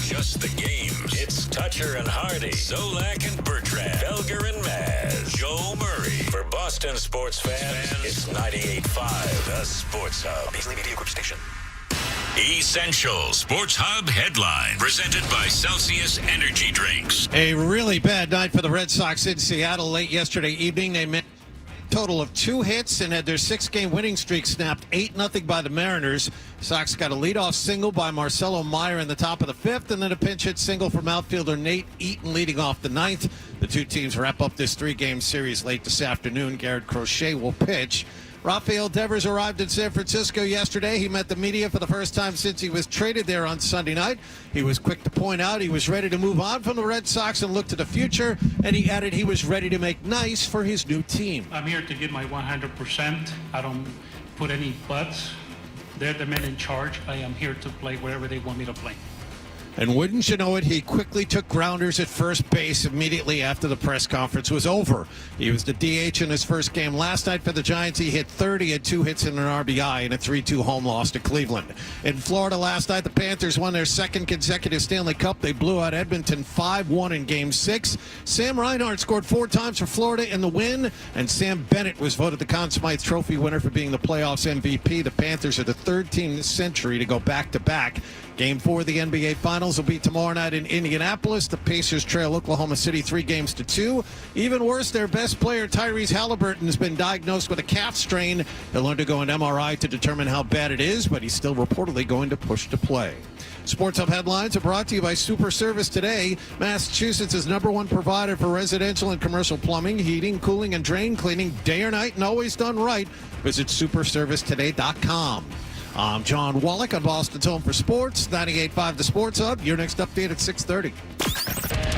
just the games. It's Toucher and Hardy, Zolak and Bertrand, Felger and Maz, Joe Murray. For Boston sports fans, it's 98.5, the Sports Hub. Paisley Media Group Station. Essential Sports Hub headline presented by Celsius Energy Drinks. A really bad night for the Red Sox in Seattle late yesterday evening. They made a total of 2 hits and had their 6-game winning streak snapped 8-0 by the Mariners. Sox got a leadoff single by Marcelo Meyer in the top of the 5th, and then a pinch hit single from outfielder Nate Eaton leading off the 9th. The two teams wrap up this 3-game series late this afternoon. Garrett Crochet will pitch. Rafael Devers arrived in San Francisco yesterday. He met the media for the first time since he was traded there on Sunday night. He was quick to point out he was ready to move on from the Red Sox and look to the future, and he added he was ready to make nice for his new team. I'm here to give my 100%. I don't put any buts. They're the men in charge. I am here to play wherever they want me to play. And wouldn't you know it, he quickly took grounders at first base immediately after the press conference was over. He was the DH in his first game last night for the Giants. He hit 30, had 2 hits and an RBI in a 3-2 home loss to Cleveland. In Florida last night, the Panthers won their 2nd consecutive Stanley Cup. They blew out Edmonton 5-1 in Game 6. Sam Reinhart scored 4 times for Florida in the win, and Sam Bennett was voted the Conn Smythe Trophy winner for being the playoffs MVP. The Panthers are the 3rd team this century to go back-to-back. Game 4 of the NBA Finals will be tomorrow night in Indianapolis. The Pacers trail Oklahoma City 3-2. Even worse, their best player, Tyrese Halliburton, has been diagnosed with a calf strain. He'll undergo an MRI to determine how bad it is, but he's still reportedly going to push to play. Sports Hub headlines are brought to you by Super Service Today, Massachusetts' #1 provider for residential and commercial plumbing, heating, cooling, and drain cleaning, day or night, and always done right. Visit superservicetoday.com. I'm John Wallach on Boston's Home for Sports, 98.5 The Sports Hub. Your next update at 6:30.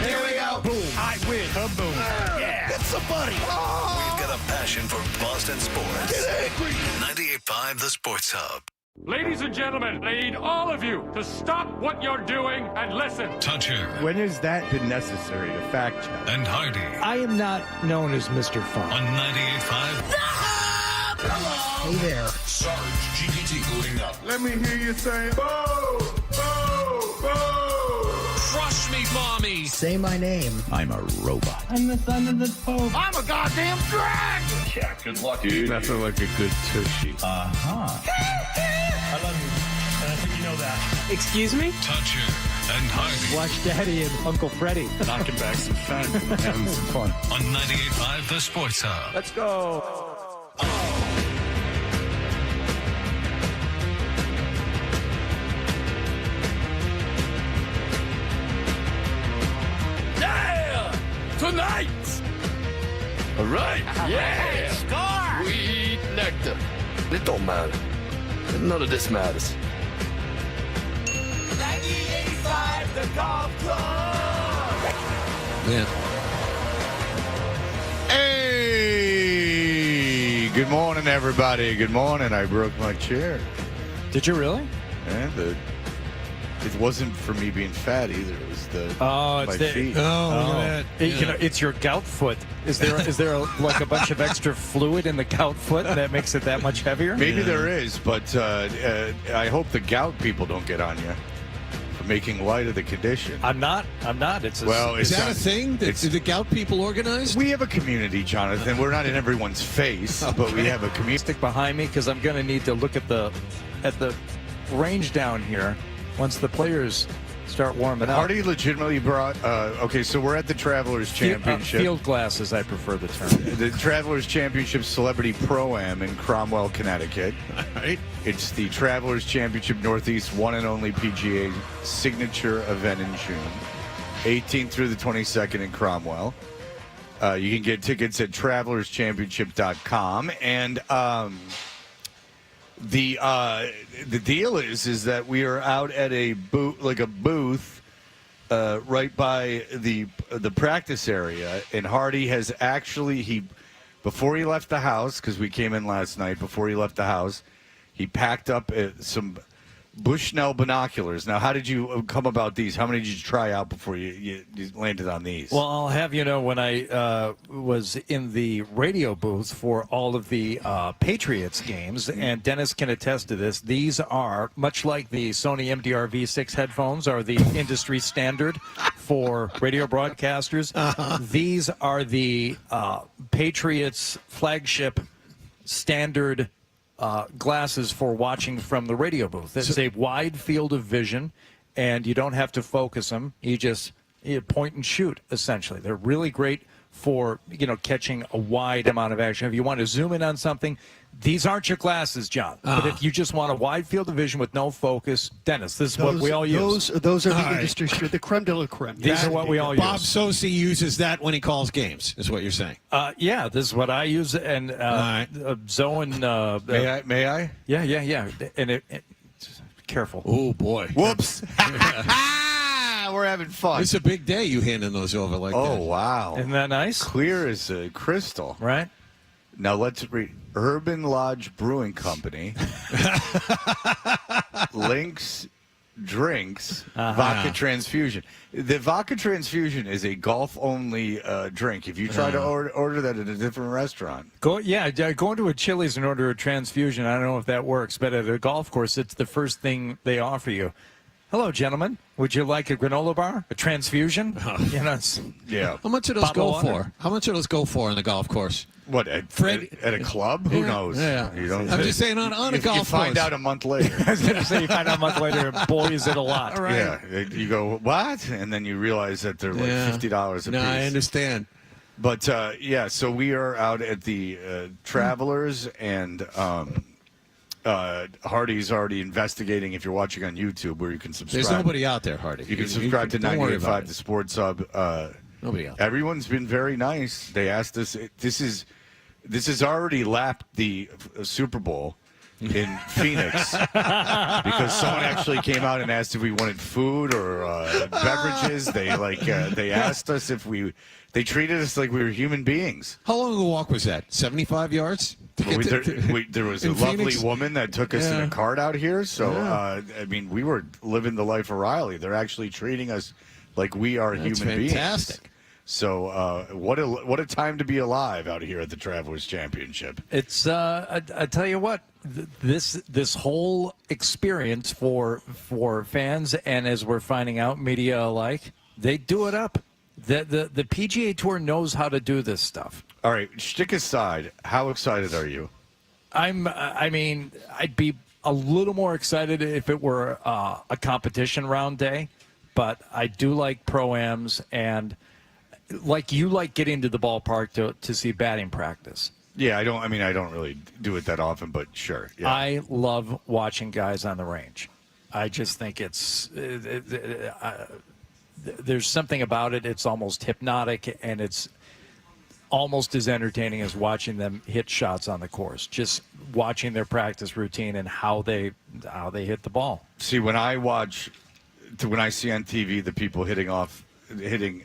Here we go. Boom. I win. Boom. Yeah. Hit somebody. Oh. We've got a passion for Boston sports. Get angry. 98.5 The Sports Hub. Ladies and gentlemen, I need all of you to stop what you're doing and listen. Toucher When has that been necessary to fact check? and Hardy I am not known as Mr. Fun. on 98.5. Hey there. Sarge GPT loading up. Let me hear you say, boo, boo, boo. Crush me, mommy. Say my name. I'm a robot. I'm the son of the Pope. I'm a goddamn dragon. Yeah, good luck, dude. Nothing like a good tushy. I love you. And I think you know that. Excuse me? Toucher and Hardy Watch Daddy and Uncle Freddie. Knocking back some fun. Having some fun. on 98.5 The Sports Hub. Let's go. Yeah! Tonight! All right, yeah! Score. We eat nectar. It don't matter. None of this matters. 98.5 The Golf Club. Hey, good morning, everybody. Good morning. I broke my chair. Did you really? And it wasn't for me being fat either. It was my feet. It's your gout foot. Is there like a bunch of extra fluid in the gout foot that makes it that much heavier? Maybe there is, but I hope the gout people don't get on you for making light of the condition. I'm not. It's Is that a thing? Do the gout people organize? We have a community, Jonathan. We're not in everyone's face, but we have a community. stick behind me because I'm going to need to look at the range down here once the players start warming up. Hardy legitimately brought. Okay, so we're at the Travelers Championship. Field glasses, I prefer the term. The Travelers Championship Celebrity Pro-Am in Cromwell, Connecticut. Right. It's the Travelers Championship Northeast one and only PGA signature event in June, 18th through the 22nd in Cromwell. You can get tickets at travelerschampionship.com. And the deal is that we are out at a booth right by the practice area, and Hardy has actually before he left the house, because we came in last night, before he left the house, he packed up some Bushnell binoculars. Now, how did you come about these? How many did you try out before you landed on these? Well, I'll have you know, when I was in the radio booth for all of the Patriots games, and Dennis can attest to this, these are, much like the Sony MDR V6 headphones are the industry standard for radio broadcasters. These are the Patriots flagship standard glasses for watching from the radio booth. It's a wide field of vision, and you don't have to focus them. You just point and shoot, essentially. They're really great for, catching a wide amount of action. If you want to zoom in on something, these aren't your glasses, John. But if you just want a wide field of vision with no focus, Dennis, this is what we all use. Those are the industry, the creme de la creme. These are what we all Bob use. Sosi uses that when he calls games, is what you're saying. Yeah, this is what I use. And Zoe and... May I? Yeah. And careful. Oh, boy. Whoops. We're having fun. It's a big day, you handing those over like that. Oh, wow. Isn't that nice? Clear as a crystal. Right? Now let's read. Urban Lodge Brewing Company. Lynx Drinks. Vodka Transfusion. The Vodka Transfusion is a golf-only drink. If you try to order that at a different restaurant. Go into a Chili's and order a transfusion. I don't know if that works, but at a golf course, it's the first thing they offer you. Hello, gentlemen. Would you like a granola bar? A transfusion? Yeah. How much do those go Bottle of for? How much do those go for on the golf course? What, at a club? Who knows? Yeah. You don't I'm just saying on a golf You find course. out a month later. I was going to say, you find out a month later, boy, is it a lot. Right. Yeah. You go, what? And then you realize that they're like $50 a piece. No, I understand. But, so we are out at the Travelers, and Hardy's already investigating, if you're watching on YouTube, where you can subscribe. There's nobody out there, Hardy. You can subscribe to don't worry about 98.5, the it. Sports Hub. Nobody out there. Everyone's been very nice. They asked us. This has already lapped the Super Bowl in Phoenix because someone actually came out and asked if we wanted food or beverages. They asked us if they treated us like we were human beings. How long of a walk was that? 75 yards? There was a in lovely Phoenix? woman that took us in a cart out here. So, we were living the life of Riley. They're actually treating us like we are That's human beings. fantastic. So, what a time to be alive out here at the Travelers Championship. It's I tell you what, this whole experience for fans, and as we're finding out, media alike, they do it up. The PGA Tour knows how to do this stuff. All right, shtick aside, how excited are you? I'd be a little more excited if it were a competition round day, but I do like pro-ams, and like getting to the ballpark to see batting practice. Yeah, I don't really do it that often, but sure. Yeah. I love watching guys on the range. I just think there's something about it. It's almost hypnotic, and it's almost as entertaining as watching them hit shots on the course. Just watching their practice routine and how they hit the ball. See, when I see on TV the people hitting,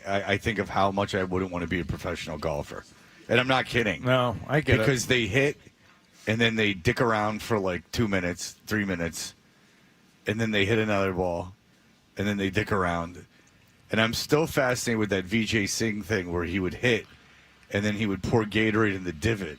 I think of how much I wouldn't want to be a professional golfer. And I'm not kidding. No, I get it. Because they hit, and then they dick around for like 2 minutes, 3 minutes, and then they hit another ball, and then they dick around. And I'm still fascinated with that Vijay Singh thing where he would hit, and then he would pour Gatorade in the divot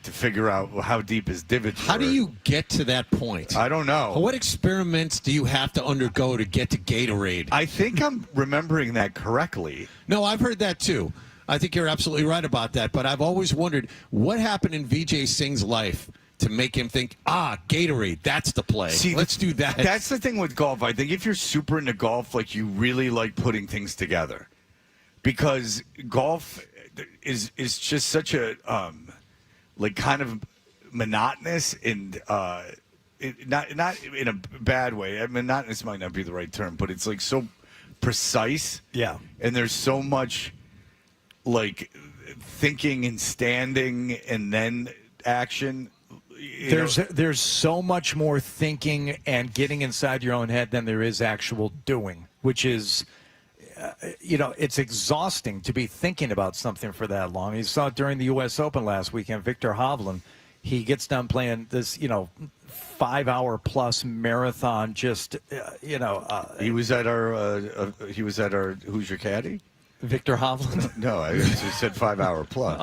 to figure out how deep his divots were. How do you get to that point? I don't know. What experiments do you have to undergo to get to Gatorade? I think I'm remembering that correctly. No, I've heard that too. I think you're absolutely right about that. But I've always wondered what happened in Vijay Singh's life to make him think, Gatorade, that's the play. See, let's do that. That's the thing with golf. I think if you're super into golf, like you really like putting things together, because golf is just such a kind of monotonous and not in a bad way. Monotonous might not be the right term, but it's like so precise. Yeah, and there's so much like thinking and standing and then action. There's so much more thinking and getting inside your own head than there is actual doing, which is, it's exhausting to be thinking about something for that long. You saw it during the U.S. Open last weekend. Victor Hovland, he gets done playing this, 5-hour plus marathon. Just he was at our Who's Your Caddy? Victor Hovland. No, I just said 5-hour plus.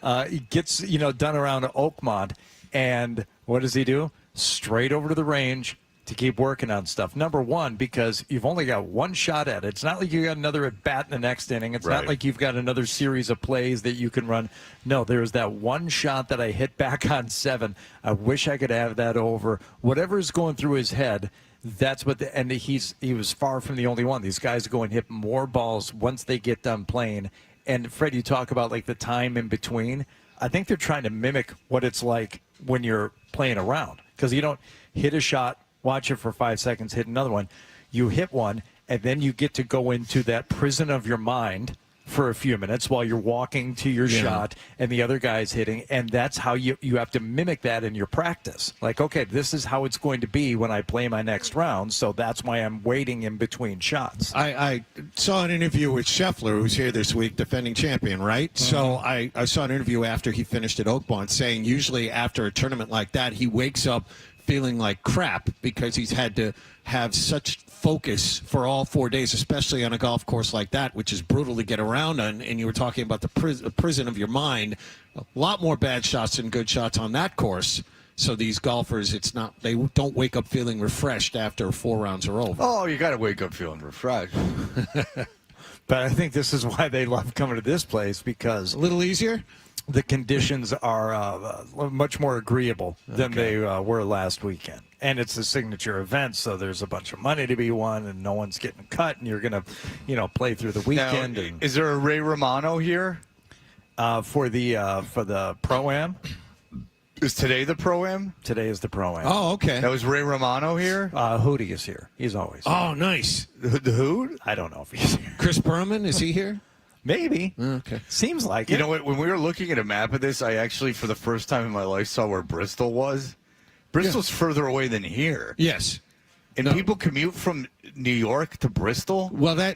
No. He gets done around Oakmont, and what does he do? Straight over to the range to keep working on stuff. Number one, because you've only got one shot at it. It's not like you got another at bat in the next inning. It's not like you've got another series of plays that you can run. No, there's that one shot that I hit back on 7. I wish I could have that over. Whatever's going through his head, that's what and he was far from the only one. These guys go and hit more balls once they get done playing. And Fred, you talk about like the time in between. I think they're trying to mimic what it's like when you're playing around, because you don't hit a shot, watch it for 5 seconds, hit another one. You hit one, and then you get to go into that prison of your mind for a few minutes while you're walking to your shot and the other guy's hitting. And that's how you have to mimic that in your practice. Like, okay, this is how it's going to be when I play my next round. So that's why I'm waiting in between shots. I saw an interview with Scheffler, who's here this week, defending champion, right? Mm-hmm. So I saw an interview after he finished at Oakmont saying usually after a tournament like that, he wakes up feeling like crap because he's had to have such focus for all 4 days, especially on a golf course like that, which is brutal to get around on. And you were talking about the prison of your mind. A lot more bad shots than good shots on that course. So these golfers, they don't wake up feeling refreshed after 4 rounds are over. Oh, you got to wake up feeling refreshed. But I think this is why they love coming to this place, because a little easier. The conditions are much more agreeable than they were last weekend. And it's a signature event, so there's a bunch of money to be won, and no one's getting cut, and you're going to, play through the weekend. Now, is there a Ray Romano here? For the Pro-Am? Is today the Pro-Am? Today is the Pro-Am. Oh, okay. That was Ray Romano here? Hootie is here. He's always here. Oh, nice. The who? I don't know if he's here. Chris Berman, is he here? Maybe. Okay. Seems like it. You know what? When we were looking at a map of this, I actually, for the first time in my life, saw where Bristol was. Bristol's further away than here. Yes. And people commute from New York to Bristol? Well,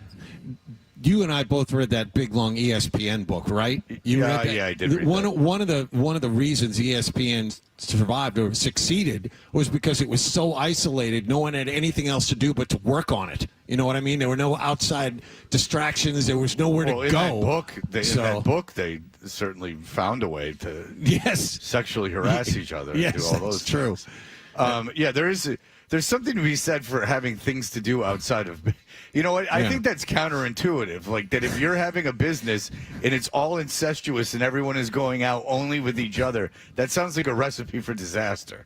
you and I both read that big long ESPN book, right? You read that? Yeah, I did read one of the reasons ESPN survived or succeeded was because it was so isolated. No one had anything else to do but to work on it. You know what I mean? There were no outside distractions. There was nowhere to go. In that book, they certainly found a way to sexually harass each other. Yes, and do all those true. There's something to be said for having things to do outside of. You know what? I think that's counterintuitive. Like that, if you're having a business and it's all incestuous and everyone is going out only with each other, that sounds like a recipe for disaster.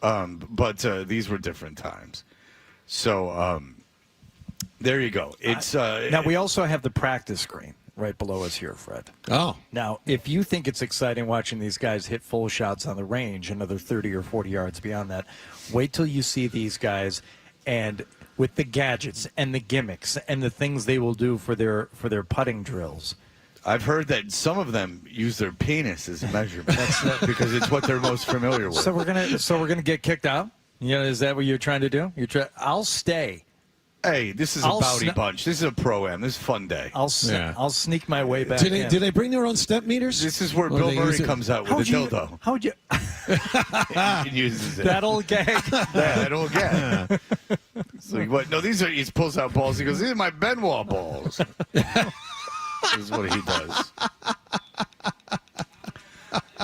But these were different times. So there you go. It's now we also have the practice screen right below us here, Fred. Oh. Now, if you think it's exciting watching these guys hit full shots on the range, another 30 or 40 yards beyond that, wait till you see these guys and with the gadgets and the gimmicks and the things they will do for their putting drills. I've heard that some of them use their penis as a measurement. Because it's what they're most familiar with. So we're gonna get kicked out? Is that what you're trying to do? I'll stay. Hey, this is a Bowdy bunch. This is a Pro-Am. This is a fun day. I'll sneak my way back in. Did they bring their own step meters? This is where Bill Murray comes out with a dildo. How would you? He uses it. That old gag? Yeah, that old gag. It's like, what? No, he pulls out balls. He goes, these are my Benoit balls. This is what he does.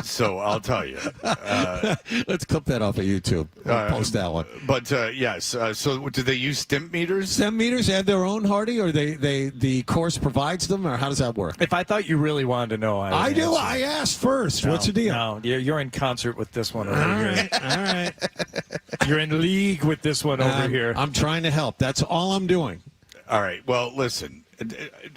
So I'll tell you. Let's clip that off of YouTube. We'll post that one. But yes. So do they use stimp meters? Stimp meters have their own, Hardy, or the course provides them, or how does that work? If I thought you really wanted to know, I do. I asked first. No, what's the deal? No, you're in concert with this one over here. All right. You're in league with this one over here. I'm trying to help. That's all I'm doing. All right. Well, listen.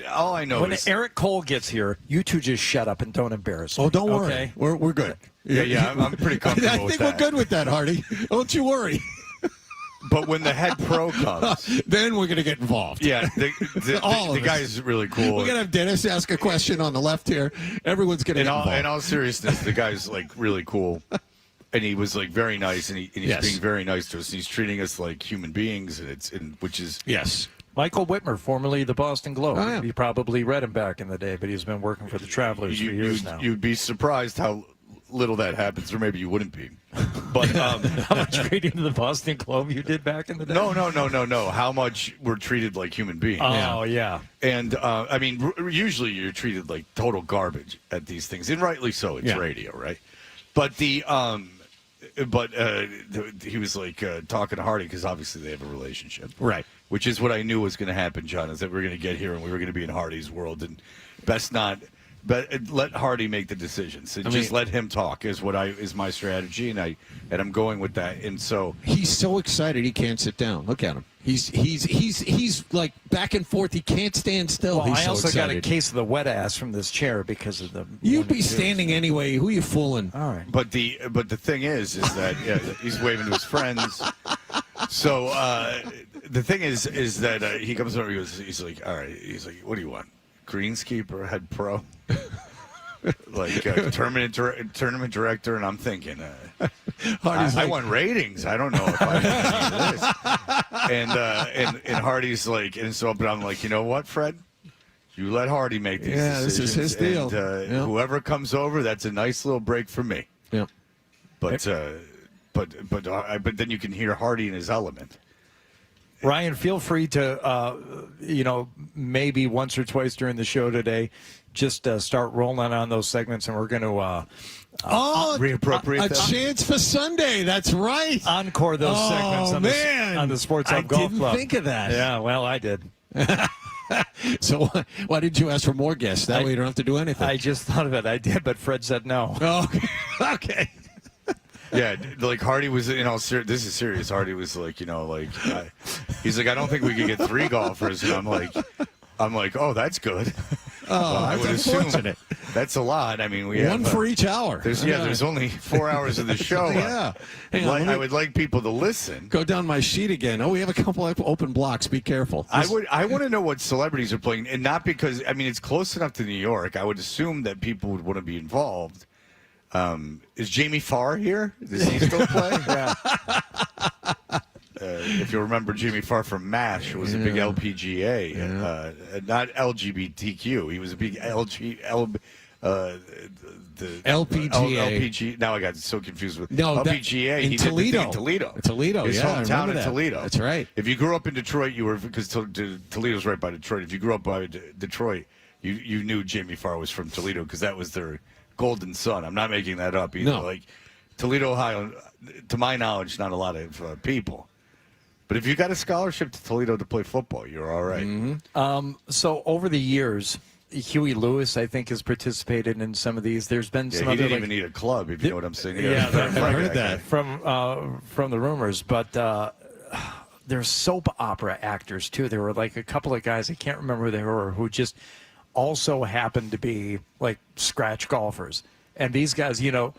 All I know when is Eric Cole gets here, you two just shut up and don't embarrass me. Oh, don't worry. Okay? We're good. Yeah, I'm pretty comfortable I think we're good with that, Hardy. Don't you worry. But when the head pro comes, then we're going to get involved. Yeah, the guy is really cool. We're going to have Dennis ask a question on the left here. Everyone's going to get involved. In all seriousness, the guy's like really cool. And he was like very nice, and he's being very nice to us. And he's treating us like human beings, which is yes. Michael Whitmer, formerly the Boston Globe. Oh, yeah. You probably read him back in the day, but he's been working for the Travelers for years now. You'd be surprised how little that happens, or maybe you wouldn't be. But How much reading to the Boston Globe you did back in the day? no. How much we're treated like human beings? Oh, yeah. And I mean, usually you're treated like total garbage at these things, and rightly so. It's radio, right? But he was like talking to Hardy because obviously they have a relationship, Right. Which is what I knew was going to happen, John. Is that we're going to get here and we were going to be in Hardy's world, and best not. But let Hardy make the decisions. And just let him talk is my strategy, and I'm going with that. And so he's so excited he can't sit down. Look at him. He's like back and forth. He can't stand still. Well, he's I so also got a excited. case of the wet ass from this chair because of the. You'd be standing anyway. Who are you fooling? All right. But the thing is that he's waving to his friends. So the thing is that he comes over. He's like, all right. He's like, what do you want? Greenskeeper, head pro, like tournament director, and I'm thinking, I want ratings. I don't know if I can do this. And Hardy's like, and so, but I'm like, you know what, Fred? You let Hardy make these decisions. This is his deal. And whoever comes over, that's a nice little break for me. Yeah. But then you can hear Hardy in his element. Ryan, feel free to, maybe once or twice during the show today, just start rolling on those segments, and we're going to reappropriate a them. Chance for Sunday. That's right. Encore those segments on the Sports Hub Golf Club. I didn't think of that. Yeah, well, I did. So why didn't you ask for more guests? That way you don't have to do anything. I just thought of it. I did, but Fred said no. Oh, okay. Yeah, like Hardy was, this is serious. Hardy was like, he's like, I don't think we could get 3 golfers. And I'm like, oh, that's good. Oh, I would assume unfortunate. That's a lot. I mean, we One have for each hour. there's only 4 hours of the show. Yeah. Hang on, I would like people to listen. Go down my sheet again. Oh, we have a couple of open blocks. Be careful. I want to know what celebrities are playing, and not because it's close enough to New York. I would assume that people would want to be involved. Is Jamie Farr here? Does he still play? Yeah. If you remember, Jamie Farr from MASH was a big LPGA, not LGBTQ. He was a big LPGA. Now I got so confused with LPGA. In he Toledo. Did Toledo. Toledo, His yeah, I hometown remember in that. Toledo. That's right. If you grew up in Detroit, you were, because Toledo's right by Detroit. If you grew up by Detroit, you knew Jamie Farr was from Toledo because that was their golden son. I'm not making that up either. No. Like Toledo, Ohio, to my knowledge, not a lot of people. But if you got a scholarship to Toledo to play football, you're all right. Mm-hmm. So over the years, Huey Lewis, I think, has participated in some of these. There's been some he other. didn't even need a club, if you know what I'm saying. Yeah, I've heard that. From the rumors, but there's soap opera actors too. There were like a couple of guys, I can't remember who they were, who just also happened to be like scratch golfers. And these guys, the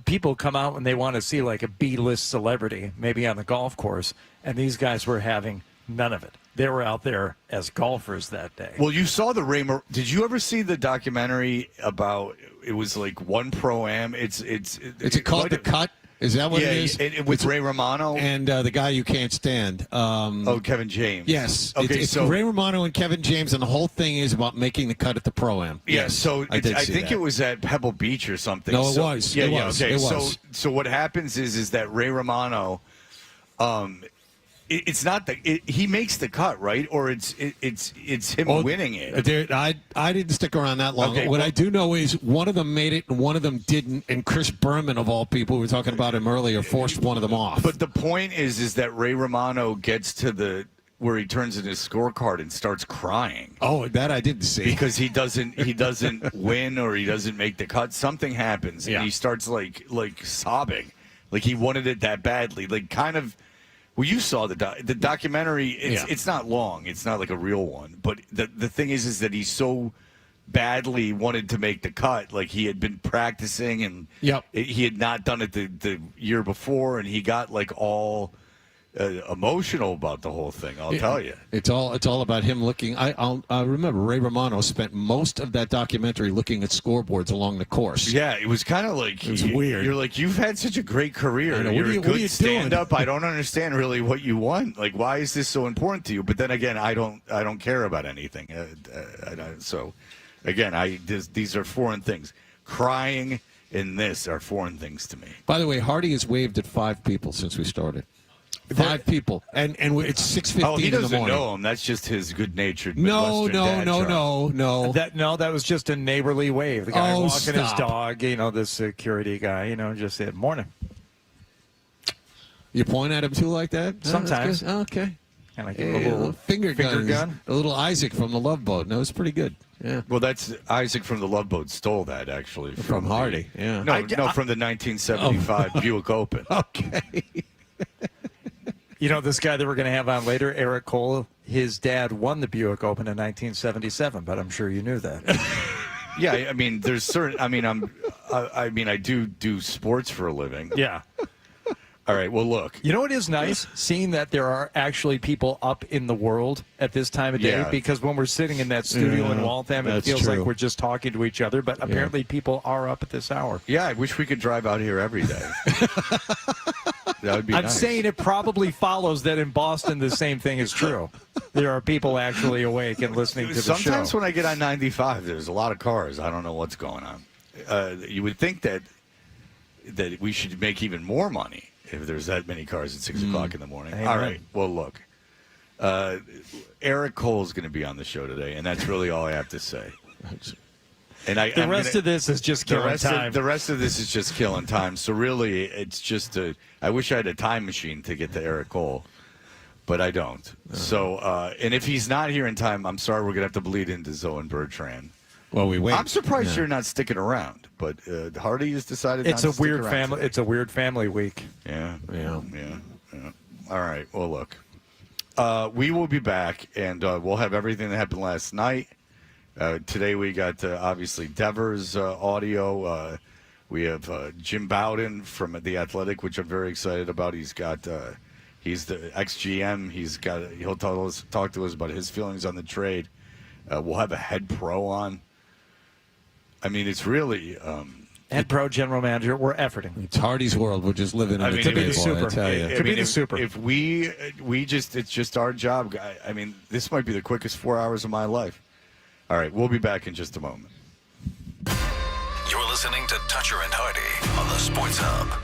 people come out when they want to see like a B-list celebrity, maybe on the golf course, and these guys were having none of it. They were out there as golfers that day. Well, you saw the Did you ever see the documentary about? It was like one pro-am. It's called The Cut. Is that what it is? With Ray Romano and the guy you can't stand. Kevin James. Yes. Okay, it's so Ray Romano and Kevin James, and the whole thing is about making the cut at the Pro-Am. Yeah, Yes, so I think that. it was at Pebble Beach or something. No, it was. Yeah, It yeah. was. Okay, It was. so what happens is that Ray Romano, it's not he makes the cut, right? Or it's him winning it. I didn't stick around that long. Okay, What I do know is one of them made it and one of them didn't, and Chris Berman, of all people, we were talking about him earlier, forced one of them off. But the point is that Ray Romano gets to where he turns in his scorecard and starts crying. Oh, that I didn't see. Because he doesn't win or he doesn't make the cut. Something happens and he starts like sobbing, like he wanted it that badly, like kind of. Well, you saw the documentary. It's not long. It's not like a real one. But the thing is that he so badly wanted to make the cut. Like he had been practicing and he had not done it the year before, and he got like all emotional about the whole thing. I'll tell you. It's all about him looking. I remember Ray Romano spent most of that documentary looking at scoreboards along the course. Yeah, it was kind of like it was weird. You're like, you've had such a great career. I know. You're a good stand-up. Doing? I don't understand really what you want. Like, why is this so important to you? But then again, I don't care about anything. So, again, these are foreign things. Crying and this are foreign things to me. By the way, Hardy has waved at 5 people since we started. 5 people, and it's 6:15 Oh, he in the doesn't morning. know him. That's just his good-natured. No, Midwestern dad charm. no. That was just a neighborly wave. The guy Oh, walking his stop. dog, the security guy, just said, morning. You point at him too like that? Sometimes. Oh, okay. And I give Yeah, him a little finger gun. gun. A little Isaac from the Love Boat. No, it's pretty good. Yeah. Well, that's Isaac from the Love Boat stole that actually From Hardy, yeah. No, from the 1975 Buick Open. Okay. This guy that we're going to have on later, Eric Cole, his dad won the Buick Open in 1977, but I'm sure you knew that. Yeah, I mean, there's certain. I mean, I do sports for a living. Yeah. All right. Well, look. You know what is nice? Seeing that there are actually people up in the world at this time of day. Yeah. Because when we're sitting in that studio in Waltham, it that's feels true. like we're just talking to each other. But apparently people are up at this hour. Yeah, I wish we could drive out here every day. That would be I'm nice. saying it probably follows that in Boston the same thing is true. There are people actually awake and listening to the show. Sometimes when I get on 95, there's a lot of cars. I don't know what's going on. You would think that we should make even more money if there's that many cars at 6 o'clock in the morning. Amen. All right. Well, look. Eric Cole's going to be on the show today, and that's really all I have to say. And The rest of this is just killing time. The rest of this is just killing time. So really, it's just I wish I had a time machine to get to Eric Cole, but I don't. So, and if he's not here in time, I'm sorry, we're gonna have to bleed into Zoe and Bertrand. Well, we wait. I'm surprised you're not sticking around, but Hardy has decided It's not a to weird stick around family. today. It's a weird family week. Yeah. Yeah. All right. Well, look, we will be back, and we'll have everything that happened last night. Today we got obviously Devers audio. We have Jim Bowden from The Athletic, which I'm very excited about. He's got he's the ex-GM. He'll talk to us about his feelings on the trade. We'll have a head pro on. I mean, it's really Head pro, general manager, we're efforting. It's Hardy's world. We're just living in I it mean, today, it boy, super. I tell you. Could be the super. If we just, it's just our job. I mean, this might be the quickest 4 hours of my life. All right, we'll be back in just a moment. You're listening to Toucher and Hardy on the Sports Hub.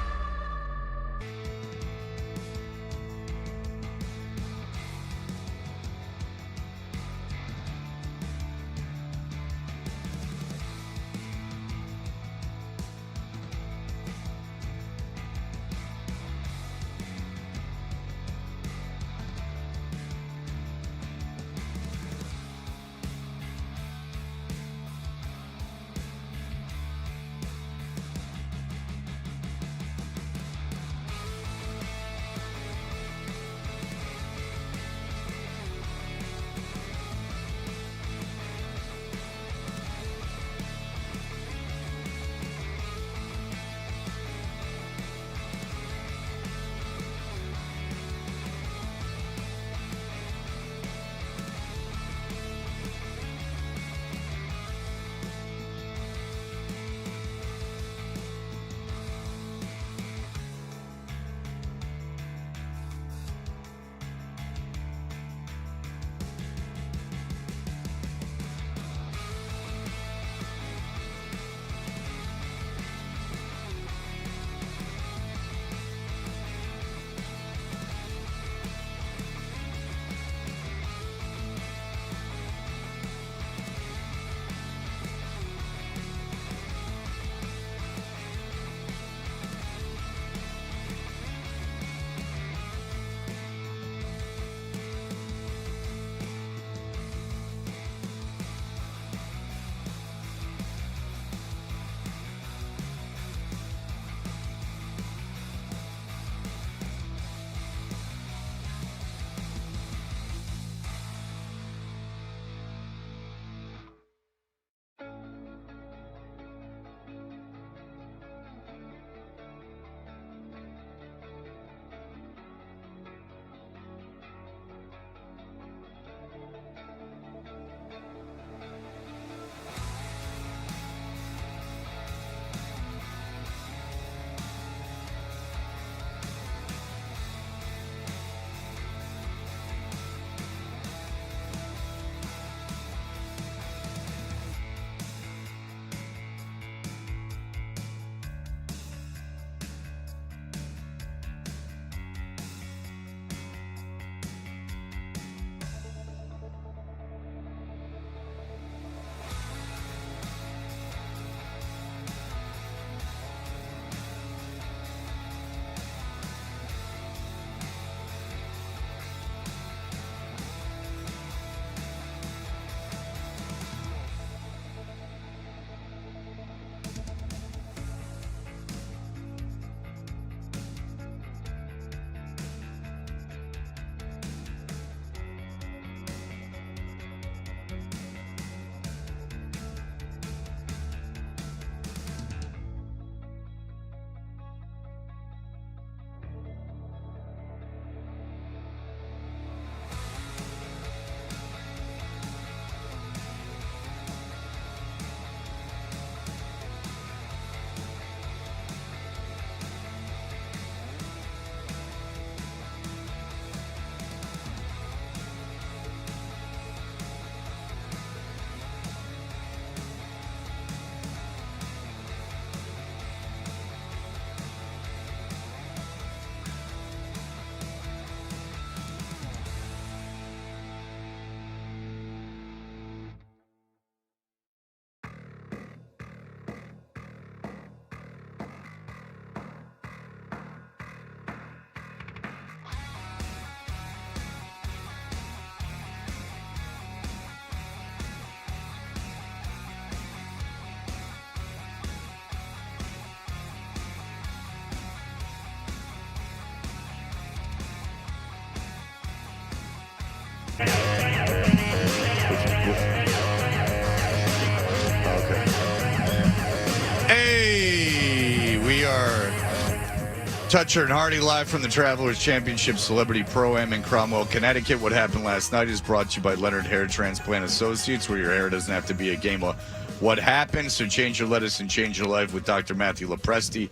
Toucher and Hardy live from the Travelers Championship Celebrity Pro-Am in Cromwell, Connecticut. What happened last night is brought to you by Leonard Hair Transplant Associates, where your hair doesn't have to be a game of what happened. So change your lettuce and change your life with Dr. Matthew Lopresti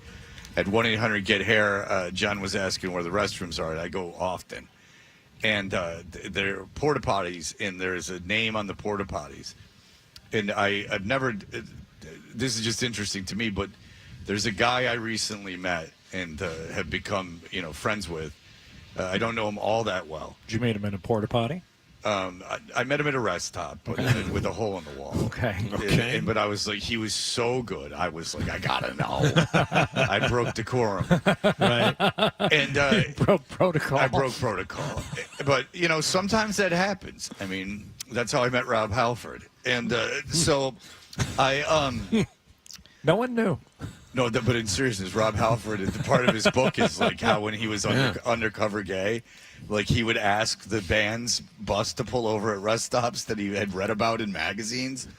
at 1-800-GET-HAIR. John was asking where the restrooms are. I go often. And there are porta potties, and there's a name on the porta potties. And I've never, this is just interesting to me, but there's a guy I recently met and have become, friends with. I don't know him all that well. Did you meet him in a porta potty? I met him at a rest stop, but with a hole in the wall. Okay. But I was like, he was so good. I was like, I gotta know. I broke decorum. Right. And broke protocol. I broke protocol. But sometimes that happens. I mean, that's how I met Rob Halford. And so I No one knew. No, but in seriousness, Rob Halford, the part of his book is like how when he was undercover gay, like he would ask the band's bus to pull over at rest stops that he had read about in magazines,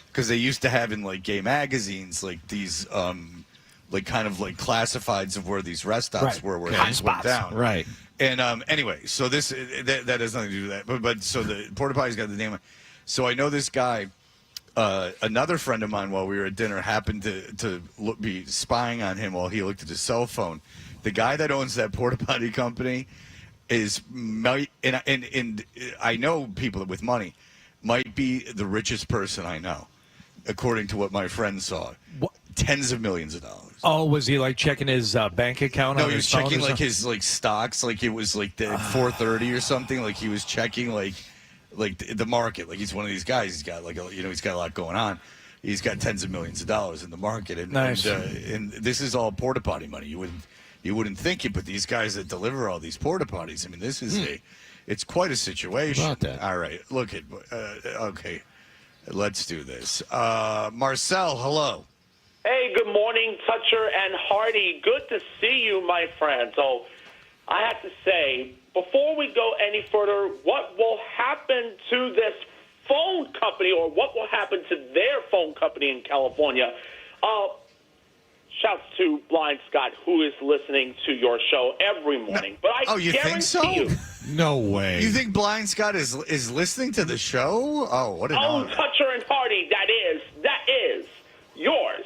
because they used to have in like gay magazines like these like kind of like classifieds of where these rest stops were where things went down. Right. And anyway, so this that has nothing to do with that. But so the porta potty's got the name. So I know this guy. Another friend of mine, while we were at dinner, happened to be spying on him while he looked at his cell phone. The guy that owns that porta potty company and I know people with money, might be the richest person I know, according to what my friend saw. What? Tens of millions of dollars. Oh, was he like checking his bank account? No, on he his was checking phone like his like stocks, like it was like the 4:30 or something. Like he was checking like the market. Like he's one of these guys. He's got like he's got a lot going on. He's got tens of millions of dollars in the market, and nice. And this is all porta potty money. You wouldn't think it, but these guys that deliver all these porta potties. I mean, this is it's quite a situation. About that. All right, look at okay, let's do this. Marcel, hello. Hey, good morning, Toucher and Hardy. Good to see you, my friend. So I have to say, before we go any further, what will happen to this phone company, or what will happen to their phone company in California? Shouts to Blind Scott, who is listening to your show every morning. But I you guarantee think so? you. No way. You think Blind Scott is listening to the show? Oh, what an honor. Toucher and Hardy, that is yours.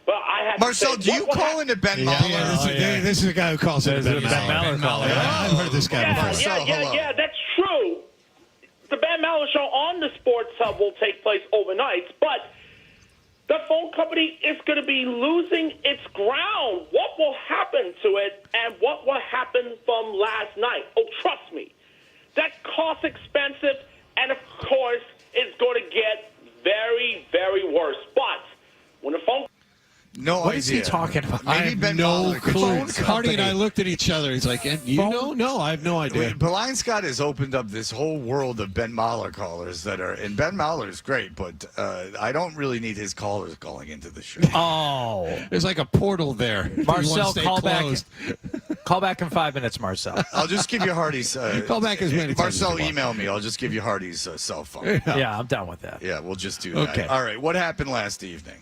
But I have Marcel, to say, do you call into Ben Mahler? Yeah, this is the guy who calls it Ben Maller. Maller. I've heard this guy before. Marcel, hello. Yeah, that's true. The Ben Maller Show on the Sports Hub will take place overnight, but the phone company is going to be losing its ground. What will happen to it, and what will happen from last night? Oh, trust me, that costs expensive, and of course, it's going to get very, very worse. But when the phone No What idea. is he talking about? I Maybe have Ben no Mahler could clue. tell us. Hardy and I looked at each other. He's like, and you know? No, I have no idea. Blind Scott has opened up this whole world of Ben Mahler callers that are, and Ben Mahler is great, but I don't really need his callers calling into the show. Oh, There's like a portal there. You wanna Marcel, stay call closed. back. Call back in 5 minutes, Marcel. I'll just give you Hardy's. Call back as many times as Marcel, you want. email me. I'll just give you Hardy's cell phone. Yeah, I'm down with that. Yeah, we'll just do that. Okay. All right, what happened last evening?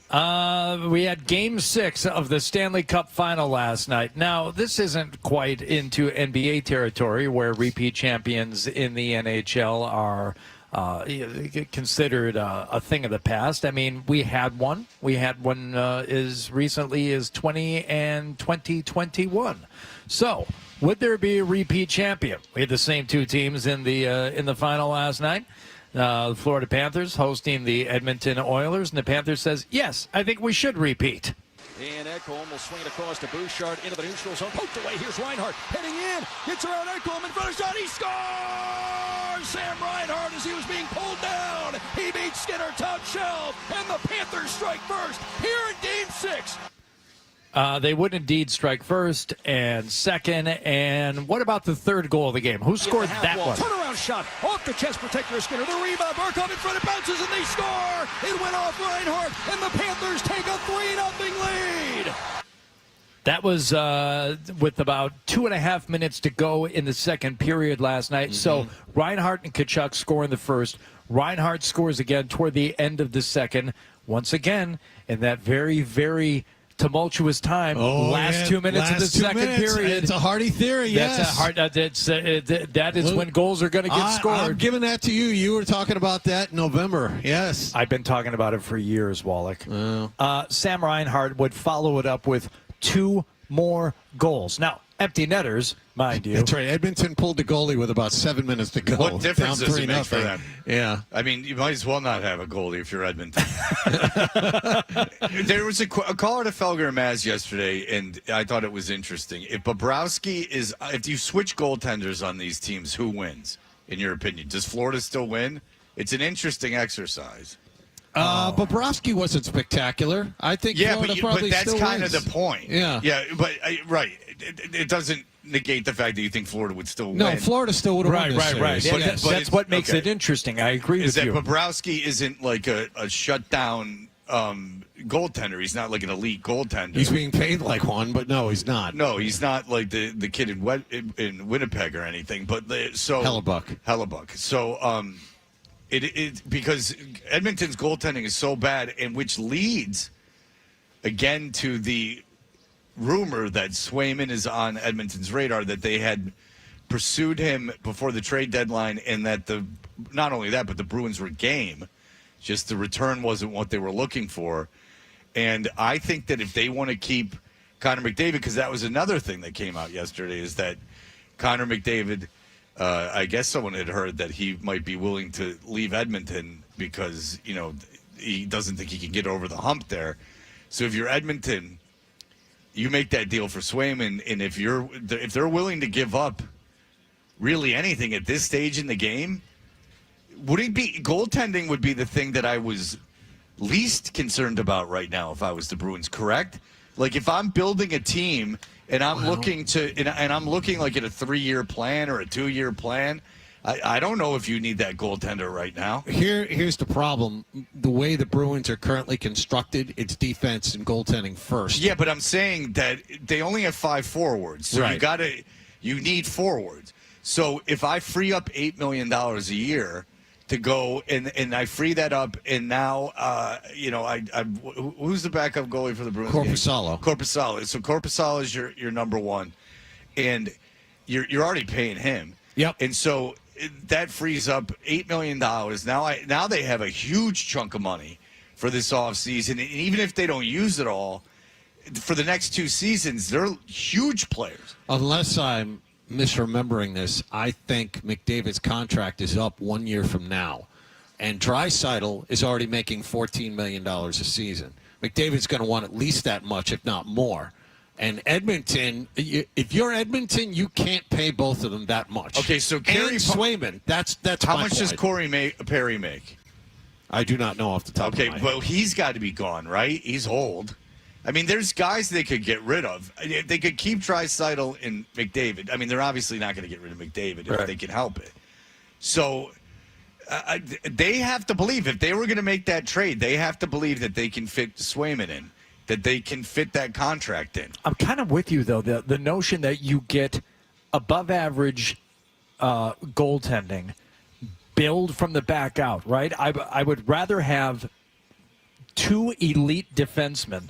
We had Game 6 of the Stanley Cup Final last night. Now, this isn't quite into NBA territory, where repeat champions in the NHL are considered a thing of the past. I mean, we had one. We had one as recently as 2021. So, would there be a repeat champion? We had the same two teams in the final last night. The Florida Panthers hosting the Edmonton Oilers, and the Panthers says, yes, I think we should repeat. And Ekholm will swing it across to Bouchard into the neutral zone. Poked away. Here's Reinhart heading in. Gets around Ekholm in front of shot. He scores! Sam Reinhart, as he was being pulled down. He beats Skinner top shelf. And the Panthers strike first here in Game 6. They would indeed strike first and second. And what about the third goal of the game? Who scored that one? Turnaround shot off the chest protector of Skinner. The rebound. Barkov in front. It bounces and they score. It went off Reinhart. And the Panthers take a 3-0 lead. That was with about 2.5 minutes to go in the second period last night. So Reinhart and Tkachuk score in the first. Reinhart scores again toward the end of the second. Once again, in that very, very tumultuous time. Last 2 minutes of the second period. It's a Hardy theory, yes. That is when goals are going to get scored. I'm giving that to you. You were talking about that in November. Yes. I've been talking about it for years, Wallach. Sam Reinhart would follow it up with 2 more goals. Now, empty netters, mind you. That's right. Edmonton pulled the goalie with about 7 minutes to go. What difference down does it make 3-0. for them? Yeah. I mean, you might as well not have a goalie if you're Edmonton. There was a caller to Felger and Maz yesterday, and I thought it was interesting. If if you switch goaltenders on these teams, who wins, in your opinion? Does Florida still win? It's an interesting exercise. Bobrovsky wasn't spectacular. I think Florida probably but that's still kind wins. of the point. Yeah. Yeah, but right. It doesn't negate the fact that you think Florida would still win. No, Florida still would have won this series. Yeah, Yes. that's what makes it interesting. I agree with you. Is that Bobrovsky isn't like a shutdown goaltender. He's not like an elite goaltender. He's being paid like one, but no, he's not. No, he's not like the kid in Winnipeg or anything. But Hellebuck. So it because Edmonton's goaltending is so bad, and which leads again to the rumor that Swayman is on Edmonton's radar, that they had pursued him before the trade deadline, and that not only that, but the Bruins were game. Just the return wasn't what they were looking for. And I think that if they want to keep Connor McDavid, because that was another thing that came out yesterday, is that Connor McDavid, I guess someone had heard that he might be willing to leave Edmonton because, he doesn't think he can get over the hump there. So if you're Edmonton, you make that deal for Swayman, and if they're willing to give up really anything at this stage in the game, goaltending would be the thing that I was least concerned about right now if I was the Bruins, correct? Like if I'm building a team and I'm looking like at a 3-year plan or a 2-year plan, I don't know if you need that goaltender right now. Here's the problem. The way the Bruins are currently constructed, it's defense and goaltending first. Yeah, but I'm saying that they only have 5 forwards. So you need forwards. So if I free up $8 million a year to go and I free that up, and now who's the backup goalie for the Bruins? Korpisalo. So Korpisalo is your number one, and you're already paying him. Yep. And so that frees up $8 million. Now they have a huge chunk of money for this offseason, and even if they don't use it all for the next 2 seasons, they're huge players. Unless I'm misremembering this, I think McDavid's contract is up 1 year from now, and Draisaitl is already making $14 million a season. McDavid's going to want at least that much, if not more. And Edmonton, if you're Edmonton, you can't pay both of them that much. Okay, so Swayman, that's how my much point. does Corey Perry make? I do not know off the top of my head. Okay, well, he's got to be gone, right? He's old. I mean, there's guys they could get rid of. They could keep Draisaitl and McDavid. I mean, they're obviously not going to get rid of McDavid if they can help it. So they have to believe, if they were going to make that trade, they have to believe that they can fit Swayman in, that they can fit that contract in. I'm kind of with you, though. The notion that you get above average goaltending, build from the back out, right? I would rather have 2 elite defensemen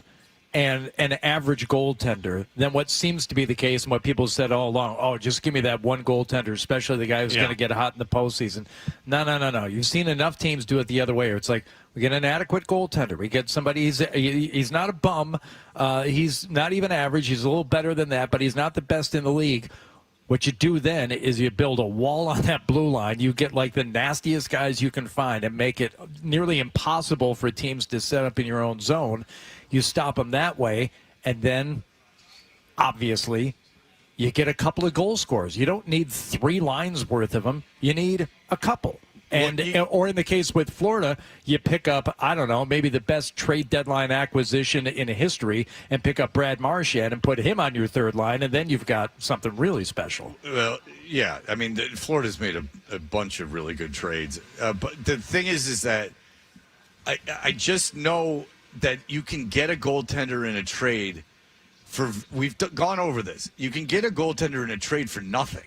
and an average goaltender than what seems to be the case and what people said all along. Oh, just give me that one goaltender, especially the guy who's going to get hot in the postseason. No. You've seen enough teams do it the other way. It's like we get an adequate goaltender. We get somebody, he's not a bum. He's not even average. He's a little better than that, but he's not the best in the league. What you do then is you build a wall on that blue line. You get like the nastiest guys you can find and make it nearly impossible for teams to set up in your own zone. You stop them that way, and then, obviously, you get a couple of goal scorers. You don't need 3 lines worth of them. You need a couple. Or in the case with Florida, you pick up, I don't know, maybe the best trade deadline acquisition in history and pick up Brad Marchand and put him on your third line, and then you've got something really special. Well, yeah. I mean, Florida's made a bunch of really good trades. But the thing is that I just know that you can get a goaltender in a trade for – we've gone over this. You can get a goaltender in a trade for nothing.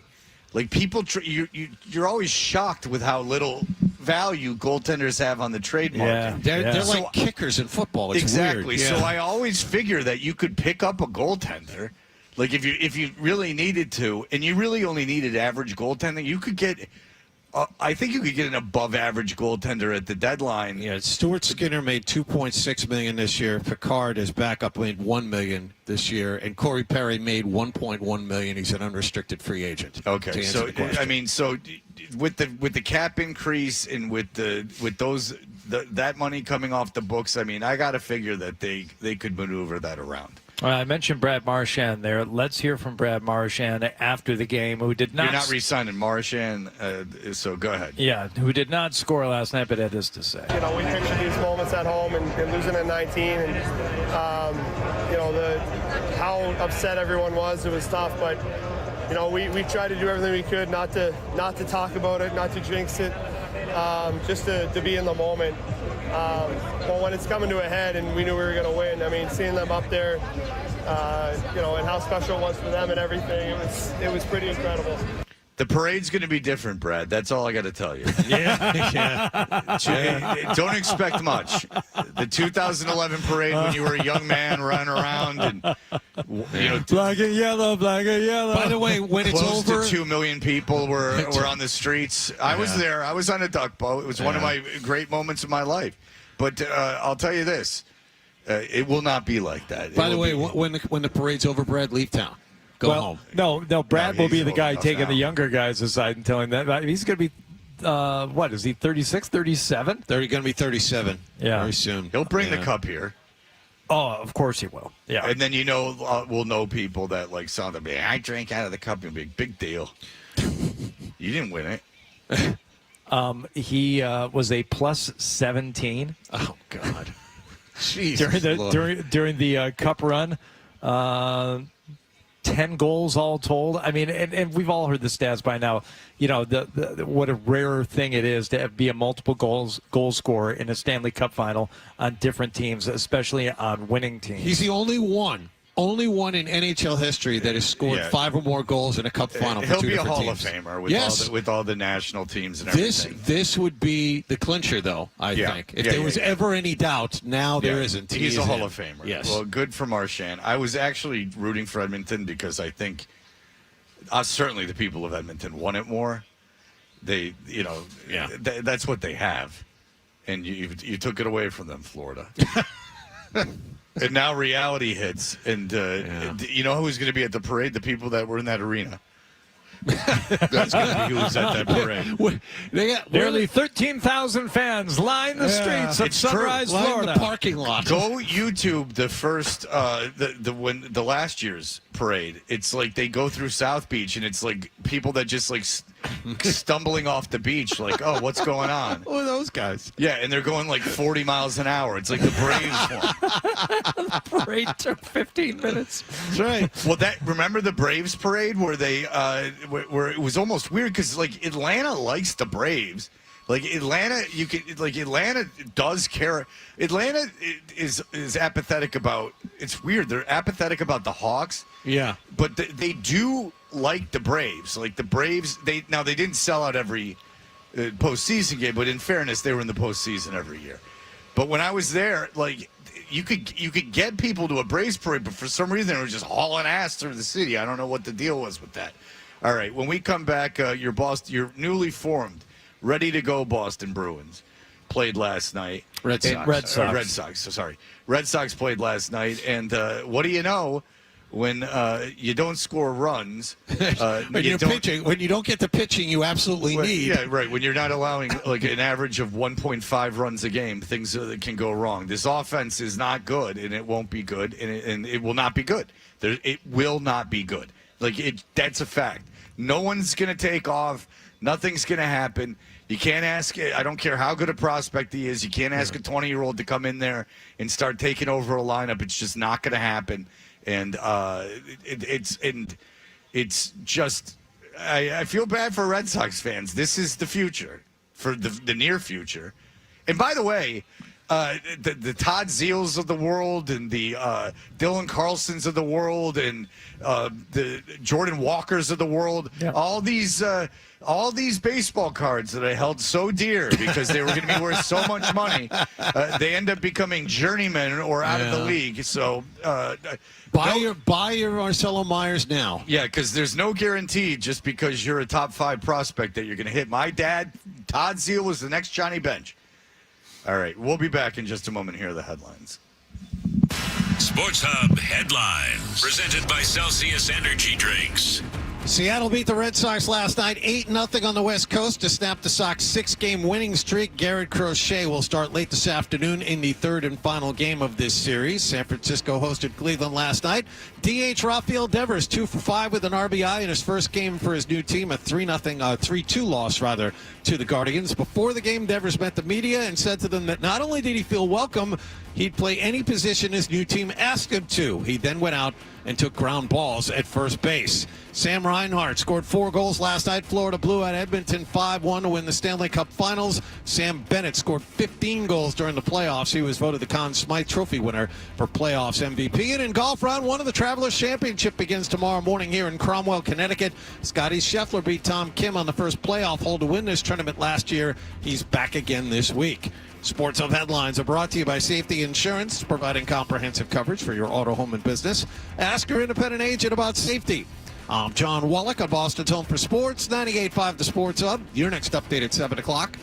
Like, people, you're always shocked with how little value goaltenders have on the trade market. They're like kickers in football. It's exactly. weird. So I always figure that you could pick up a goaltender, like if you really needed to, and you really only needed average goaltending, you could get. I think you could get an above-average goaltender at the deadline. Yeah, Stuart Skinner made $2.6 million this year. Picard, his backup, made $1 million this year, and Corey Perry made $1.1 million. He's an unrestricted free agent. Okay, so I mean, so with the cap increase and with that money coming off the books, I mean, I got to figure that they could maneuver that around. I mentioned Brad Marchand there. Let's hear from Brad Marchand after the game, who did not. You're not re-signing Marchand, so go ahead. Yeah, who did not score last night, but had this to say. You know, we pictured these moments at home and losing at 19, and you know how upset everyone was. It was tough, but you know we tried to do everything we could not to talk about it, not to jinx it, just to be in the moment. But when it's coming to a head and we knew we were going to win, I mean, seeing them up there, you know, and how special it was for them and everything, it was pretty incredible. The parade's going to be different, Brad. That's all I got to tell you. Yeah. Don't expect much. The 2011 parade, when you were a young man running around and Black and yellow, black and yellow. By the way, when it's close over, to 2 million people were on the streets. I was there. I was on a duck boat. It was one of my great moments of my life. But I'll tell you this: it will not be like that. By the way, when the parade's over, Brad, leave town. Go home. No, Brad will be the guy taking now. the younger guys aside and telling them. He's going to be, what, is he 36, 37? They're going to be 37 very soon. He'll bring the cup here. Oh, of course he will. Yeah. And then, we'll know people that, like, saw them. I drank out of the cup. It'll be a big deal. You didn't win it. He was a plus 17. Oh, God. Jesus. During the cup run. 10 goals all told. I mean, and we've all heard the stats by now. You know, what a rare thing it is to be a multiple goal scorer in a Stanley Cup final on different teams, especially on winning teams. He's the only one in NHL history that has scored 5 or more goals in a Cup final. He'll for two be a different Hall teams. of Famer with all the national teams and everything. This would be the clincher, though, I think. If there was ever any doubt, now there isn't. He's a Hall of Famer. Yes. Well, good for Marchand. I was actually rooting for Edmonton because I think certainly the people of Edmonton want it more. They, that's what they have. And you took it away from them, Florida. And now reality hits, and you know who's going to be at the parade? The people that were in that arena. That's going to be who's at that parade. They got nearly 13,000 fans line the streets of Sunrise, Florida. Line the parking lot. Go YouTube the first, the last year's parade. It's like they go through South Beach, and it's like people that just like stumbling off the beach, like, oh, what's going on? Who are those guys? Yeah, and they're going like 40 miles an hour. It's like the Braves one. The parade took 15 minutes. That's right. Well, remember the Braves parade where they where it was almost weird because like Atlanta likes the Braves. Like Atlanta, Atlanta does care. Atlanta is apathetic about. It's weird. They're apathetic about the Hawks. Yeah, but they do like the Braves. Like the Braves, they didn't sell out every postseason game, but in fairness, they were in the postseason every year. But when I was there, like you could get people to a Braves parade, but for some reason they were just hauling ass through the city. I don't know what the deal was with that. All right, when we come back, your newly formed, ready to go Boston Bruins played last night. Red Sox. Sorry, Red Sox played last night, and what do you know? When you don't score runs, when you don't get the pitching you absolutely need. Yeah, right. When you're not allowing like an average of 1.5 runs a game, things can go wrong. This offense is not good, and it won't be good, and it will not be good. It will not be good. That's a fact. No one's going to take off. Nothing's going to happen. You can't ask. I don't care how good a prospect he is. You can't ask a 20-year-old to come in there and start taking over a lineup. It's just not going to happen. And it's just I feel bad for Red Sox fans. This is the future for the near future. And by the way, the Todd Zeals of the world and the Dylan Carlsons of the world and the Jordan Walkers of the world. Yeah. All these baseball cards that I held so dear because they were going to be worth so much money, they end up becoming journeymen or out of the league. So buy your Marcelo Myers now. Yeah, because there's no guarantee just because you're a top 5 prospect that you're going to hit. My dad, Todd Zeal, was the next Johnny Bench. All right, we'll be back in just a moment. Here are the headlines. Sports Hub headlines presented by Celsius Energy Drinks. Seattle beat the Red Sox last night 8-0 on the West Coast to snap the Sox 6-game winning streak. Garrett Crochet will start late this afternoon in the third and final game of this series. San Francisco hosted Cleveland last night. DH Rafael Devers 2 for 5 with an RBI in his first game for his new team, a 3-2 loss to the Guardians. Before the game, Devers met the media and said to them that not only did he feel welcome, he'd play any position his new team asked him to. He then went out and took ground balls at first base. Sam Reinhart scored 4 goals last night. Florida blew out Edmonton 5-1 to win the Stanley Cup Finals. Sam Bennett scored 15 goals during the playoffs. He was voted the Conn Smythe Trophy winner for playoffs MVP. And in golf, round 1 of the Travelers Championship begins tomorrow morning here in Cromwell, Connecticut. Scotty Scheffler beat Tom Kim on the first playoff hole to win this tournament last year. He's back again this week. Sports Hub headlines are brought to you by Safety Insurance, providing comprehensive coverage for your auto, home, and business. Ask your independent agent about safety. I'm John Wallach on Boston's Home for Sports, 98.5 The Sports Hub. Your next update at 7 o'clock.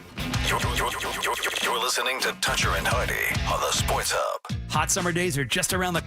You're listening to Toucher and Hardy on the Sports Hub. Hot summer days are just around the...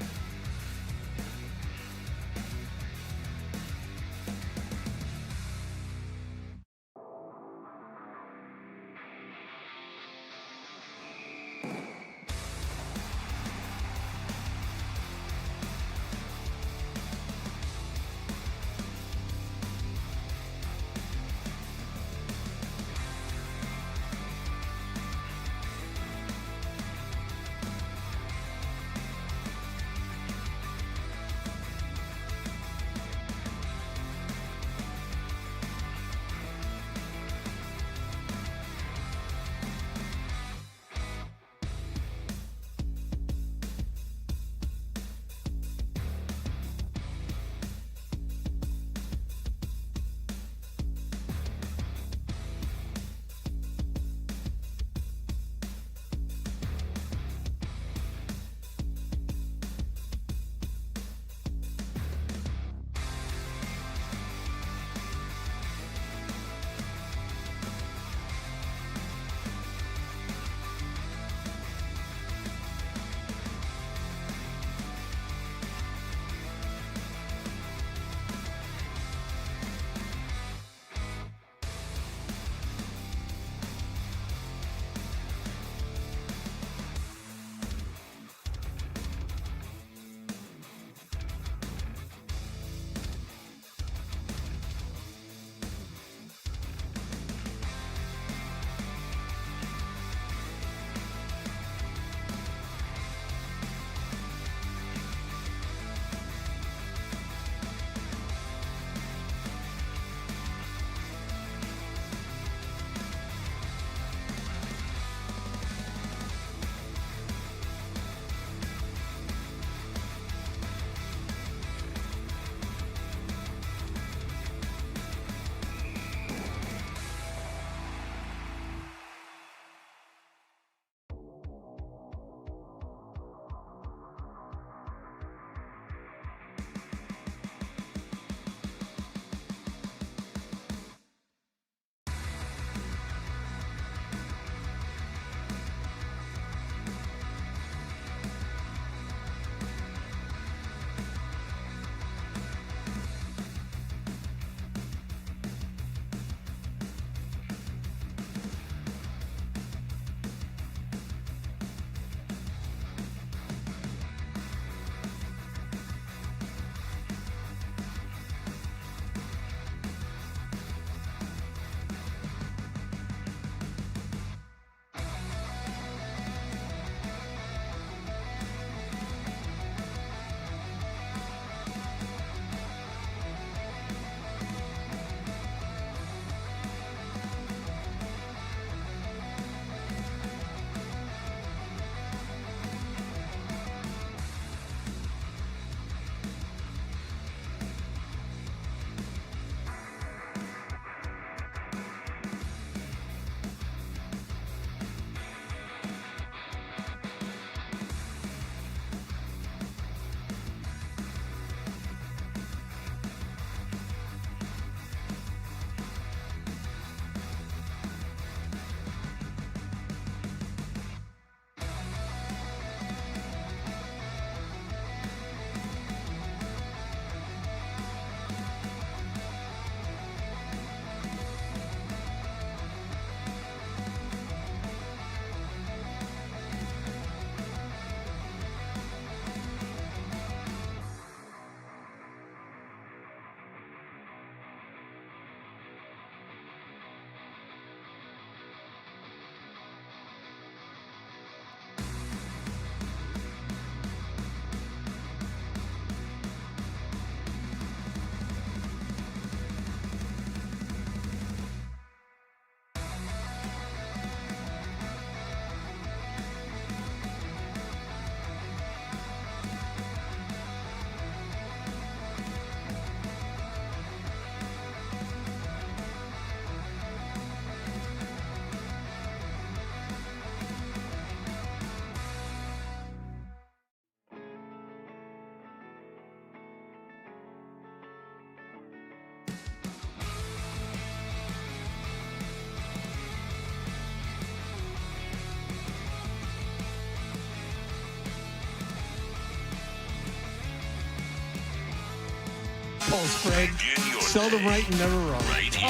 polls, Fred. Begin your Seldom day right and never wrong. right here.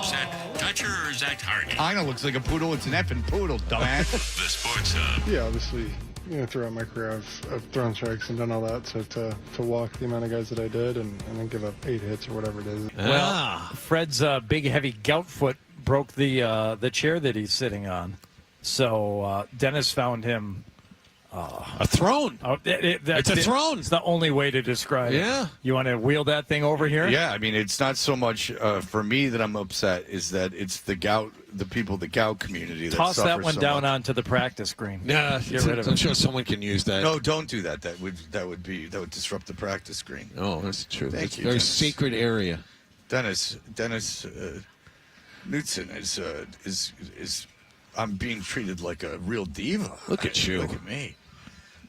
Is that Toucher or is that Hardy? Kinda looks like a poodle. It's an effing poodle, dumbass. The Sports Hub. Yeah, obviously, throughout my career, I've thrown strikes and done all that. So to walk the amount of guys that I did and then give up 8 hits or whatever it is. Well, Fred's big, heavy gout foot broke the chair that he's sitting on. So Dennis found him A throne. It's a throne. It's the only way to describe it. Yeah. You want to wheel that thing over here? Yeah, I mean, it's not so much for me that I'm upset, is that it's the gout community that Toss that suffers one so down much. onto the practice green. Yeah, Get rid of I'm it. sure someone can use that. No, don't do that. That would disrupt the practice screen. Oh, that's true. Thank It's you, a very Dennis. secret area. Dennis Knutson is I'm being treated like a real diva. Look at you. Look at me.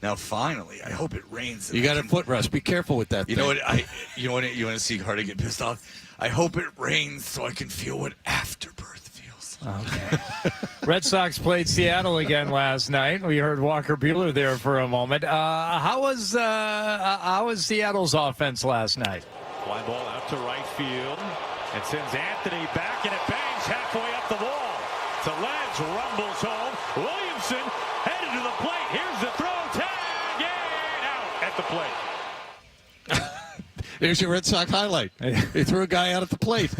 Now finally, I hope it rains. and You I got a can- foot rust. Be careful with that. You thing. know what? You want to see Hardy get pissed off? I hope it rains so I can feel what afterbirth feels. Okay. Red Sox played Seattle again last night. We heard Walker Buehler there for a moment. How was Seattle's offense last night? Fly ball out to right field. It sends Anthony back, and it bangs halfway up the wall. Tellez rumbles home. Williamson headed to the plate. Here's the throw. Tag and out at the plate. There's your Red Sox highlight. They threw a guy out at the plate.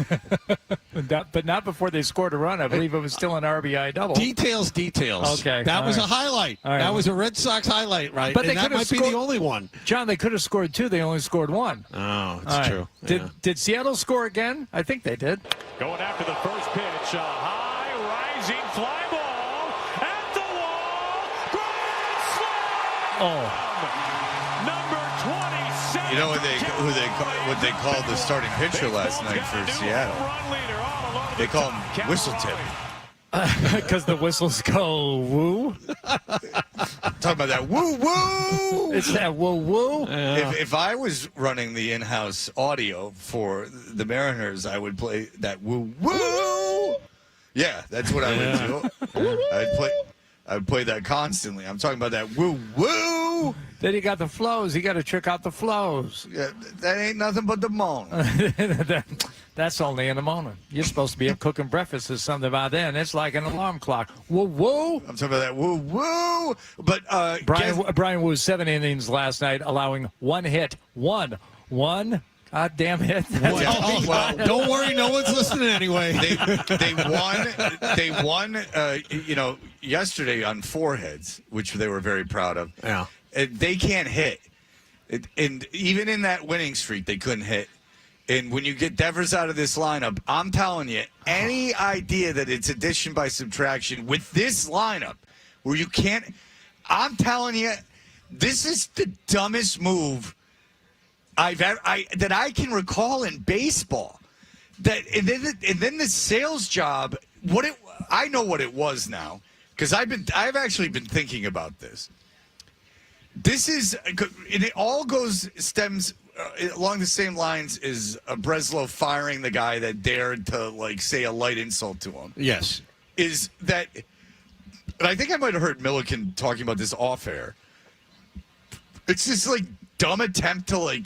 But not before they scored a run. I believe it was still an RBI double. Details. Okay, That all was right. a highlight. All right. That was a Red Sox highlight, right? But and they that could've might be scored- the only one. John, they could have scored 2. They only scored 1. Oh, it's All right. true. Did Seattle score again? I think they did. Going after the first pitch. A high rising fly ball at the wall. Grand slam. Oh. Number 27. You know what they called the starting pitcher last night for Seattle? They call him Whistle Tip. Because the whistles go woo. Talking about that woo woo. It's that woo woo. If I was running the in-house audio for the Mariners, I would play that woo woo. Yeah, that's what I would do. I'd play that constantly. I'm talking about that woo woo. Then you got the flows. You got to trick out the flows. Yeah, that ain't nothing but the moan. That's only in the morning. You're supposed to be up cooking breakfast or something by then. It's like an alarm clock. Woo woo. I'm talking about that woo woo. But Brian Woo 7 innings last night, allowing 1 hit. One goddamn hit. well, Don't worry, no one's listening anyway. They won. Yesterday on 4 heads, which they were very proud of. Yeah. They can't hit, and even in that winning streak, they couldn't hit. And when you get Devers out of this lineup, I'm telling you, any idea that it's addition by subtraction with this lineup, where you can't, I'm telling you, this is the dumbest move that I can recall in baseball. And then the sales job. I know what it was now, because I've actually been thinking about this. This is, and it all stems along the same lines as Breslow firing the guy that dared to say a light insult to him. Yes. Is that, and I think I might have heard Milliken talking about this off air. It's this dumb attempt to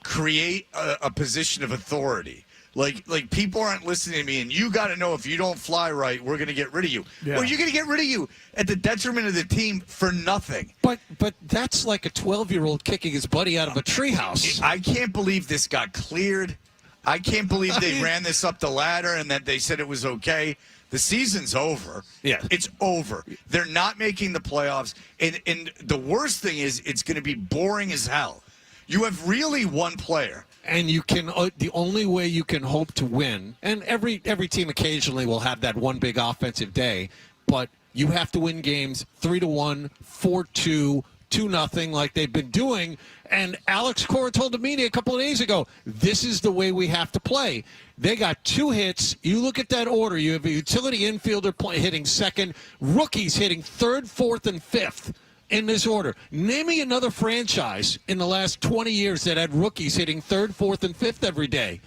create a position of authority. Like people aren't listening to me, and you got to know if you don't fly right, we're going to get rid of you. Yeah. Well, you're going to get rid of you at the detriment of the team for nothing. But that's like a 12-year-old kicking his buddy out of a treehouse. I can't believe this got cleared. I can't believe they ran this up the ladder and that they said it was okay. The season's over. Yeah. It's over. They're not making the playoffs. And the worst thing is it's going to be boring as hell. You have really one player. And you can the only way you can hope to win, and every team occasionally will have that one big offensive day, but you have to win games 3-1, 4-2, 2-0 like they've been doing. And Alex Cora told the media a couple of days ago, this is the way we have to play. They got 2 hits. You look at that order. You have a utility infielder hitting second, rookies hitting third, fourth, and fifth. In this order. Name me another franchise in the last 20 years that had rookies hitting third, fourth, and fifth every day.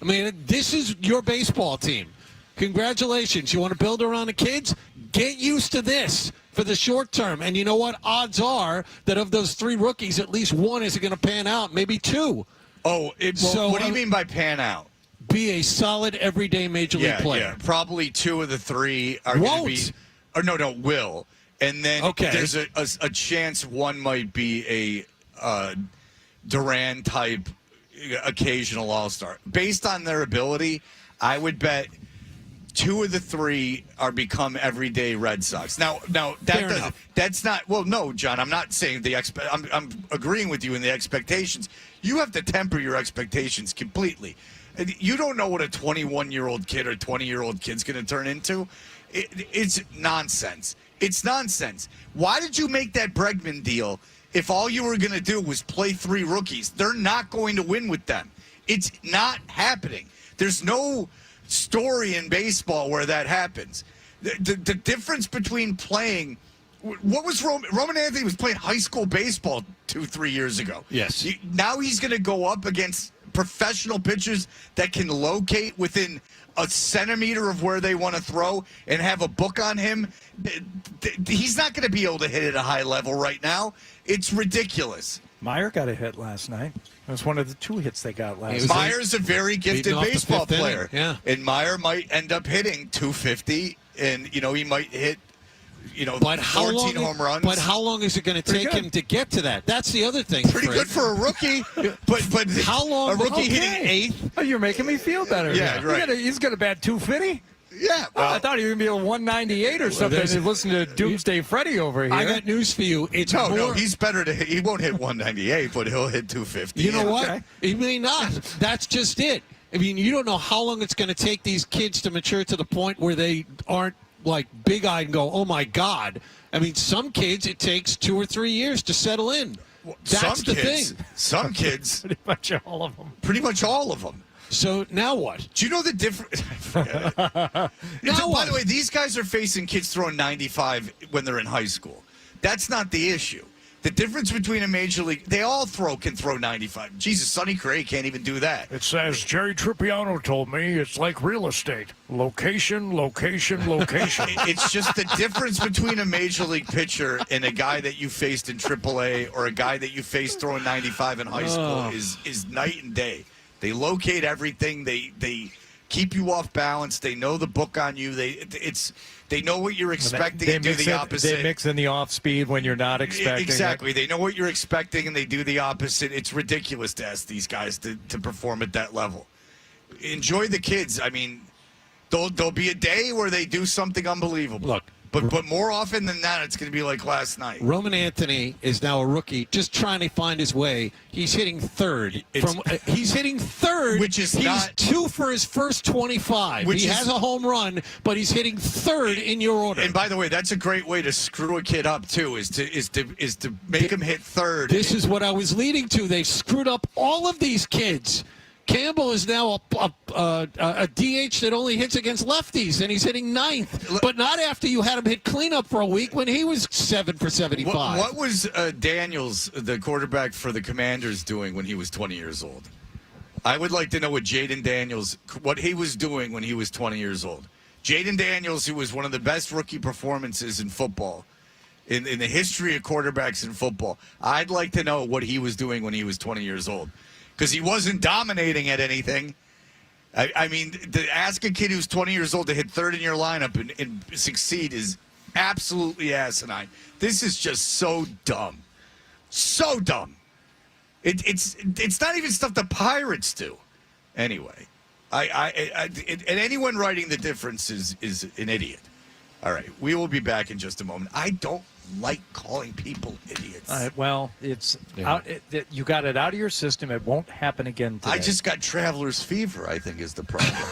I mean, this is your baseball team. Congratulations. You want to build around the kids? Get used to this for the short term. And you know what? Odds are that of those 3 rookies, at least one is going to pan out, maybe 2. Oh, what do you mean by pan out? Be a solid everyday major league player. Yeah, probably 2 of the 3 are going to be. Or no, will. And then there's a chance one might be a Duran type occasional all-star. Based on their ability, I would bet 2 of the 3 are become everyday Red Sox. Now that's not. Well, no, John, I'm not saying I'm agreeing with you in the expectations. You have to temper your expectations completely. You don't know what a 21-year-old kid or 20-year-old kid's going to turn into. It's nonsense. It's nonsense. Why did you make that Bregman deal if all you were going to do was play 3 rookies? They're not going to win with them. It's not happening. There's no story in baseball where that happens. The difference between playing – what was Roman Anthony was playing high school baseball 2-3 years ago. Yes. Now he's going to go up against professional pitchers that can locate within a centimeter of where they want to throw and have a book on him. He's not going to be able to hit at a high level right now. It's ridiculous. Meyer got a hit last night. It was one of the 2 hits they got last night. Meyer's a very gifted baseball player. Yeah. And Meyer might end up hitting 250, and, he might hit, 14 home runs. But how long is it going to take him to get to that? That's the other thing. Pretty good for a rookie. But how long? A rookie hitting 8th? Oh, you're making me feel better. Yeah, right. He's going to bat 250? Yeah. Well, I thought he was going to be a 198 or something. Listen to Doomsday Freddy over here. I got news for you. It's no, he's better to hit. He won't hit 198, but he'll hit 250. You know what? He may not. That's just it. I mean, you don't know how long it's going to take these kids to mature to the point where they aren't like big-eyed and go, oh, my God. I mean, some kids, it takes 2 or 3 years to settle in. That's the thing. Some kids. Pretty much all of them. Pretty much all of them. So now what? Do you know the difference? By the way, these guys are facing kids throwing 95 when they're in high school. That's not the issue. The difference between a major league, they all can throw 95. Jesus, Sonny Gray can't even do that. It's as Jerry Trippiano told me, it's like real estate. Location, location, location. It's just the difference between a major league pitcher and a guy that you faced in AAA or a guy that you faced throwing 95 in high school is night and day. They locate everything. They keep you off balance. They know the book on you. They know what you're expecting and do the opposite. They mix in the off speed when you're not expecting. Exactly. They know what you're expecting and they do the opposite. It's ridiculous to ask these guys to perform at that level. Enjoy the kids. I mean, there'll be a day where they do something unbelievable. Look. But more often than that, it's going to be like last night. Roman Anthony is now a rookie, just trying to find his way. He's hitting third. He's hitting third. Which is he's 2 for his first 25. He has a home run, but he's hitting third in your order. And by the way, that's a great way to screw a kid up too. Is to make him hit third. This is what I was leading to. They screwed up all of these kids. Campbell is now a DH that only hits against lefties, and he's hitting 9th. But not after you had him hit cleanup for a week when he was 7 for 75. What was Daniels, the quarterback for the Commanders, doing when he was 20 years old? I would like to know what Jaden Daniels, what he was doing when he was 20 years old. Jaden Daniels, who was one of the best rookie performances in football, in the history of quarterbacks in football. I'd like to know what he was doing when he was 20 years old. Because he wasn't dominating at anything. I mean, to ask a kid who's 20 years old to hit third in your lineup and succeed is absolutely asinine. This is just so dumb. So dumb. It's not even stuff the Pirates do. Anyway, and anyone writing the difference is an idiot. All right, we will be back in just a moment. I don't like calling people idiots. Well, it's out. You got it out of your system. It won't happen again today. I just got traveler's fever, I think, is the problem.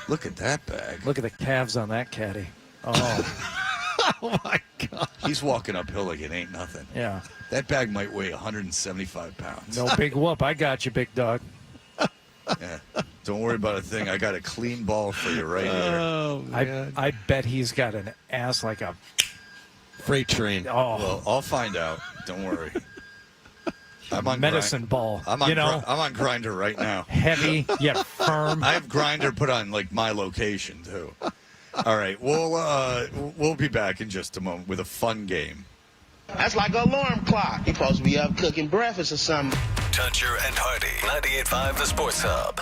Look at that bag. Look at the calves on that caddy. Oh. Oh, my God. He's walking uphill like it ain't nothing. Yeah. That bag might weigh 175 pounds. No big whoop. I got you, big dog. Yeah. Don't worry about a thing. I got a clean ball for you right here. Oh, man. I bet he's got an ass like a freight train. Oh, well, I'll find out. Don't worry. I'm on medicine ball. I'm on I'm on Grindr right now. Heavy yet firm. I have Grindr put on like my location too. All right, we'll be back in just a moment with a fun game. That's like an alarm clock. You're supposed to be up cooking breakfast or something. Toucher and Hardy. 98.5 The Sports Hub.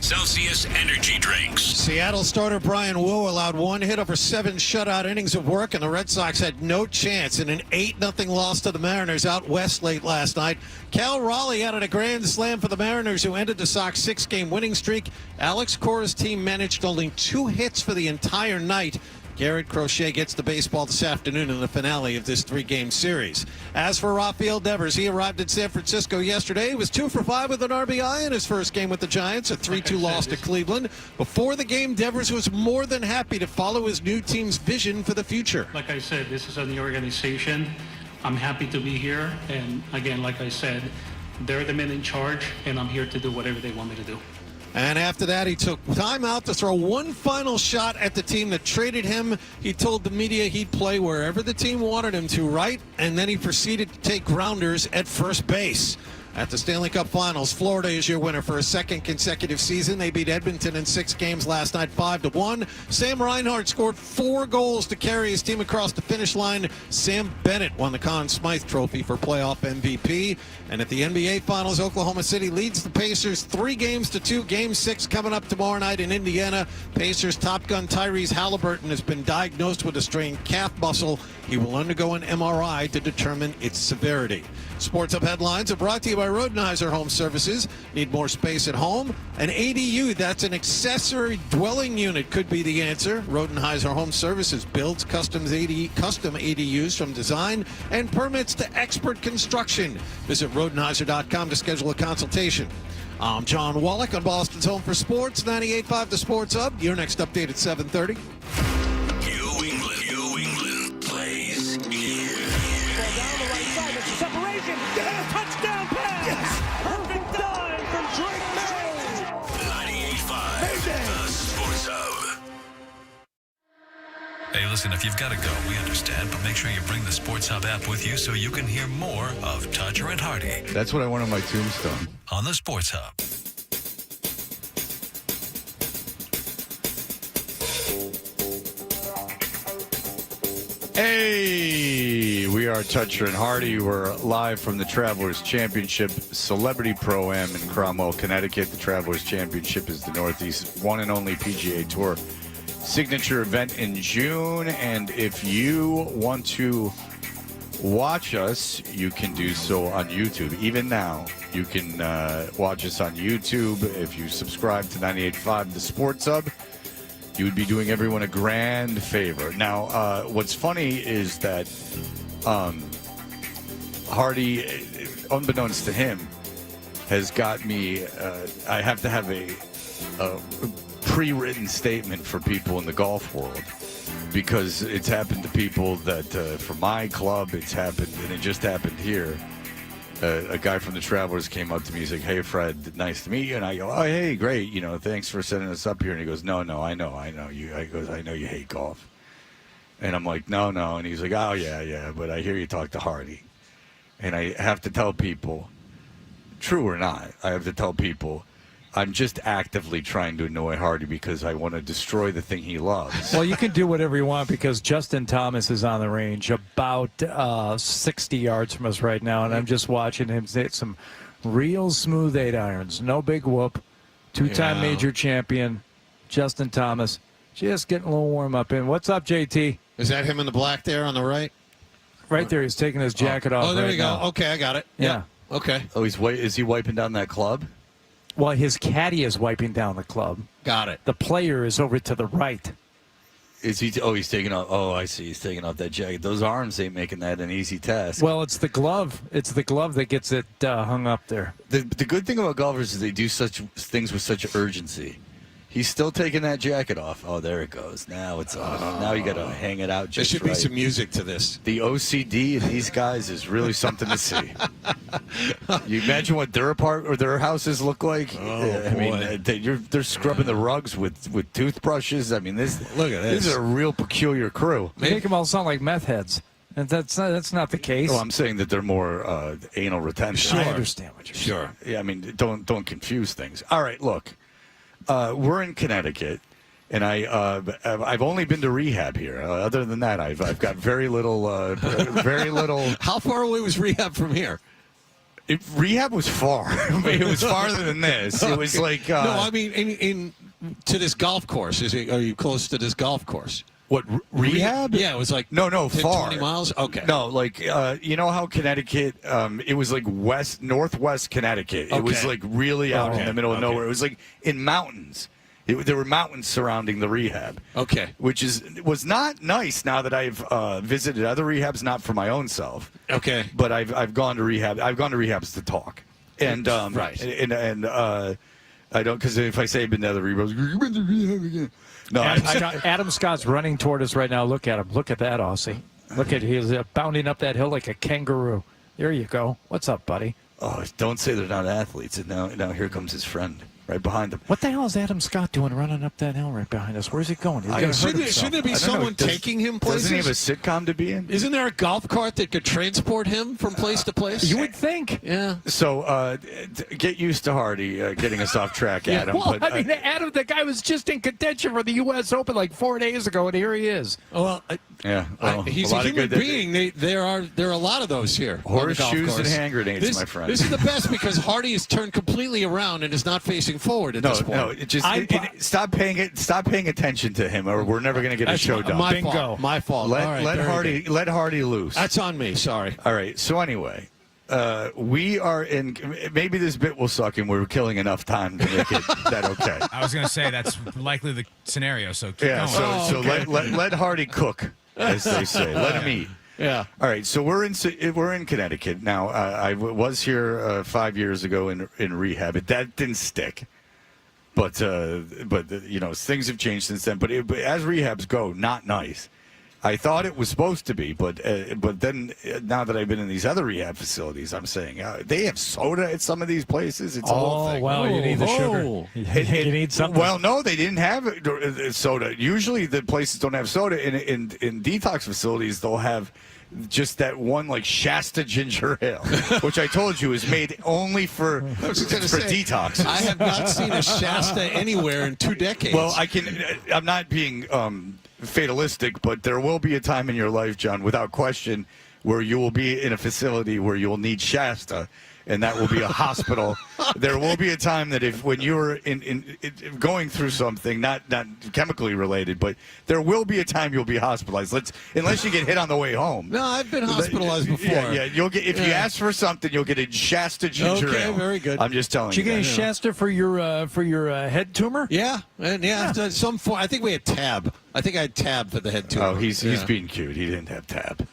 Celsius Energy Drinks. Seattle starter Brian Wu allowed one hit over 7 shutout innings of work, and the Red Sox had no chance in an 8-0 loss to the Mariners out west late last night. Cal Raleigh added a grand slam for the Mariners, who ended the Sox 6-game winning streak. Alex Cora's team managed only 2 hits for the entire night. Garrett Crochet gets the baseball this afternoon in the finale of this 3-game series. As for Rafael Devers, he arrived in San Francisco yesterday. He was 2 for 5 with an RBI in his first game with the Giants, a 3-2 loss to Cleveland. Before the game, Devers was more than happy to follow his new team's vision for the future. Like I said, this is a new organization. I'm happy to be here. And again, like I said, they're the men in charge, and I'm here to do whatever they want me to do. And after that, he took time out to throw one final shot at the team that traded him. He told the media he'd play wherever the team wanted him to, right? And then he proceeded to take grounders at first base. At the Stanley Cup Finals, Florida is your winner for a second consecutive season. They beat Edmonton in 6 games last night, 5-1. Sam Reinhart scored 4 goals to carry his team across the finish line. Sam Bennett won the Conn Smythe Trophy for playoff MVP. And at the NBA Finals, Oklahoma City leads the Pacers 3-2. Game 6 coming up tomorrow night in Indiana. Pacers top gun Tyrese Halliburton has been diagnosed with a strained calf muscle. He will undergo an MRI to determine its severity. Sports Hub headlines are brought to you by Rodenheiser Home Services. Need more space at home? An ADU, that's an accessory dwelling unit, could be the answer. Rodenheiser Home Services builds custom ADUs from design and permits to expert construction. Visit Rodenheiser.com to schedule a consultation. I'm John Wallach on Boston's Home for Sports, 98.5 The Sports Hub. Your next update at 7:30. New England plays here. Down the right side, it's a separation. Touchdown pass. Perfect dive from Drake May. 98.5 The Sports Hub. Hey, listen, if you've got to go, we understand, but make sure you bring the Sports Hub app with you so you can hear more of Toucher and Hardy That's what I want on my tombstone. on the Sports Hub. Hey, we are Toucher and Hardy. We're live from the Travelers Championship Celebrity Pro-Am in Cromwell, Connecticut. The Travelers Championship is the Northeast one and only PGA Tour signature event in June. And if you want to watch us, you can do so on YouTube. Even now, you can watch us on YouTube. If you subscribe to 98.5 The Sports Hub, you would be doing everyone a grand favor. Now, what's funny is that Hardy, unbeknownst to him, has got me. I have to have a pre-written statement for people in the golf world, because it's happened to people that for my club, it's happened, and it just happened here. A guy from the Travelers came up to me. He's like, "Hey, Fred, nice to meet you." And I go, "Oh, hey, great. You know, thanks for setting us up here." And he goes, "No, I know you." I goes, "I know you hate golf." And I'm like, "No." And he's like, "Oh, yeah, but I hear you talk to Hardy." And I have to tell people, true or not, I have to tell people, I'm just actively trying to annoy Hardy because I want to destroy the thing he loves. Well, you can do whatever you want because Justin Thomas is on the range about 60 yards from us right now, and I'm just watching him hit some real smooth 8-irons. No big whoop. 2-time major champion, Justin Thomas, just getting a little warm up in. What's up, JT? Is that him in the black there on the right? Right there. He's taking his jacket off. Oh, there we go. now. Okay, I got it. Yeah. Okay. Oh, is he wiping down that club? Well, his caddy is wiping down the club. Got it. The player is over to the right. Is he? He's taking off. Oh, I see. He's taking off that jacket. Those arms ain't making that an easy task. Well, it's the glove. It's the glove that gets it hung up there. The good thing about golfers is they do such things with such urgency. He's still taking that jacket off. Oh, there it goes. Now it's off. Now you got to hang it out just There should be some music to this. The OCD in these guys is really something to see. You imagine what their houses look like? Oh, I mean, they're scrubbing the rugs with toothbrushes. I mean, Look at this. This is a real peculiar crew. They make them all sound like meth heads. And that's not the case. Well, I'm saying that they're more anal retention. I understand what you're saying. Sure. Yeah, I mean, don't confuse things. All right, look. We're in Connecticut, and I've only been to rehab here. Other than that, I've got very little. How far away was rehab from here? Rehab was far. It was farther than this. It was like no, I mean in to this golf course. Are you close to this golf course? What, rehab? Yeah, it was like no, 10, far. 20 miles. Okay. No, like you know how Connecticut? It was like northwest Connecticut. It was like really out in the middle of nowhere. It was like in mountains. There were mountains surrounding the rehab. Okay. Which was not nice. Now that I've visited other rehabs, not for my own self. Okay. But I've gone to rehab. I've gone to rehabs to talk. And right. And I don't, because if I say I've been to other rehabs, you've been to rehab again. No, Adam Scott's running toward us right now. Look at him. Look at that, Aussie. Look at he's bounding up that hill like a kangaroo. There you go. What's up, buddy? Oh, don't say they're not athletes. And now here comes his friend right behind him. What the hell is Adam Scott doing running up that hill right behind us? Where's he going? He's gonna hurt himself. Shouldn't there be someone taking him places? Doesn't he have a sitcom to be in? Isn't there a golf cart that could transport him from place to place? You would think. Yeah. So get used to Hardy getting us off track, Adam. Well, but, I mean, Adam, the guy was just in contention for the U.S. Open like 4 days ago, and here he is. Well, he's a human being. There are a lot of those here. Horseshoes and hand grenades, my friend. This is the best because Hardy has turned completely around and is not facing forward at this point. No, stop paying attention to him, or we're never going to get a show done. My fault. Let Hardy loose. That's on me. Sorry. All right. So anyway, we are in. Maybe this bit will suck, and we're killing enough time to make it that okay. I was going to say that's likely the scenario. So keep going. So let Hardy cook, as they say. Let him eat. Yeah. All right. So we're in Connecticut now. I was here 5 years ago in rehab. That didn't stick. But you know, things have changed since then. But as rehabs go, not nice. I thought it was supposed to be, but then now that I've been in these other rehab facilities, I'm saying they have soda at some of these places. It's a whole thing. Well, you need the sugar. You need something. Well, no, they didn't have soda. Usually, the places don't have soda. In detox facilities, they'll have just that one like Shasta ginger ale, which I told you is made only for detox. I have not seen a Shasta anywhere in 2 decades. Well, I'm not being fatalistic, but there will be a time in your life, John, without question, where you will be in a facility where you will need Shasta, and that will be a hospital. There will be a time that when you're going through something, not chemically related, but there will be a time you'll be hospitalized. Unless you get hit on the way home. No, I've been hospitalized before. Yeah. You'll get if you ask for something, you'll get a Shasta ginger ale. Okay, very good. I'm just telling you. Did you get a Shasta for your head tumor? Yeah, and some form. I think we had Tab. I think I had Tab for the head tumor. Oh, he's being cute. He didn't have Tab.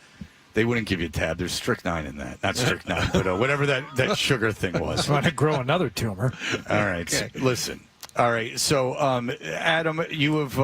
They wouldn't give you Tab. There's strychnine in that. Not strychnine, but whatever that sugar thing was. Want to grow another tumor? All right. Okay. So, listen. All right. So, Adam, you've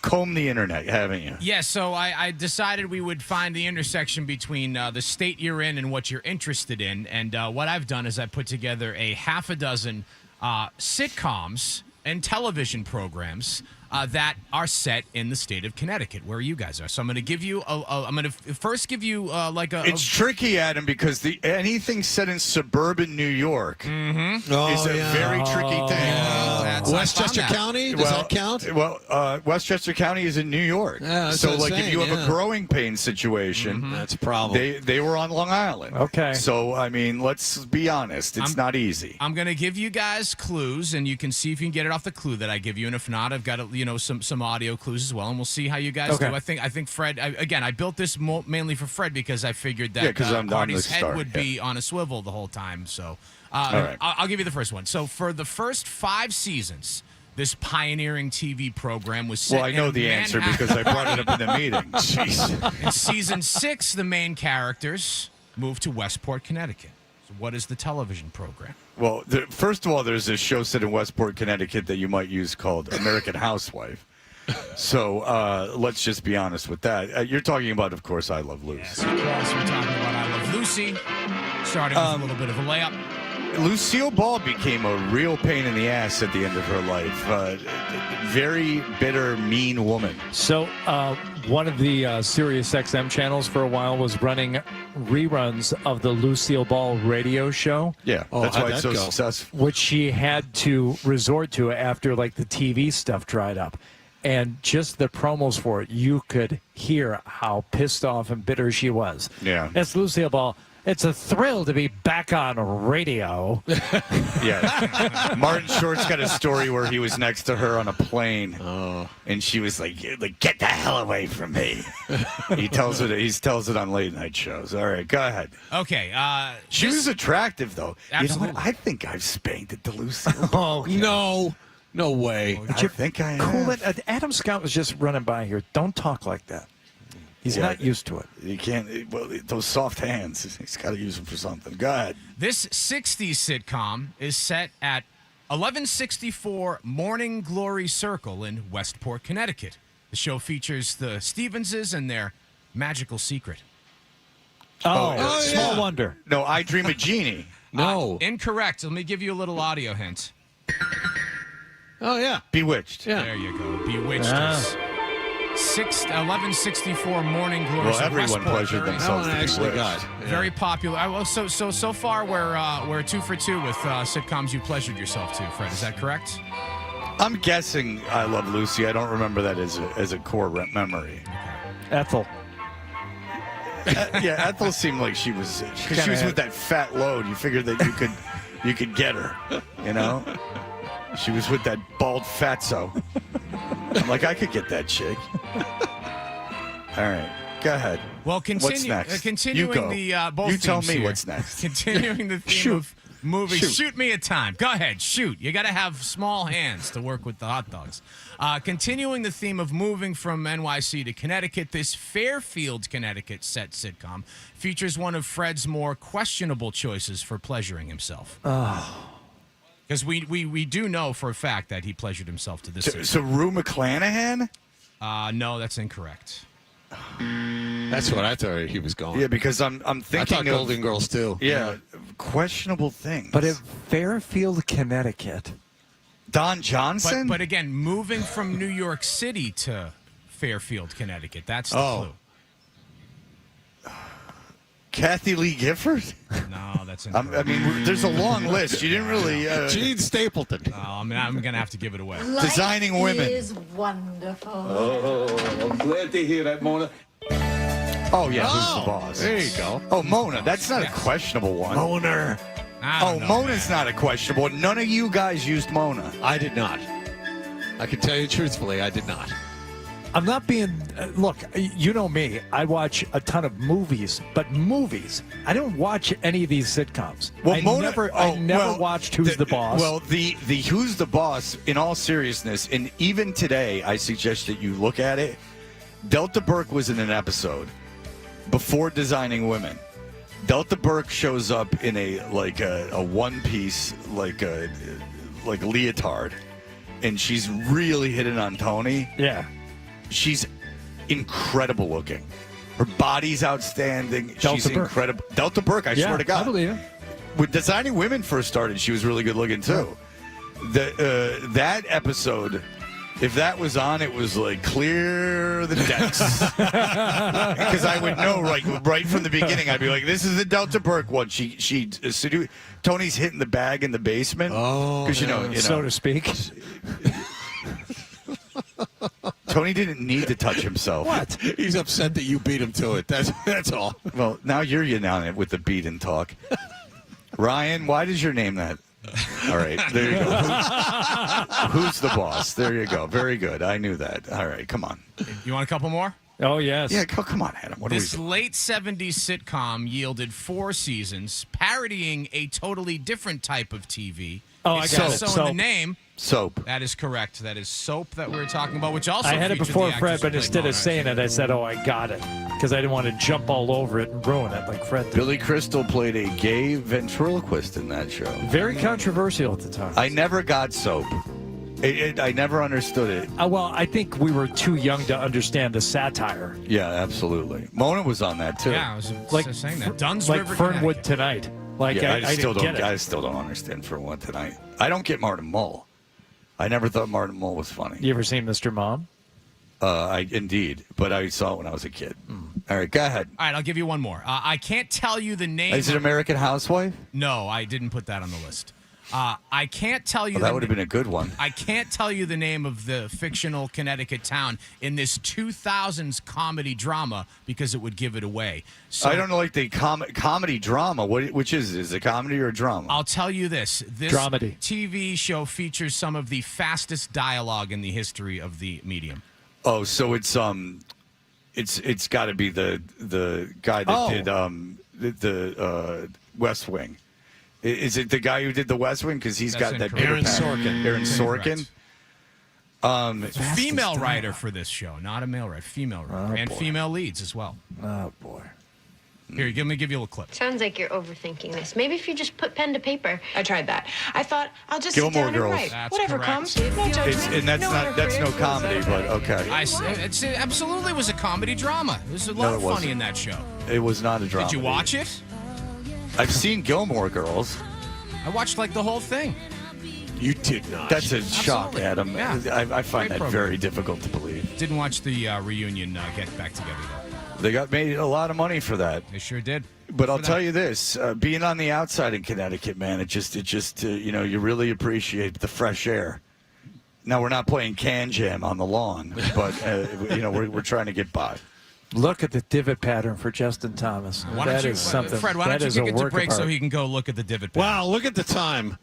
combed the internet, haven't you? Yeah. So I decided we would find the intersection between the state you're in and what you're interested in. And what I've done is I put together a half a dozen sitcoms and television programs that are set in the state of Connecticut, where you guys are. So I'm going to give you I'm going to first give you It's tricky, Adam, because anything set in suburban New York is a very tricky thing. Westchester County, does that count? Well, Westchester County is in New York. Yeah, so if you have a growing pain situation, that's a problem. They were on Long Island. Okay. So I mean, let's be honest, it's not easy. I'm going to give you guys clues, and you can see if you can get it off the clue that I give you. And if not, I've got some audio clues as well, and we'll see how you guys do. I think Fred. I built this mainly for Fred because I figured that Hardy's head would be on a swivel the whole time. So I'll give you the first one. So for the first 5 seasons, this pioneering TV program was set I know the answer because I brought it up in the meeting. Jeez. In season 6, the main characters moved to Westport, Connecticut. So what is the television program? Well, first of all, there's a show set in Westport, Connecticut that you might use called American Housewife. So let's just be honest with that. You're talking about, of course, I Love Lucy. Yes, of course, we're talking about I Love Lucy, starting with a little bit of a layup. Lucille Ball became a real pain in the ass at the end of her life. Very bitter, mean woman. So one of the Sirius XM channels for a while was running reruns of the Lucille Ball radio show. Yeah, that's why it's so successful. Which she had to resort to after like the TV stuff dried up. And just the promos for it, you could hear how pissed off and bitter she was. Yeah. That's Lucille Ball. It's a thrill to be back on radio. Yeah. Martin Short's got a story where he was next to her on a plane, and she was like, "Get the hell away from me." He tells it on late night shows. All right, go ahead. Okay. She was attractive, though. Absolutely. You know what? I think I've spanked it to Lucy. No way. I think I Cool have. it. Adam Scott was just running by here. Don't talk like that. He's not used to it. You can't. Well, those soft hands. He's got to use them for something. Go ahead. This 60s sitcom is set at 1164 Morning Glory Circle in Westport, Connecticut. The show features the Stevenses and their magical secret. Small wonder. No, I Dream of Jeannie. No. Incorrect. Let me give you a little audio hint. Oh, yeah. Bewitched. Yeah. There you go. Bewitched is 1164 Morning Glory. Well, everyone pleasured very, themselves. That one I actually got. Very popular. So far we're 2 for 2 with sitcoms you pleasured yourself to, Fred. Is that correct? I'm guessing I Love Lucy. I don't remember that as a core memory. Ethel. Yeah, Ethel seemed like she was because she was with that fat load. You figured that you could get her, you know. She was with that bald fatso. I'm like, I could get that chick. All right, go ahead. Well, what's next? Continuing you go. the both you tell themes me here. what's next. Continuing the theme of movies. Shoot. Shoot me a time. Go ahead, shoot. You got to have small hands to work with the hot dogs. Continuing the theme of moving from NYC to Connecticut, this Fairfield, Connecticut set sitcom features one of Fred's more questionable choices for pleasuring himself. Because we do know for a fact that he pleasured himself to this. So Rue McClanahan? No, that's incorrect. That's what I thought he was going. Yeah, because I'm thinking I thought of Golden Girls too. Yeah, questionable things. But in Fairfield, Connecticut. Don Johnson? But again, moving from New York City to Fairfield, Connecticut. That's the clue. Kathy Lee Gifford? No, that's incorrect. I mean, there's a long list. You didn't really. Gene Stapleton. I'm going to have to give it away. Designing Women. Is wonderful. Oh, I'm glad to hear that, Mona. Oh, yeah, Who's the Boss? There you go. Oh, Mona. That's not a questionable one. Mona. Oh, Mona's not a questionable one. None of you guys used Mona. I did not. I can tell you truthfully, I did not. I'm not being. Look, you know me. I watch a ton of movies, but movies. I don't watch any of these sitcoms. Well, I never watched Who's the Boss. Well, the Who's the Boss, in all seriousness, and even today, I suggest that you look at it. Delta Burke was in an episode before Designing Women. Delta Burke shows up in a one piece like leotard, and she's really hitting on Tony. Yeah. She's incredible looking. Her body's outstanding. She's incredible. Delta Burke, I swear to God. I believe it. When Designing Women first started, she was really good looking too. That episode, if that was on, it was like clear the decks. Because I would know right from the beginning. I'd be like, this is the Delta Burke one. Tony's hitting the bag in the basement. Oh, because you know, so to speak. Tony didn't need to touch himself. What? He's upset that you beat him to it. That's all. Well, now you're on it with the beat and talk. Ryan, why does your name that? All right, there you go. Who's the Boss? There you go. Very good. I knew that. All right, come on. You want a couple more? Oh, yes. Yeah, come on, Adam. What This are we doing? late 70s sitcom yielded 4 seasons, parodying a totally different type of TV. Oh, I got it. So in the name, Soap. that is correct. That is Soap that we were talking about, which also I had it featured before the actors Fred, who but played instead Mona. of saying it, I said, oh, I got it. Because I didn't want to jump all over it and ruin it like Fred did. Billy Crystal played a gay ventriloquist in that show. Very controversial at the time. I never got Soap. I never understood it. Well, I think we were too young to understand the satire. Yeah, absolutely. Mona was on that too. Yeah, I was saying that. Dunn's like River, Fernwood Tonight. Like Yeah, I still didn't get don't. it. I still don't understand Fernwood Tonight. I don't get Martin Mull. I never thought Martin Mull was funny. You ever seen Mr. Mom? Indeed, but I saw it when I was a kid. All right, go ahead. All right, I'll give you one more. I can't tell you the name. Is it American Housewife? No, I didn't put that on the list. I can't tell you. That would have been a good one. I can't tell you the name of the fictional Connecticut town in this 2000s comedy drama because it would give it away. So I don't know, like the comedy drama. Which is it? Is it a comedy or a drama? I'll tell you this. This Dramedy. TV show features some of the fastest dialogue in the history of the medium. Oh, so it's got to be the guy that did the West Wing. Is it the guy who did the West Wing? Because he's got that Aaron Sorkin. Aaron Sorkin. Female writer for this show, not a male writer. Female writer and female leads as well. Oh boy. Here, let me give you a little clip. Sounds like you're overthinking this. Maybe if you just put pen to paper. I tried that. I thought I'll just Gilmore sit down Girls. and write. That's Whatever correct. comes. No judgment. And that's no comedy, but okay. It absolutely was a comedy drama. There's a lot of funny in that show. It was not a drama. Did you watch it? I've seen Gilmore Girls. I watched like the whole thing. You did not. That's a shock, Adam. Yeah. I find Great that program. very difficult to believe. Didn't watch the reunion get back together though. They got made a lot of money for that. They sure did. But I'll tell you this: being on the outside in Connecticut, man, it just you really appreciate the fresh air. Now we're not playing can jam on the lawn, but we're trying to get by. Look at the divot pattern for Justin Thomas. That is something. Fred, why that don't is you a kick it to work break of so art. he can go look at the divot pattern? Wow, look at the time.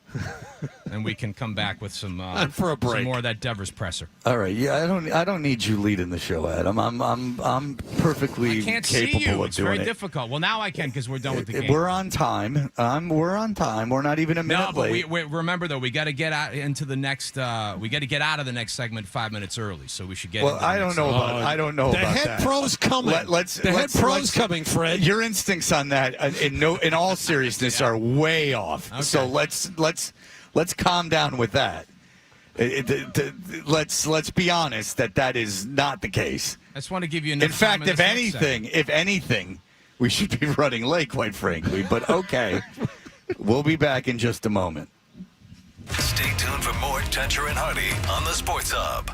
And we can come back with some for a break. some more of that Devers presser. All right, yeah, I don't need you leading the show, Adam. I'm perfectly I can't capable see you. of It's doing very it. difficult. Well, now I can because we're done with the game. We're on time. We're on time. We're not even a minute No, but late. we remember though we got to get out into the next. We got to get out of the next segment 5 minutes early, so we should get. Well, into the I don't next know segment. about. I don't know The about head that. pro's coming. Let's coming, Fred. Your instincts on that, in all seriousness, are way off. Okay. So let's calm down with that. Let's be honest that is not the case. I just want to give you enough In fact, time if anything, we should be running late, quite frankly. But okay, we'll be back in just a moment. Stay tuned for more Toucher and Hardy on the Sports Hub.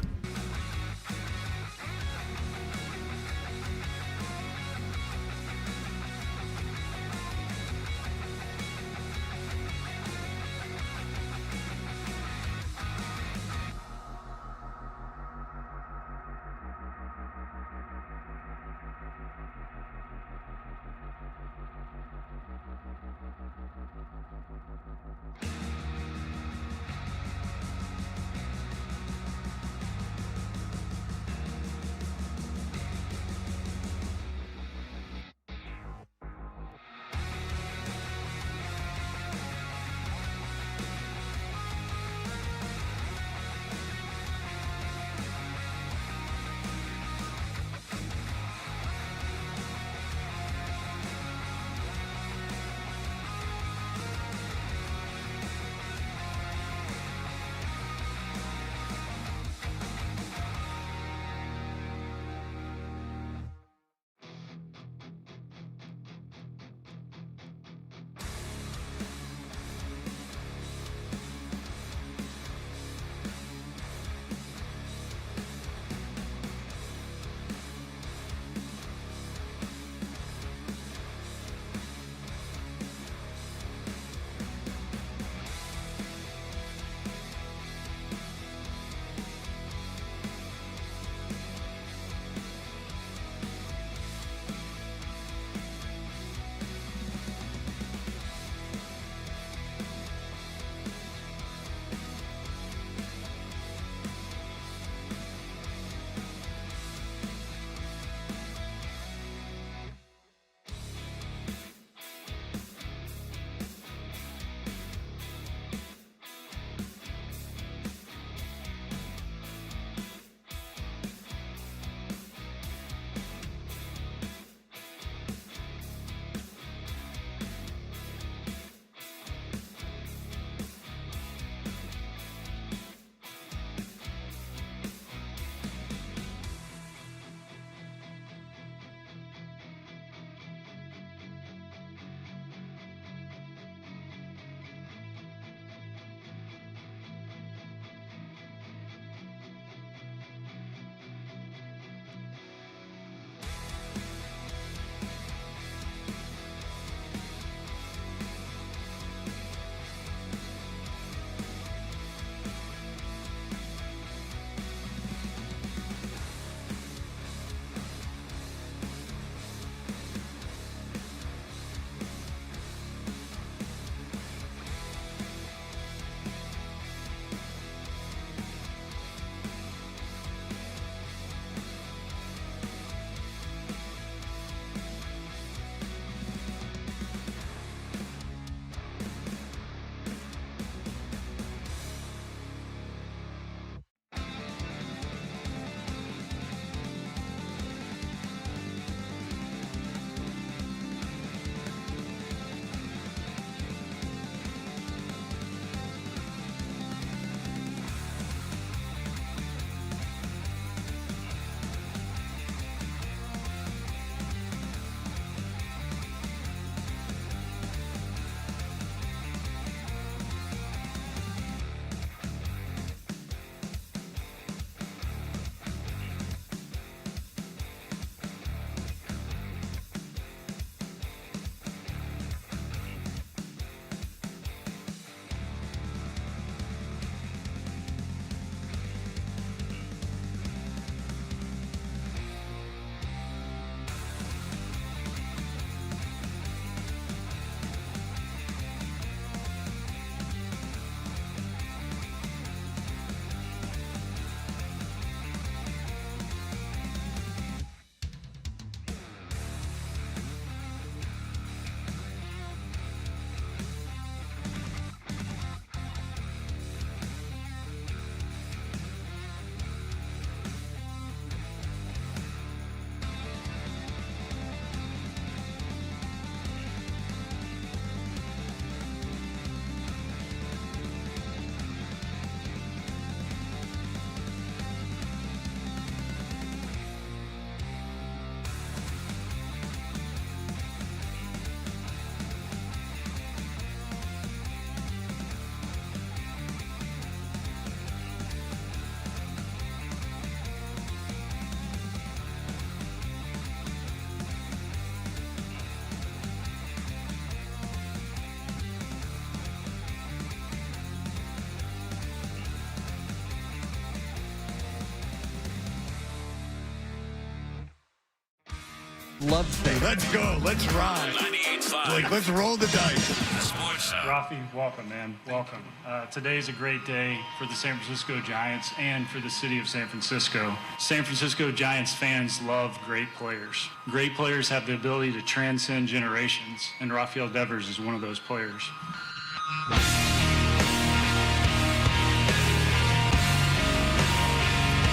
love state. Let's go. Let's ride. 98.5. Like, let's roll the dice. The Sports Hub. Rafi, welcome, man. Welcome. Today's a great day for the San Francisco Giants and for the city of San Francisco. San Francisco Giants fans love great players. Great players have the ability to transcend generations, and Rafael Devers is one of those players.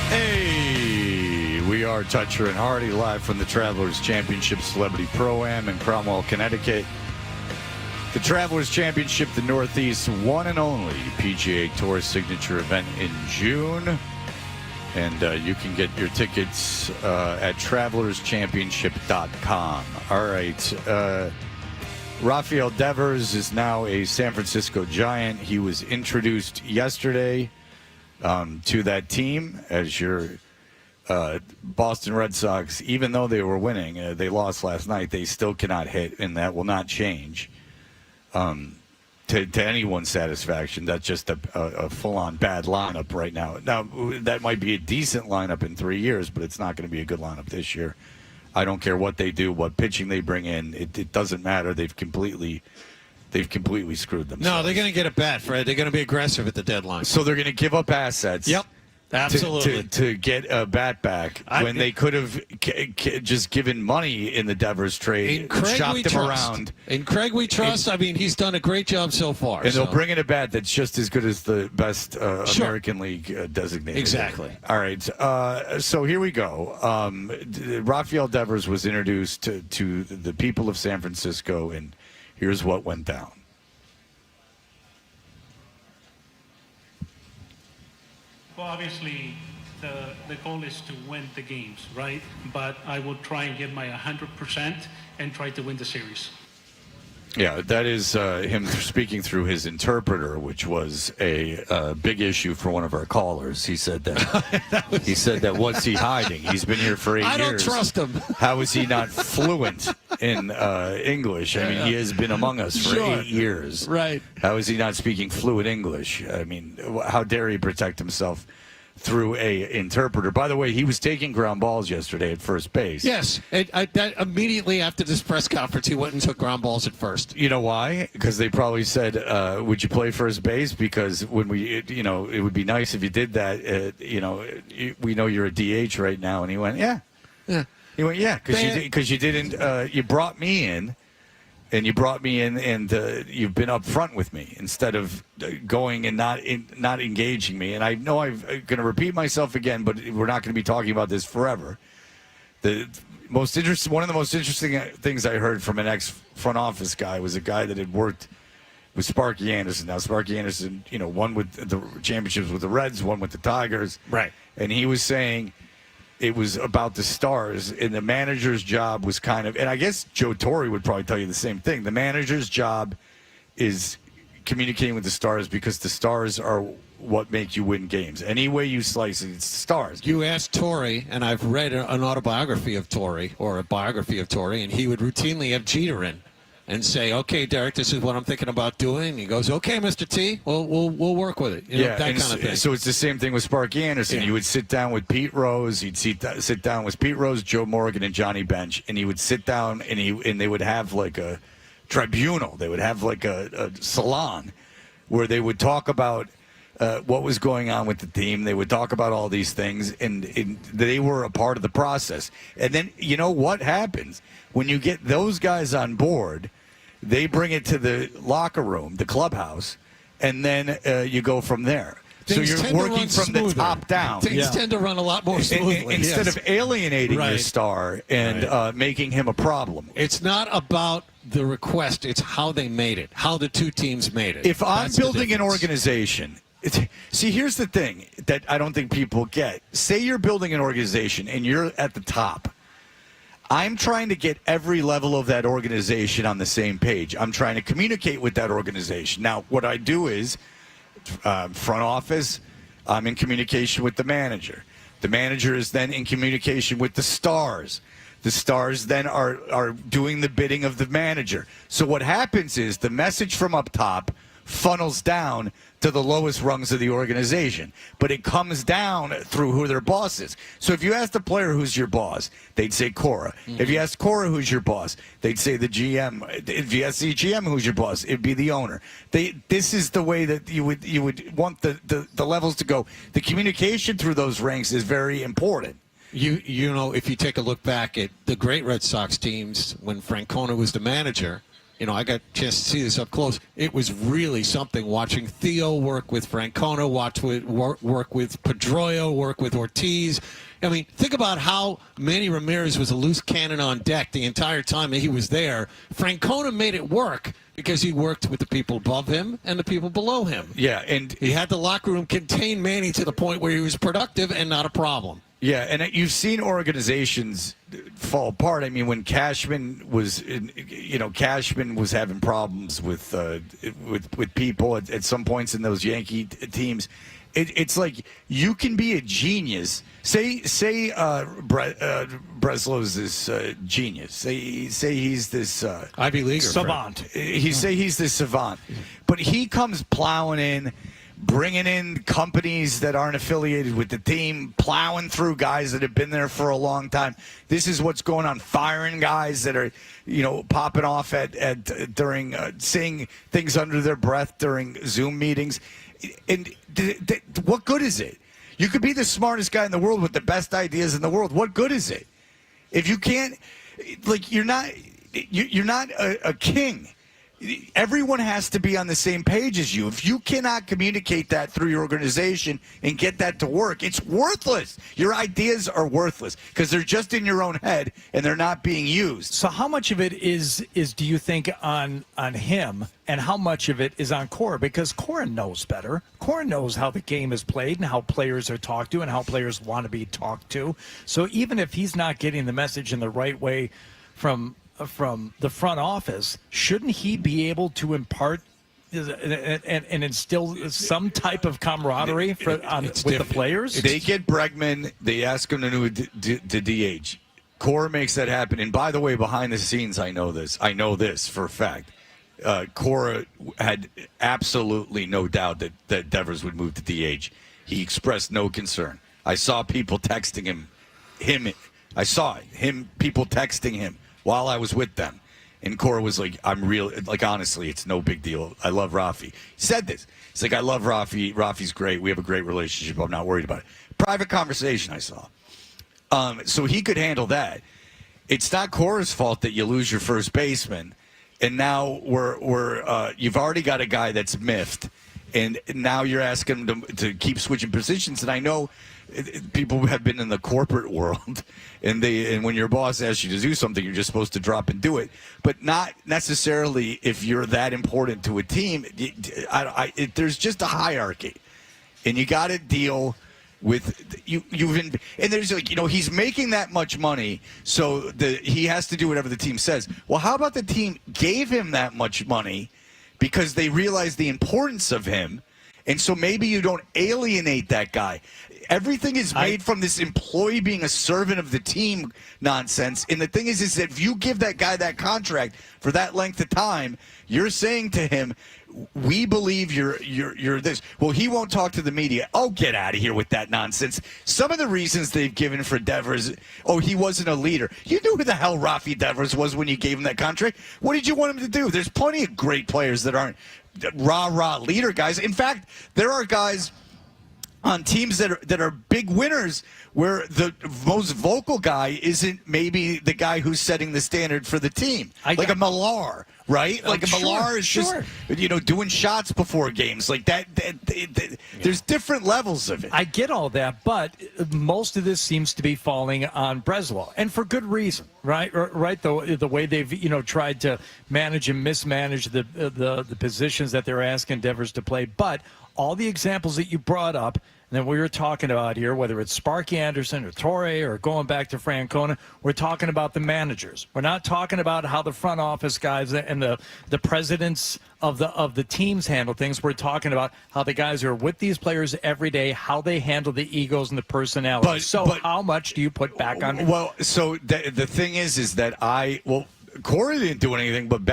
Hey, we are Toucher and Hardy live from the Travelers Championship Celebrity Pro-Am in Cromwell, Connecticut. The Travelers Championship, the Northeast one and only PGA Tour signature event in June. And you can get your tickets at travelerschampionships.com. All right. Rafael Devers is now a San Francisco Giant. He was introduced yesterday to that team as your Boston Red Sox. Even though they were winning, they lost last night, they still cannot hit, and that will not change. To anyone's satisfaction, that's just a full-on bad lineup right now. Now, that might be a decent lineup in 3 years, but it's not going to be a good lineup this year. I don't care what they do, what pitching they bring in. It doesn't matter. They've completely screwed themselves. No, they're going to get a bat, Fred. They're going to be aggressive at the deadline. So they're going to give up assets. Yep. Absolutely. To get a bat back when they could have just given money in the Devers trade, shopped him around. In Craig we trust. I mean, he's done a great job so far. And they'll bring in a bat that's just as good as the best American League designated. Exactly. All right. So here we go. Rafael Devers was introduced to the people of San Francisco, and here's what went down. Well, obviously, the goal is to win the games, right? But I will try and give my 100% and try to win the series. Yeah, that is him speaking through his interpreter, which was a big issue for one of our callers. He said that what's he hiding? He's been here for 8 years. I don't trust him. How is he not fluent in English? I mean, he has been among us for 8 years. Right. How is he not speaking fluent English? I mean, how dare he protect himself through a interpreter? By the way, he was taking ground balls yesterday at first base. Yes. That immediately after this press conference, he went and took ground balls at first. You know why? Because they probably said, would you play first base? Because when it would be nice if you did that. We know you're a DH right now. And he went, yeah. Yeah. He went, yeah, because you didn't. You brought me in. And you brought me in, and you've been up front with me instead of going and not engaging me. And I know I'm going to repeat myself again, but we're not going to be talking about this forever. One of the most interesting things I heard from an ex-front office guy was a guy that had worked with Sparky Anderson. Now, Sparky Anderson, won with the championships with the Reds, won with the Tigers. Right. And he was saying it was about the stars, and the manager's job was kind of, and I guess Joe Torre would probably tell you the same thing. The manager's job is communicating with the stars because the stars are what make you win games. Any way you slice it, it's the stars. You asked Torre, and I've read an autobiography of Torre, or a biography of Torre, and he would routinely have Jeter in and say, okay, Derek, this is what I'm thinking about doing. And he goes, okay, Mr. T, we'll work with it. That kind of thing. So it's the same thing with Sparky Anderson. You would sit down with Pete Rose. He'd sit down with Pete Rose, Joe Morgan, and Johnny Bench, and he would sit down, and they would have like a tribunal. They would have like a salon where they would talk about what was going on with the team. They would talk about all these things, and they were a part of the process. And then, you know what happens? When you get those guys on board, they bring it to the locker room, the clubhouse, and then you go from there. Things so you're working from the top down. Things tend to run a lot more smoothly. Instead of alienating your star and making him a problem. It's not about the request. It's how they made it, how the two teams made it. If I'm building an organization, see, here's the thing that I don't think people get. Say you're building an organization and you're at the top. I'm trying to get every level of that organization on the same page. I'm trying to communicate with that organization. Now, what I do is, front office, I'm in communication with the manager. The manager is then in communication with the stars. The stars then are doing the bidding of the manager. So what happens is the message from up top funnels down to the lowest rungs of the organization. But it comes down through who their boss is. So if you ask the player who's your boss, they'd say Cora. Mm-hmm. If you ask Cora who's your boss, they'd say the GM. If you ask the GM who's your boss, it'd be the owner. This is the way that you would want the levels to go. The communication through those ranks is very important. You know, if you take a look back at the great Red Sox teams when Francona was the manager, you know, I got a chance to see this up close. It was really something watching Theo work with Francona, work with Pedroia, work with Ortiz. I mean, think about how Manny Ramirez was a loose cannon on deck the entire time that he was there. Francona made it work because he worked with the people above him and the people below him. Yeah, and he had the locker room contain Manny to the point where he was productive and not a problem. Yeah, and you've seen organizations fall apart. I mean, when Cashman was having problems with people at some points in those Yankee teams. It's like you can be a genius. Say Breslow's this genius. Say he's this Ivy Leaguer savant. He's this savant, but he comes plowing in, bringing in companies that aren't affiliated with the team, plowing through guys that have been there for a long time. This is what's going on, firing guys that are, popping off during saying things under their breath during Zoom meetings. And what good is it? You could be the smartest guy in the world with the best ideas in the world. What good is it? If you can't, you're not a king. Everyone has to be on the same page as you. If you cannot communicate that through your organization and get that to work, it's worthless. Your ideas are worthless because they're just in your own head and they're not being used. So how much of it is do you think on him, and how much of it is on Cora? Because Cora knows better. Cora knows how the game is played and how players are talked to and how players want to be talked to. So even if he's not getting the message in the right way from the front office, shouldn't he be able to impart and instill some type of camaraderie with the players? They get Bregman. They ask him to DH. Cora makes that happen. And by the way, behind the scenes, I know this for a fact. Cora had absolutely no doubt that Devers would move to DH. He expressed no concern. I saw people texting him. People texting him while I was with them. And Cora was like, honestly, it's no big deal. I love Rafi. He said this. He's like, I love Rafi. Rafi's great. We have a great relationship. I'm not worried about it. Private conversation I saw. So he could handle that. It's not Cora's fault that you lose your first baseman. And now you've already got a guy that's miffed. And now you're asking him to keep switching positions. And I know people have been in the corporate world, and when your boss asks you to do something, you're just supposed to drop and do it. But not necessarily if you're that important to a team. There's just a hierarchy, and you got to deal with and there's he's making that much money, so he has to do whatever the team says. Well, how about the team gave him that much money because they realize the importance of him, and so maybe you don't alienate that guy. Everything is made from this employee being a servant of the team nonsense. And the thing is that if you give that guy that contract for that length of time, you're saying to him, we believe you're this. Well, he won't talk to the media. Oh, get out of here with that nonsense. Some of the reasons they've given for Devers, he wasn't a leader. You knew who the hell Rafi Devers was when you gave him that contract. What did you want him to do? There's plenty of great players that aren't rah-rah leader guys. In fact, there are guys on teams that are big winners where the most vocal guy isn't maybe the guy who's setting the standard for the team. Like a Millar, right? Like a Millar is just, doing shots before games. Like that there's different levels of it. I get all that, but most of this seems to be falling on Breslow, and for good reason, right? Right, the way they've tried to manage and mismanage the positions that they're asking Devers to play. But all the examples that you brought up, and then we were talking about here, whether it's Sparky Anderson or Torre or going back to Francona, we're talking about the managers. We're not talking about how the front office guys and the presidents of the teams handle things. We're talking about how the guys who are with these players every day, how they handle the egos and the personality. But how much do you put back on? Well, so the thing is that Cora didn't do anything but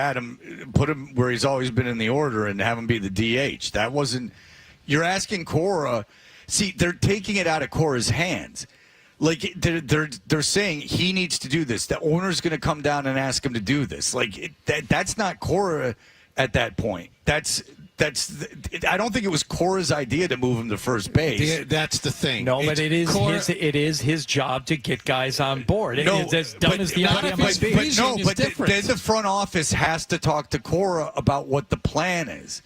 put him where he's always been in the order and have him be the DH. That wasn't. You're asking Cora. See, they're taking it out of Cora's hands. Like they're saying he needs to do this. The owner's going to come down and ask him to do this. Like that's not Cora at that point. I don't think it was Cora's idea to move him to first base. That's the thing. No, but it is his job to get guys on board. It's as dumb as the idea might be. But then the front office has to talk to Cora about what the plan is.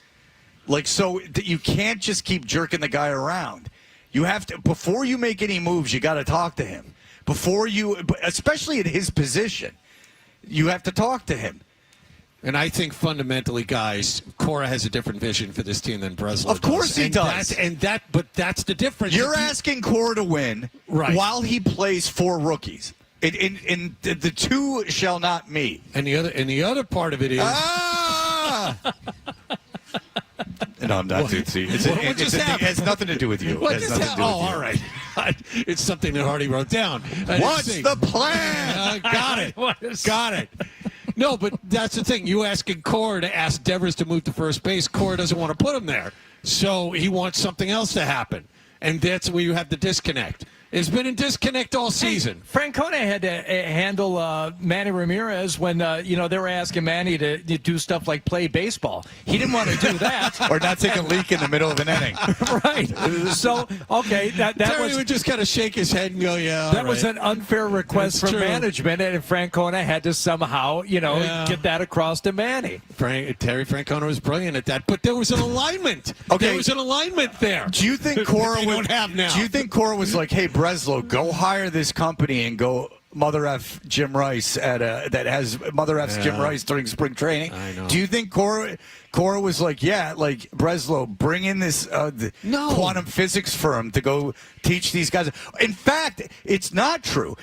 Like, so you can't just keep jerking the guy around. You have to, before you make any moves, you got to talk to him. Especially at his position, you have to talk to him. And I think fundamentally, guys, Cora has a different vision for this team than Breslow. Of course he does. But that's the difference. You're asking Cora to win while he plays 4 rookies. And the two shall not meet. And the other part of it is. No, I'm not. It has nothing to do with you. All right. It's something that Hardy wrote down. What's the plan? Got it. No, but that's the thing. You asking Cora to ask Devers to move to first base. Cora doesn't want to put him there. So he wants something else to happen. And that's where you have the disconnect. It's been in disconnect all season. Francona had to handle Manny Ramirez when they were asking Manny to do stuff like play baseball. He didn't want to do that, or not take a leak in the middle of an inning. Right. So Terry would just kind of shake his head and go, "Yeah." That was an unfair request from management, and Francona had to somehow, get that across to Manny. Terry Francona was brilliant at that, but there was an alignment. There was an alignment there. Do you think Cora don't have now? Do you think Cora was like, "Hey, Breslow, go hire this company and go Mother F Jim Rice that has Mother F's Jim Rice during spring training"? I know. Do you think Cora was like, "Yeah, like Breslow, bring in this quantum physics firm to go teach these guys"? In fact, it's not true.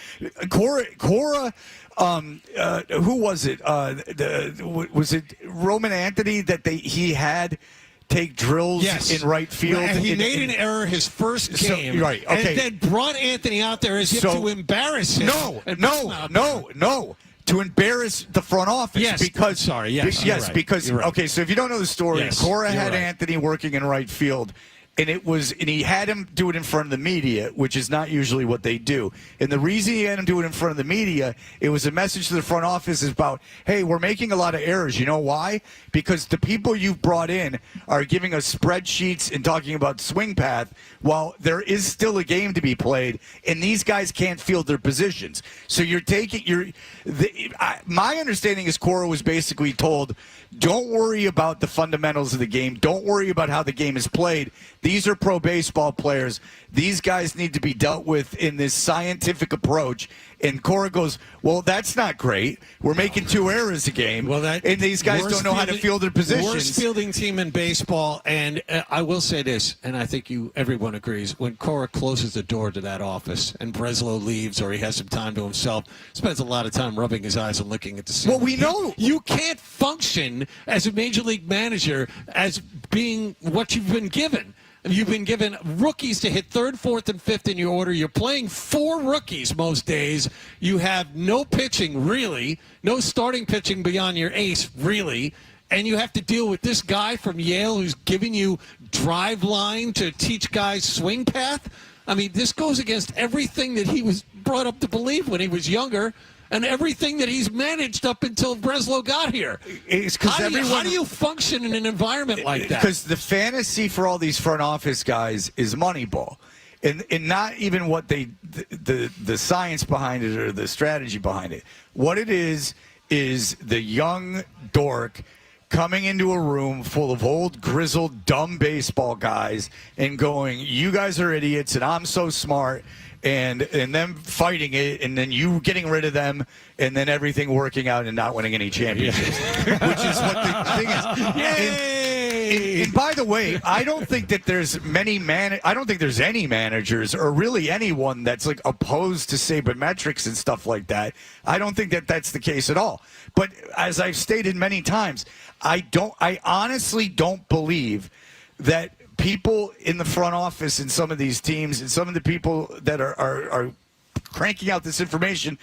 Cora. Who was it? Was it Roman Anthony that he had take drills in right field? And he made an error his first game. And then brought Anthony out there as if to embarrass him. No. To embarrass the front office. Yes. Because okay, so if you don't know the story, Cora had Anthony working in right field. And he had him do it in front of the media, which is not usually what they do. And the reason he had him do it in front of the media, it was a message to the front office about, hey, we're making a lot of errors. You know why? Because the people you've brought in are giving us spreadsheets and talking about swing path while there is still a game to be played, and these guys can't field their positions. So my understanding is Cora was basically told, don't worry about the fundamentals of the game. Don't worry about how the game is played. These are pro baseball players. These guys need to be dealt with in this scientific approach. And Cora goes, well, that's not great. We're making 2 errors a game. And these guys don't know how to field their positions. Worst fielding team in baseball. And I will say this, and I think everyone agrees, when Cora closes the door to that office and Breslow leaves or he has some time to himself, spends a lot of time rubbing his eyes and looking at the ceiling. Well, we know. You can't function as a major league manager as being what you've been given. You've been given rookies to hit 3rd, 4th, and 5th in your order. You're playing 4 rookies most days. You have no pitching, really. No starting pitching beyond your ace, really. And you have to deal with this guy from Yale who's giving you drive line to teach guys swing path. I mean, this goes against everything that he was brought up to believe when he was younger. And everything that he's managed up until Breslow got here. How do you function in an environment like that? Because the fantasy for all these front office guys is Moneyball. And not even what the science behind it or the strategy behind it. What it is the young dork coming into a room full of old, grizzled, dumb baseball guys and going, you guys are idiots and I'm so smart. And them fighting it, and then you getting rid of them, and then everything working out and not winning any championships, which is what the thing is. Yay! And by the way, I don't think that there's I don't think there's any managers or really anyone that's like opposed to sabermetrics and stuff like that. I don't think that that's the case at all. But as I've stated many times, I honestly don't believe that people in the front office in some of these teams and some of the people that are cranking out this information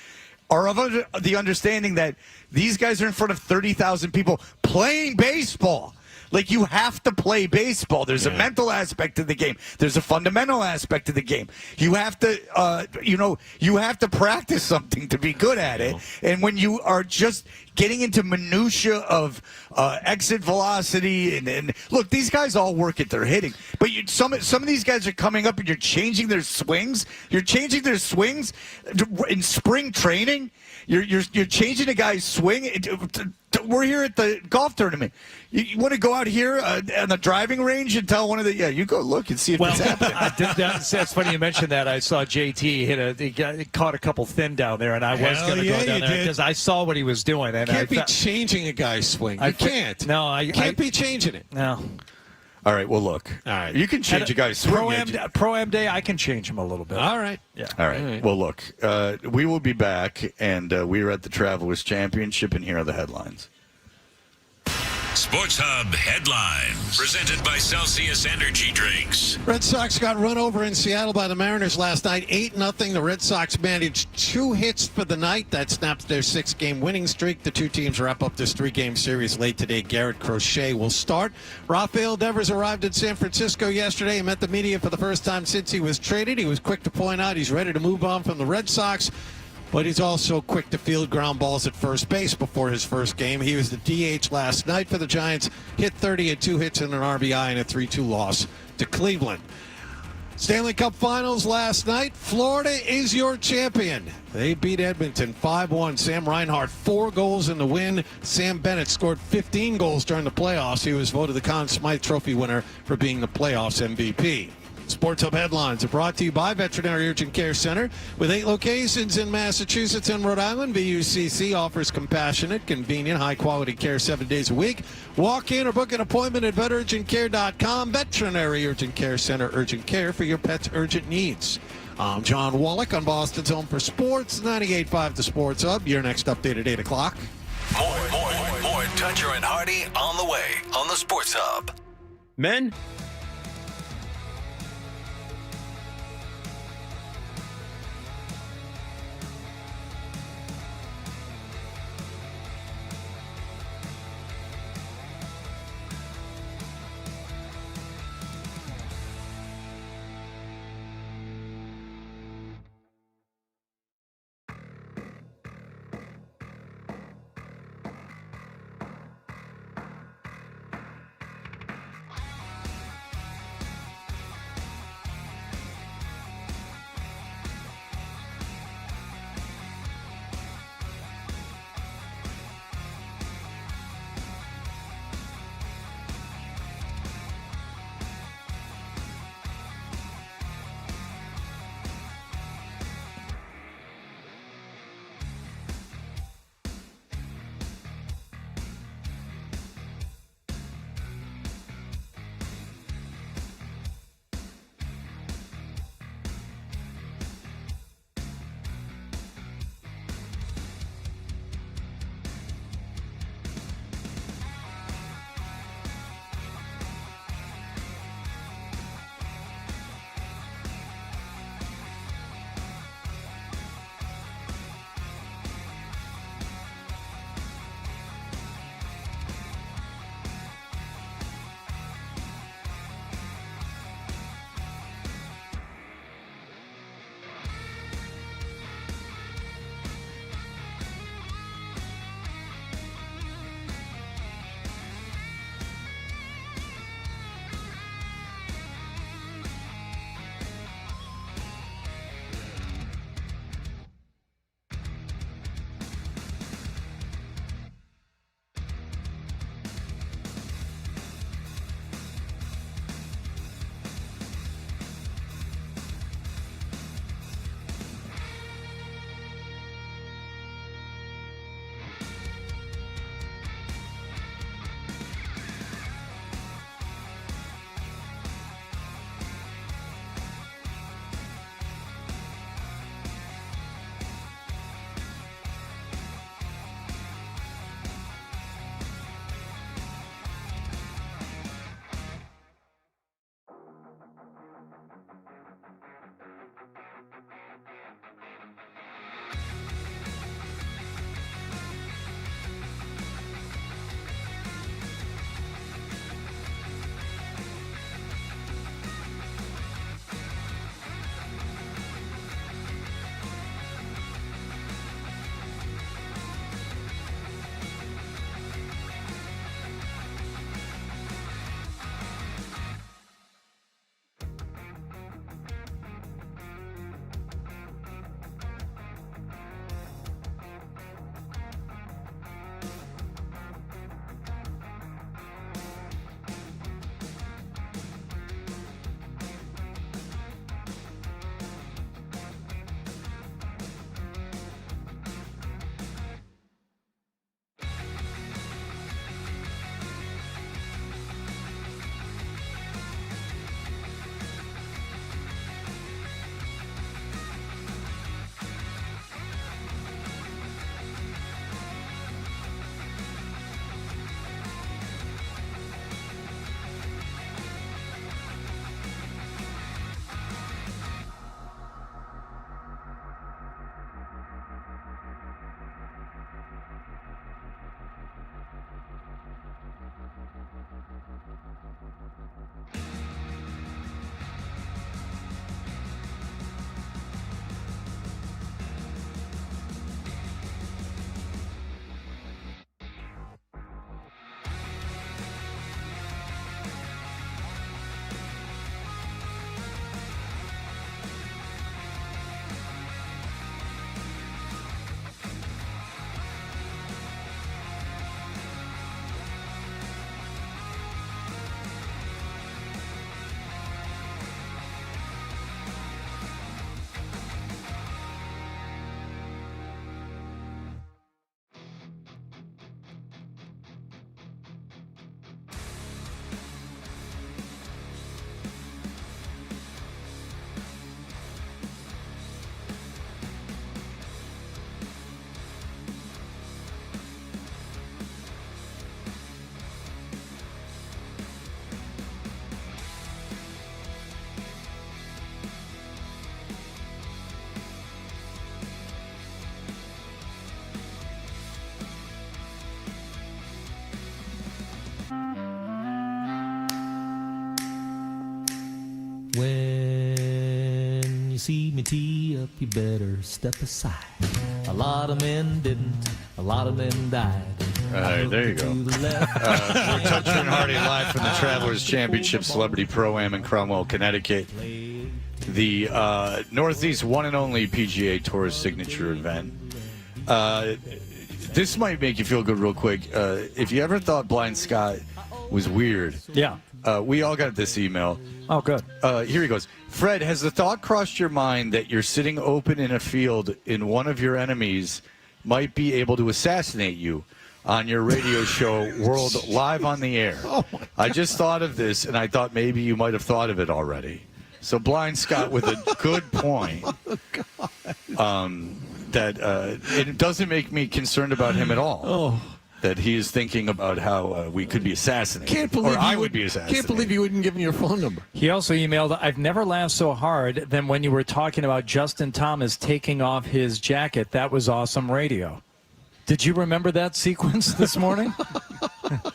are of the understanding that these guys are in front of 30,000 people playing baseball. Like, you have to play baseball. There's a mental aspect to the game. There's a fundamental aspect to the game. You have to, you have to practice something to be good at it. And when you are just getting into minutia of exit velocity, and look, these guys all work at their hitting. But some of these guys are coming up and you're changing their swings. You're changing their swings in spring training. You're changing a guy's swing. We're here at the golf tournament. You want to go out here on the driving range and tell one of the you go look and see if it's happening. That's funny you mentioned that. I saw JT he caught a couple thin down there, and I was going to go down there because I saw what he was doing. And you can't be changing a guy's swing. You can't. No, you can't be changing it. No. All right, well, look. All right. You can change a guy's swing. Pro-Am day, I can change him a little bit. All right. Yeah. All right. Well, look, we will be back, and we are at the Travelers Championship, and here are the headlines. Sports Hub headlines, presented by Celsius Energy Drinks. Red Sox got run over in Seattle by the Mariners last night, 8-0. The Red Sox managed 2 hits for the night. That snaps their 6-game winning streak. The two teams wrap up this 3-game series late today. Garrett Crochet will start. Rafael Devers arrived in San Francisco yesterday and met the media for the first time since he was traded. He was quick to point out he's ready to move on from the Red Sox, but he's also quick to field ground balls at first base before his first game. He was the DH last night for the Giants, hit 30 and 2 hits and an RBI in a 3-2 loss to Cleveland. Stanley Cup Finals last night. Florida is your champion. They beat Edmonton 5-1. Sam Reinhart, 4 goals in the win. Sam Bennett scored 15 goals during the playoffs. He was voted the Conn Smythe Trophy winner for being the playoffs MVP. Sports Hub headlines are brought to you by Veterinary Urgent Care Center. With 8 locations in Massachusetts and Rhode Island, VUCC offers compassionate, convenient, high-quality care 7 days a week. Walk in or book an appointment at veturgentcare.com. Veterinary Urgent Care Center, urgent care for your pet's urgent needs. I'm John Wallach on Boston's Home for Sports, 98.5 The Sports Hub. Your next update at 8 o'clock. More Toucher and Hardy on the way on the Sports Hub. Men, When you see me tee up, you better step aside. A lot of men didn't, a lot of them died. All right, there you go. We're Toucher and Hardy live from the Travelers Championship Celebrity Pro-Am in Cromwell, Connecticut. The Northeast one and only PGA Tour signature event. This might make you feel good real quick. If you ever thought Blind Scott was weird, yeah, we all got this email. Oh, good. Here he goes. Fred, has the thought crossed your mind that you're sitting open in a field and one of your enemies might be able to assassinate you on your radio show, World Live on the Air? Oh my God. I just thought of this, and I thought maybe you might have thought of it already. So Blind Scott with a good point. That it doesn't make me concerned about him at all. Oh. That he is thinking about how we could be assassinated. Can't believe or I would be assassinated. Can't believe you wouldn't give him your phone number. He also emailed, I've never laughed so hard than when you were talking about Justin Thomas taking off his jacket. That was awesome radio. Did you remember that sequence this morning?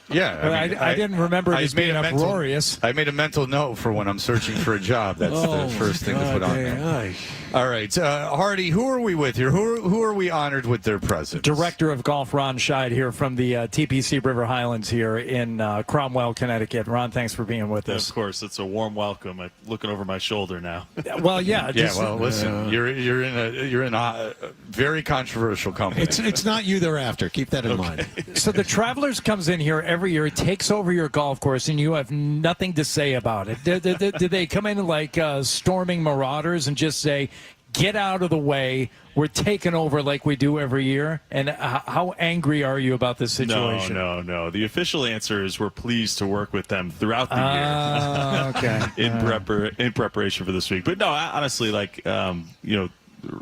Yeah. I didn't remember it as being uproarious. I made a mental note for when I'm searching for a job. That's the first thing to put on there. All right. Hardy, who are we with here? Who are we honored with their presence? Director of Golf, Ron Scheid, here from the TPC River Highlands here in Cromwell, Connecticut. Ron, thanks for being with us. Of course. It's a warm welcome. I'm looking over my shoulder now. Well, yeah. Listen, you're in a very controversial company. It's not you they're after. Keep that in mind. So the Travelers comes in here every year, takes over your golf course, and you have nothing to say about it. Did they come in like storming marauders and just say, get out of the way, we're taking over like we do every year? And how angry are you about this situation? No. The official answer is we're pleased to work with them throughout the year. Okay. in preparation for this week. But no, honestly,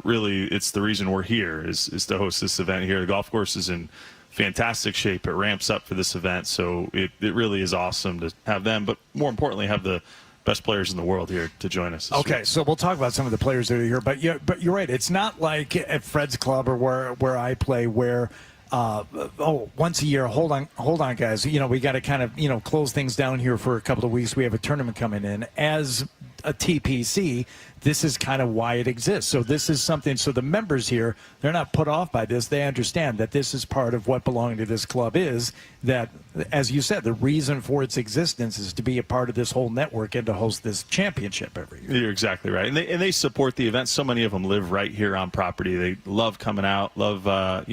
really, it's the reason we're here is to host this event here. The golf course is in fantastic shape. It ramps up for this event, so it really is awesome to have them, but more importantly, have the best players in the world here to join us. Okay, so we'll talk about some of the players that are here, but you're right. It's not like at Fred's club or where I play where once a year. Hold on, guys. We got to kind of close things down here for a couple of weeks. We have a tournament coming in. As a TPC, this is kind of why it exists. So this is something. So the members here, they're not put off by this. They understand that this is part of what belonging to this club is. That, as you said, the reason for its existence is to be a part of this whole network and to host this championship every year. You're exactly right, and they support the event. So many of them live right here on property. They love coming out. Love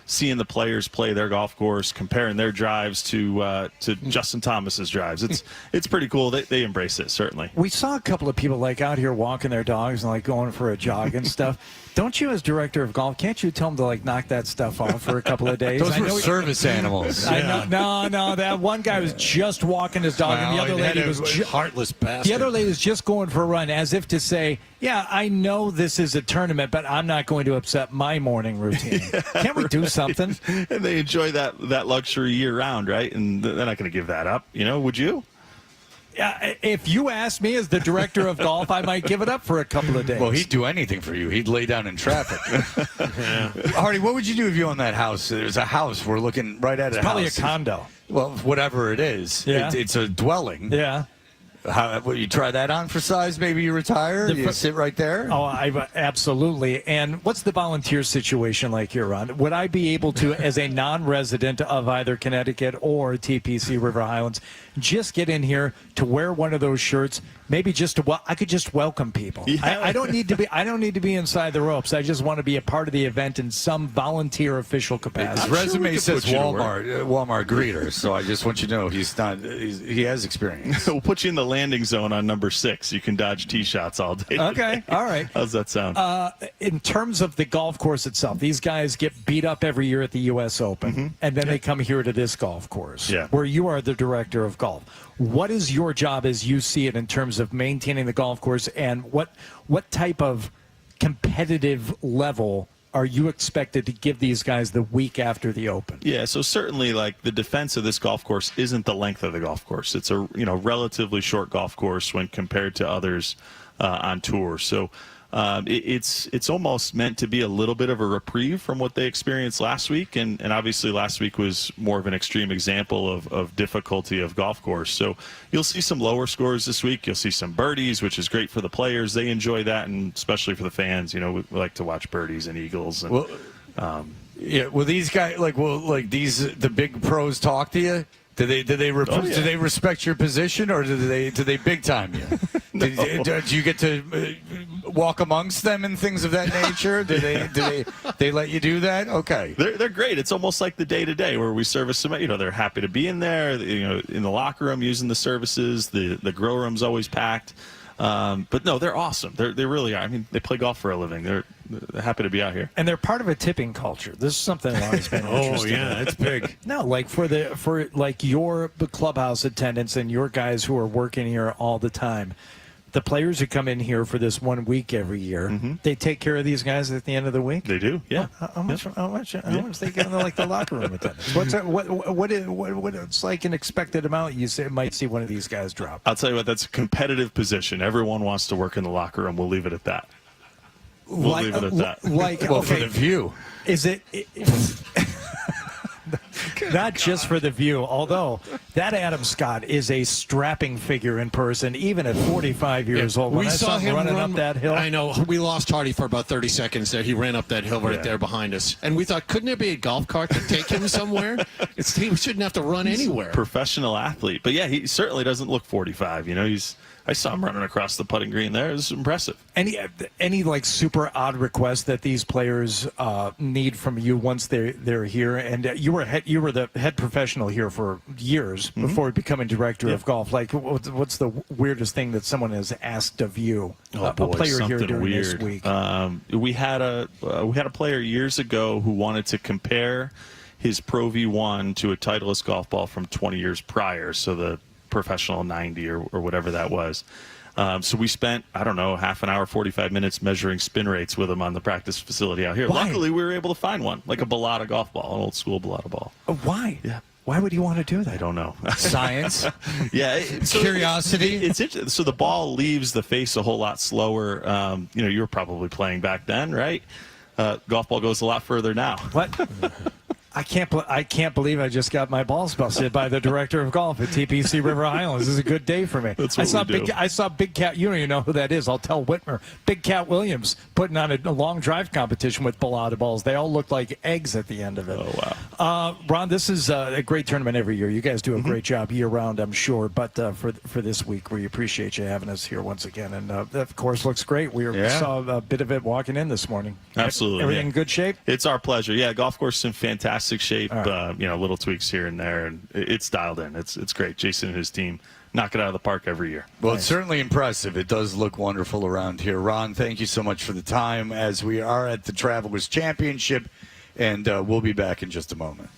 seeing the players play their golf course, comparing their drives to Justin Thomas's drives. It's pretty cool. They embrace it, certainly. We saw a couple of people out here walking their dogs and going for a jog and stuff. Don't you, as director of golf, can't you tell them to knock that stuff off for a couple of days? Those were service animals. I know. No, that one guy was just walking his dog, and the other lady was heartless bastard. The other lady was just going for a run, as if to say, "Yeah, I know this is a tournament, but I'm not going to upset my morning routine." Can't we do something? And they enjoy that luxury year round, right? And they're not going to give that up. Would you? If you asked me as the director of golf, I might give it up for a couple of days. Well, he'd do anything for you. He'd lay down in traffic. Hardy, what would you do if you owned that house? There's a house. We're looking right at it. Probably a condo. Well, whatever it is. Yeah. It's a dwelling. Yeah. Will you try that on for size? Maybe you retire? You sit right there? Oh, absolutely. And what's the volunteer situation like here, Ron? Would I be able to, as a non-resident of either Connecticut or TPC River Highlands, just get in here to wear one of those shirts? Maybe I could just welcome people. Yeah. I don't need to be inside the ropes. I just want to be a part of the event in some volunteer official capacity. His resume says Walmart greeter, so I just want you to know he has experience. We'll put you in the landing zone on number 6. You can dodge tee shots all day. Okay, all right. How's that sound? In terms of the golf course itself, these guys get beat up every year at the U.S. Open, and then they come here to this golf course, where you are the director of golf. What is your job as you see it in terms of maintaining the golf course, and what type of competitive level are you expected to give these guys the week after the Open? Yeah, so certainly the defense of this golf course isn't the length of the golf course. It's a relatively short golf course when compared to others on tour. So It's almost meant to be a little bit of a reprieve from what they experienced last week, and obviously last week was more of an extreme example of difficulty of golf course. So you'll see some lower scores this week. You'll see some birdies, which is great for the players. They enjoy that, and especially for the fans. We like to watch birdies and eagles. And, will these guys the big pros talk to you? Do they respect your position, or do they big time you? Do you get to walk amongst them and things of that nature? Do they let you do that? Okay, they're great. It's almost like the day-to-day where we service them. They're happy to be in there. In the locker room using the services. The grill room's always packed. But no, they're awesome. They really are. I mean, they play golf for a living. They're happy to be out here. And they're part of a tipping culture. This is something I've always been interested in. It's big. No, like for your clubhouse attendants and your guys who are working here all the time. The players who come in here for this 1 week every year, they take care of these guys at the end of the week. They do, yeah. How much they get in the locker room attendance? What it's like an expected amount? You might see one of these guys drop. I'll tell you what, that's a competitive position. Everyone wants to work in the locker room. We'll leave it at that. We'll leave it at that. For the view. Is it not just for the view, although that Adam Scott is a strapping figure in person, even at 45 years old. We saw him running up that hill. I know. We lost Hardy for about 30 seconds there. He ran up that hill right there behind us. And we thought, couldn't there be a golf cart to take him somewhere? He shouldn't have to run anywhere. Professional athlete. But, yeah, he certainly doesn't look 45. I saw him running across the putting green there. It was impressive. Any like super odd requests that these players need from you once they're here? And you were the head professional here for years before becoming director of golf. Like, what's the weirdest thing that someone has asked of you? A player here during this week. We had a player years ago who wanted to compare his Pro V1 to a Titleist golf ball from 20 years prior. So the professional 90 or whatever that was. So we spent, I don't know, half an hour, 45 minutes measuring spin rates with him on the practice facility out here. Why? Luckily, we were able to find one, like a Bellata golf ball, an old school Bellata ball. Why? Yeah. Why would you want to do that? I don't know. Science. Yeah. Curiosity. It's interesting. So the ball leaves the face a whole lot slower. You were probably playing back then, right? Golf ball goes a lot further now. What? I can't believe I just got my balls busted by the director of golf at TPC River Highlands. This is a good day for me. That's what we do. I saw Big Cat. You don't even know who that is. I'll tell Whitmer. Big Cat Williams putting on a long drive competition with Bellata balls. They all looked like eggs at the end of it. Oh, wow. Ron, this is a great tournament every year. You guys do a great job year-round, I'm sure. But for this week, we appreciate you having us here once again. And that course looks great. We saw a bit of it walking in this morning. Absolutely. Everything in good shape? It's our pleasure. Yeah, golf course is in fantastic shape. Right. Little tweaks here and there, and it's dialed in. It's great. Jason and his team knock it out of the park every year. Well, It's certainly impressive. It does look wonderful around here. Ron, thank you so much for the time as we are at the Travelers Championship, and we'll be back in just a moment.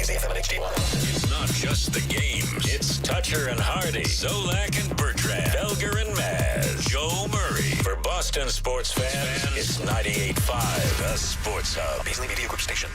Frequency FM and HD1. It's not just the game. It's Toucher and Hardy, Zolak and Bertrand, Felger and Maz, Joe Murray. For Boston sports fans, it's 98.5, the Sports Hub. Beasley Media Group Station.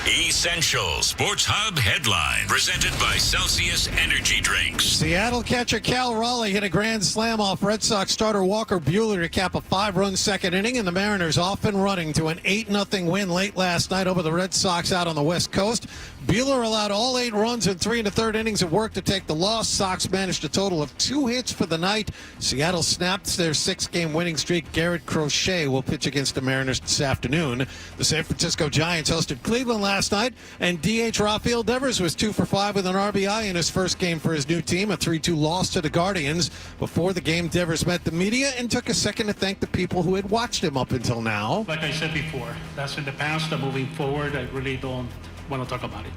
Essential Sports Hub headline presented by Celsius Energy Drinks. Seattle catcher Cal Raleigh hit a grand slam off Red Sox starter Walker Buehler to cap a 5-run second inning, and the Mariners off and running to an 8-0 win late last night over the Red Sox out on the West Coast. Buehler allowed all 8 runs in 3 1/3 innings of work to take the loss. Sox managed a total of 2 hits for the night. Seattle snapped their 6-game winning streak. Garrett Crochet will pitch against the Mariners this afternoon. The San Francisco Giants hosted Cleveland last night, and DH Rafael Devers was 2 for 5 with an RBI in his first game for his new team, a 3-2 loss to the Guardians. Before the game, Devers met the media and took a second to thank the people who had watched him up until now. Like I said before, that's in the past. I'm moving forward. I really don't want to talk about it.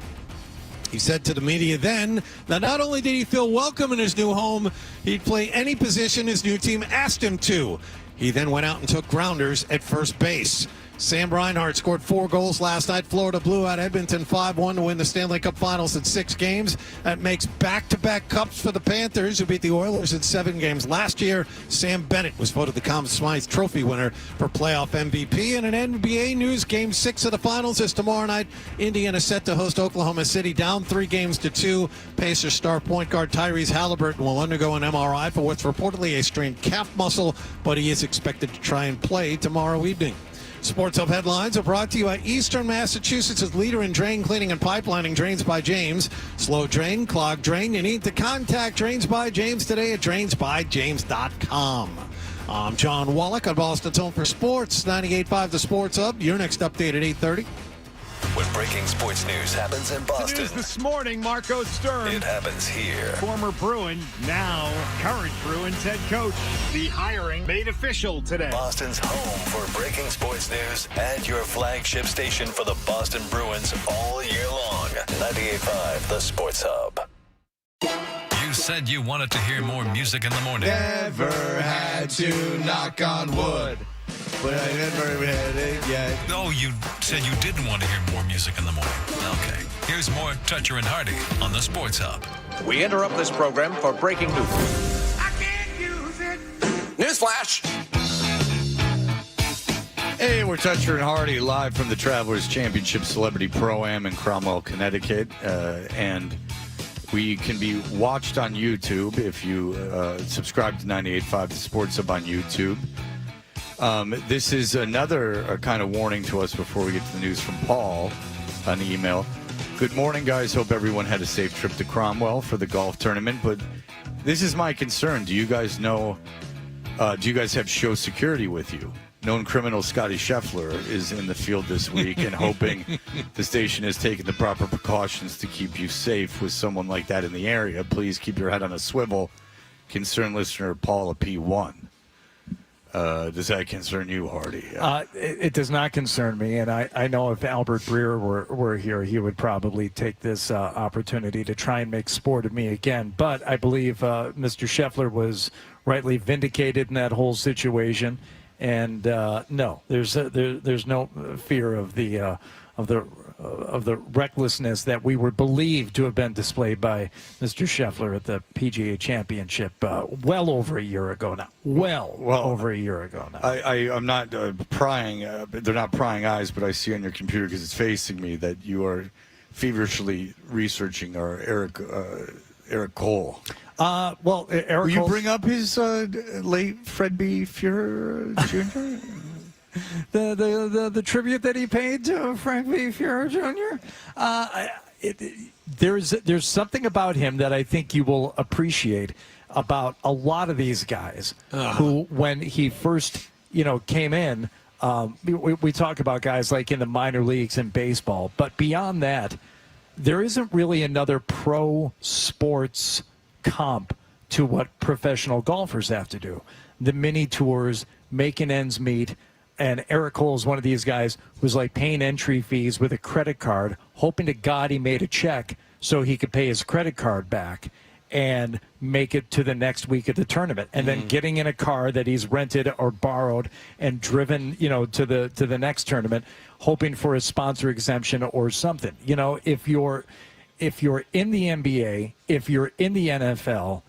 He said to the media then that not only did he feel welcome in his new home, he'd play any position his new team asked him to. He then went out and took grounders at first base. Sam Reinhart scored 4 goals last night. Florida blew out Edmonton 5-1 to win the Stanley Cup Finals in 6 games. That makes back-to-back cups for the Panthers, who beat the Oilers in 7 games last year. Sam Bennett was voted the Conn Smythe Trophy winner for playoff MVP. And in NBA news, Game 6 of the Finals is tomorrow night. Indiana set to host Oklahoma City, down 3-2. Pacers star point guard Tyrese Halliburton will undergo an MRI for what's reportedly a strained calf muscle, but he is expected to try and play tomorrow evening. Sports Hub headlines are brought to you by Eastern Massachusetts' leader in drain cleaning and pipelining, Drains by James. Slow drain, clog drain. You need to contact Drains by James today at drainsbyjames.com. I'm John Wallach on Boston's Home for Sports, 98.5 The Sports Hub. Your next update at 8:30. When breaking sports news happens in Boston, News this morning, Marco Sturm. it happens here. Former Bruin, now current Bruins head coach. The hiring made official today. Boston's home for breaking sports news and your flagship station for the Boston Bruins all year long. 98.5 The Sports Hub. You said you wanted to hear more music in the morning. Never had to knock on wood, but I never had it yet. Oh, you said you didn't want to hear more music in the morning. Okay. Here's more Toucher and Hardy on the Sports Hub. We interrupt this program for breaking news. I can't use it. Newsflash. Hey, we're Toucher and Hardy live from the Travelers Championship Celebrity Pro-Am in Cromwell, Connecticut. And we can be watched on YouTube if you subscribe to 98.5 The Sports Hub on YouTube. This is another kind of warning to us before we get to the news from Paul on the email. Good morning, guys. Hope everyone had a safe trip to Cromwell for the golf tournament. But this is my concern. Do you guys know, do you guys have show security with you? Known criminal Scotty Scheffler is in the field this week and hoping the station has taken the proper precautions to keep you safe with someone like that in the area. Please keep your head on a swivel. Concerned listener Paula P1. Does that concern you, Hardy? It does not concern me, and I know if Albert Breer were here, he would probably take this opportunity to try and make sport of me again. But I believe Mr. Scheffler was rightly vindicated in that whole situation, and no, there's no fear of the recklessness that we were believed to have been displayed by Mr. Scheffler at the PGA Championship well over a year ago now. Well over a year ago now. I'm not prying. They're not prying eyes, but I see on your computer because it's facing me that you are feverishly researching our Eric Cole. Eric Will you bring up his late Fred B. Fuhrer Jr.? The tribute that he paid to Frank V. Fuhrer Jr. There's something about him that I think you will appreciate about a lot of these guys who, when he first came in, we talk about guys like in the minor leagues in baseball, but beyond that, there isn't really another pro sports comp to what professional golfers have to do. The mini tours, making ends meet. And Eric Cole is one of these guys who's like paying entry fees with a credit card, hoping to God he made a check so he could pay his credit card back and make it to the next week of the tournament. And then getting in a car that he's rented or borrowed and driven, to the next tournament, hoping for a sponsor exemption or something. You know, if you're in the NBA, if you're in the NFL,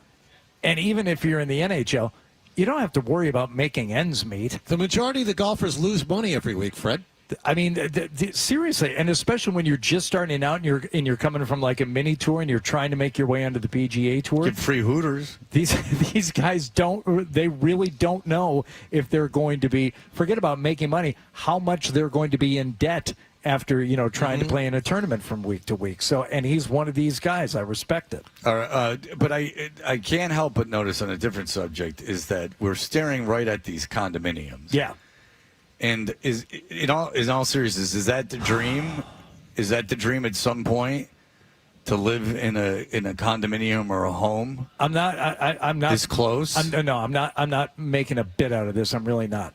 and even if you're in the NHL, you don't have to worry about making ends meet. The majority of the golfers lose money every week, Fred. I mean, seriously, and especially when you're just starting out and you're coming from like a mini tour and you're trying to make your way onto the PGA Tour. Get free Hooters. These guys they really don't know if they're going to be, forget about making money, how much they're going to be in debt after, you know, trying to play in a tournament from week to week. So, and he's one of these guys. I respect it. All right, but I can't help but notice on a different subject is that we're staring right at these condominiums. Yeah. And in all seriousness, is that the dream? Is that the dream at some point to live in a condominium or a home? I'm not this close. I'm not making a bit out of this. I'm really not.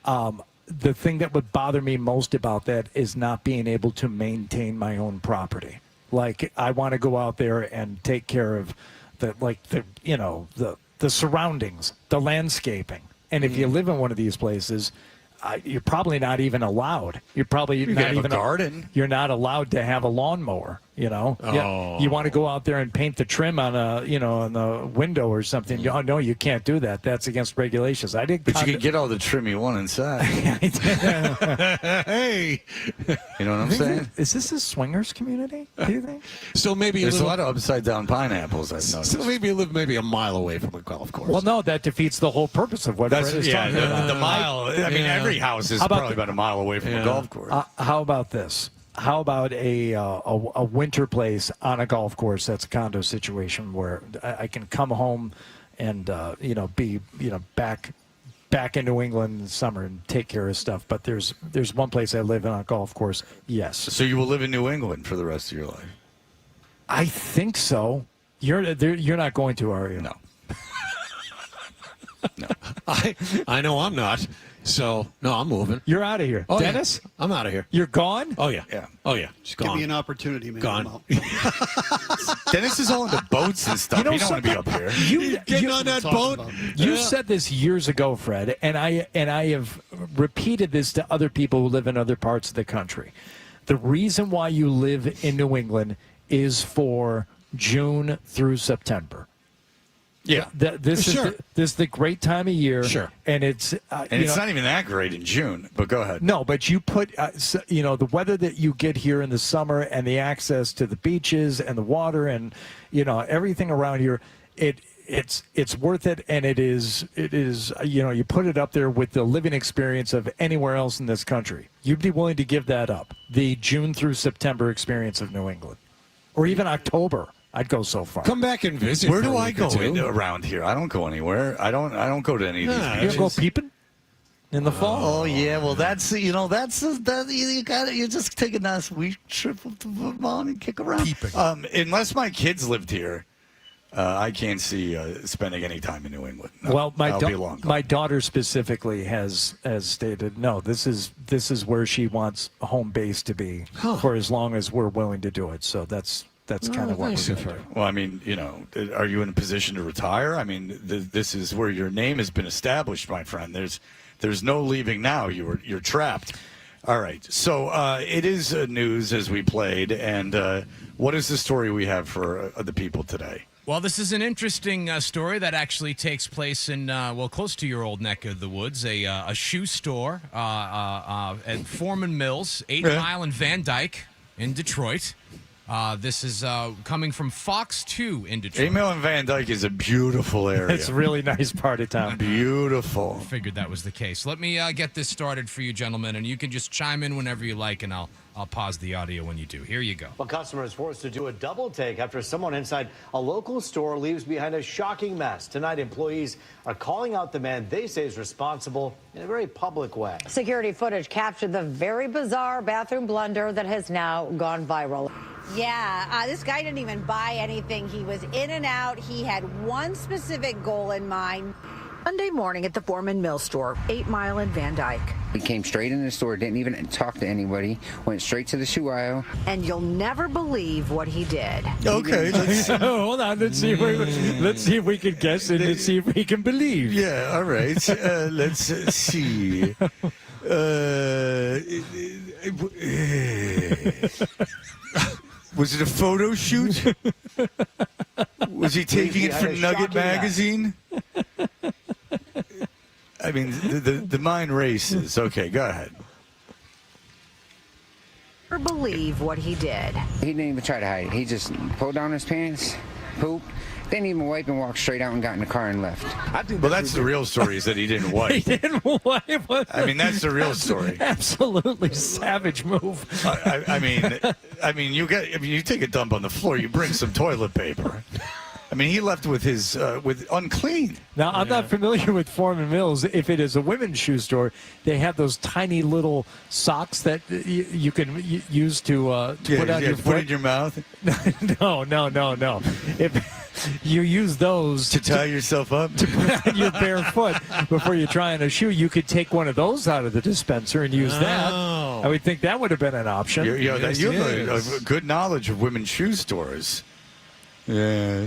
The thing that would bother me most about that is not being able to maintain my own property. Like, I want to go out there and take care of the surroundings, the landscaping. And if you live in one of these places, you're probably not even allowed. You're probably not even a garden. You're not allowed to have a lawnmower. You know, you want to go out there and paint the trim on on the window or something. Oh, no, you can't do that. That's against regulations. But you can get all the trim you want inside. Hey, you know what I'm saying? Is this a swingers community? Do you think? So maybe there's a lot of upside down pineapples. I've noticed. So maybe you live a mile away from a golf course. Well, no, that defeats the whole purpose of what Fred is talking about. The mile. I mean, every house is probably about a mile away from a golf course. How about this? How about a winter place on a golf course that's a condo situation where I can come home and be back in New England in the summer and take care of stuff. But there's one place I live in on a golf course. Yes. So you will live in New England for the rest of your life? I think so. You're not going to, are you? No. No. I know I'm not. So, no, I'm moving. You're out of here. Oh, Dennis? Yeah. I'm out of here. You're gone? Oh, yeah. Oh, yeah. Just Give gone. me an opportunity, man. Gone. Dennis is all into boats and stuff. You don't want to be up here. Getting on that boat. You said this years ago, Fred, and I have repeated this to other people who live in other parts of the country. The reason why you live in New England is for June through September. Yeah, this is the great time of year. Sure, and it's it's not even that great in June. But go ahead. No, but you put the weather that you get here in the summer and the access to the beaches and the water and everything around here. It's worth it, and it is you put it up there with the living experience of anywhere else in this country. You'd be willing to give that up, the June through September experience of New England, or even October. I'd go so far. Come back and visit. Where do I go around here? I don't go anywhere. I don't go to any of these beaches. You don't go peeping in the fall? Oh yeah, well that's you just take a nice week trip up to Vermont and kick around. Peeping. Unless my kids lived here, I can't see spending any time in New England. No, well, my daughter specifically has stated no. This is where she wants home base to be for as long as we're willing to do it. So that's kind of what we're doing. Well, I mean, are you in a position to retire? I mean, this is where your name has been established, my friend. There's no leaving now. You're trapped. All right. So it is news as we played. And what is the story we have for the people today? Well, this is an interesting story that actually takes place in, close to your old neck of the woods, a shoe store at Foreman Mills, 8 Mile and Van Dyke in Detroit. This is coming from Fox 2 in Detroit. 8 Mile and Van Dyke is a beautiful area. It's a really nice part of town. Beautiful. Figured that was the case. Let me get this started for you, gentlemen, and you can just chime in whenever you like, and I'll pause the audio when you do. Here you go. Well, customer is forced to do a double take after someone inside a local store leaves behind a shocking mess. Tonight, employees are calling out the man they say is responsible in a very public way. Security footage captured the very bizarre bathroom blunder that has now gone viral. Yeah, this guy didn't even buy anything. He was in and out. He had one specific goal in mind. Monday morning at the Foreman Mill store, 8 Mile and Van Dyke. He came straight into the store, didn't even talk to anybody, went straight to the shoe aisle. And you'll never believe what he did. Okay, hold on. Let's see if we can guess and let's see if we can believe. Yeah, all right. Let's see. Was it a photo shoot? Was he taking it from Nugget magazine? I mean, the mind races. Okay, go ahead. Believe what he did. He didn't even try to hide it. He just pulled down his pants, pooped, didn't even wipe, and walked straight out and got in the car and left. Well, that's the real story, is that he didn't wipe. He didn't wipe. I mean, that's the real story. Absolutely savage move. I mean, you take a dump on the floor, you bring some toilet paper. I mean, he left with his with unclean. Now, I'm not familiar with Foreman Mills. If it is a women's shoe store, they have those tiny little socks that you can use to put on your foot. Put in your mouth. No. If you use those to tie yourself up, to put on your bare foot before you try on a shoe, you could take one of those out of the dispenser and use that. I would think that would have been an option. You have a good knowledge of women's shoe stores. Yeah.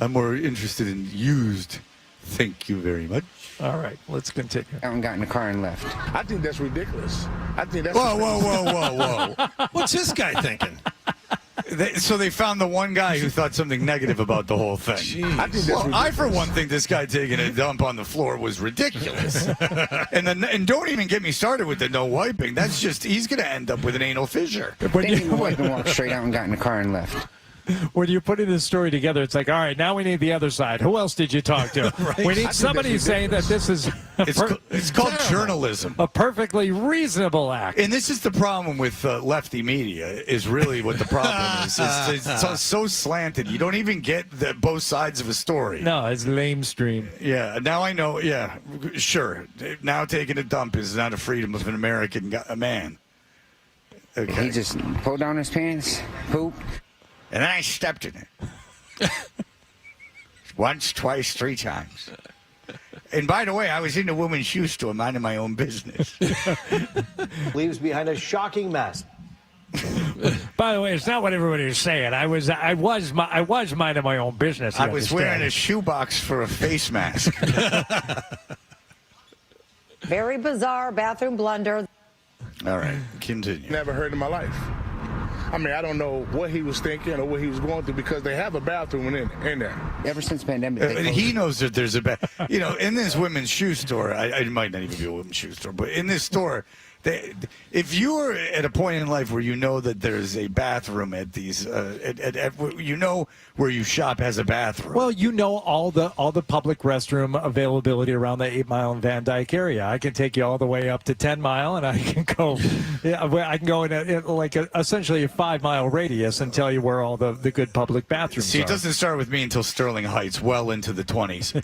I'm more interested in used. Thank you very much. All right, let's continue. Out and got in the car and left. I think that's ridiculous. I think that's whoa. What's this guy thinking? So they found the one guy who thought something negative about the whole thing. I for one, think this guy taking a dump on the floor was ridiculous. and don't even get me started with the no wiping. That's just, he's going to end up with an anal fissure. Didn't even wipe and walked straight out and got in the car and left. When you're putting this story together, it's like, all right, now we need the other side. Who else did you talk to? Right. We need somebody saying that this is it's called journalism. A perfectly reasonable act. And this is the problem with lefty media, is really what the problem is. It's so slanted. You don't even get both sides of a story. No, it's lamestream. Yeah, now I know. Yeah, sure. Now taking a dump is not a freedom of an American man. Okay. He just pulled down his pants, pooped. And then I stepped in it. Once, twice, 3 times. And by the way, I was in the women's shoe store minding my own business. Leaves behind a shocking mess. By the way, it's not what everybody's saying. I was minding my own business. I was wearing a shoebox for a face mask. Very bizarre bathroom blunder. All right, continue. Never heard in my life. I mean, I don't know what he was thinking or what he was going through, because they have a bathroom in there. Ever since the pandemic. He knows that there's a in this women's shoe store, it might not even be a women's shoe store, but in this store, if you're at a point in life where you know that there's a bathroom at these, you know where you shop has a bathroom. Well, you know all the public restroom availability around the 8 Mile and Van Dyke area. I can take you all the way up to 10 Mile, and I can go in like essentially a 5 mile radius and tell you where all the good public bathrooms See, are. it doesn't start with me until Sterling Heights, well into the 20s.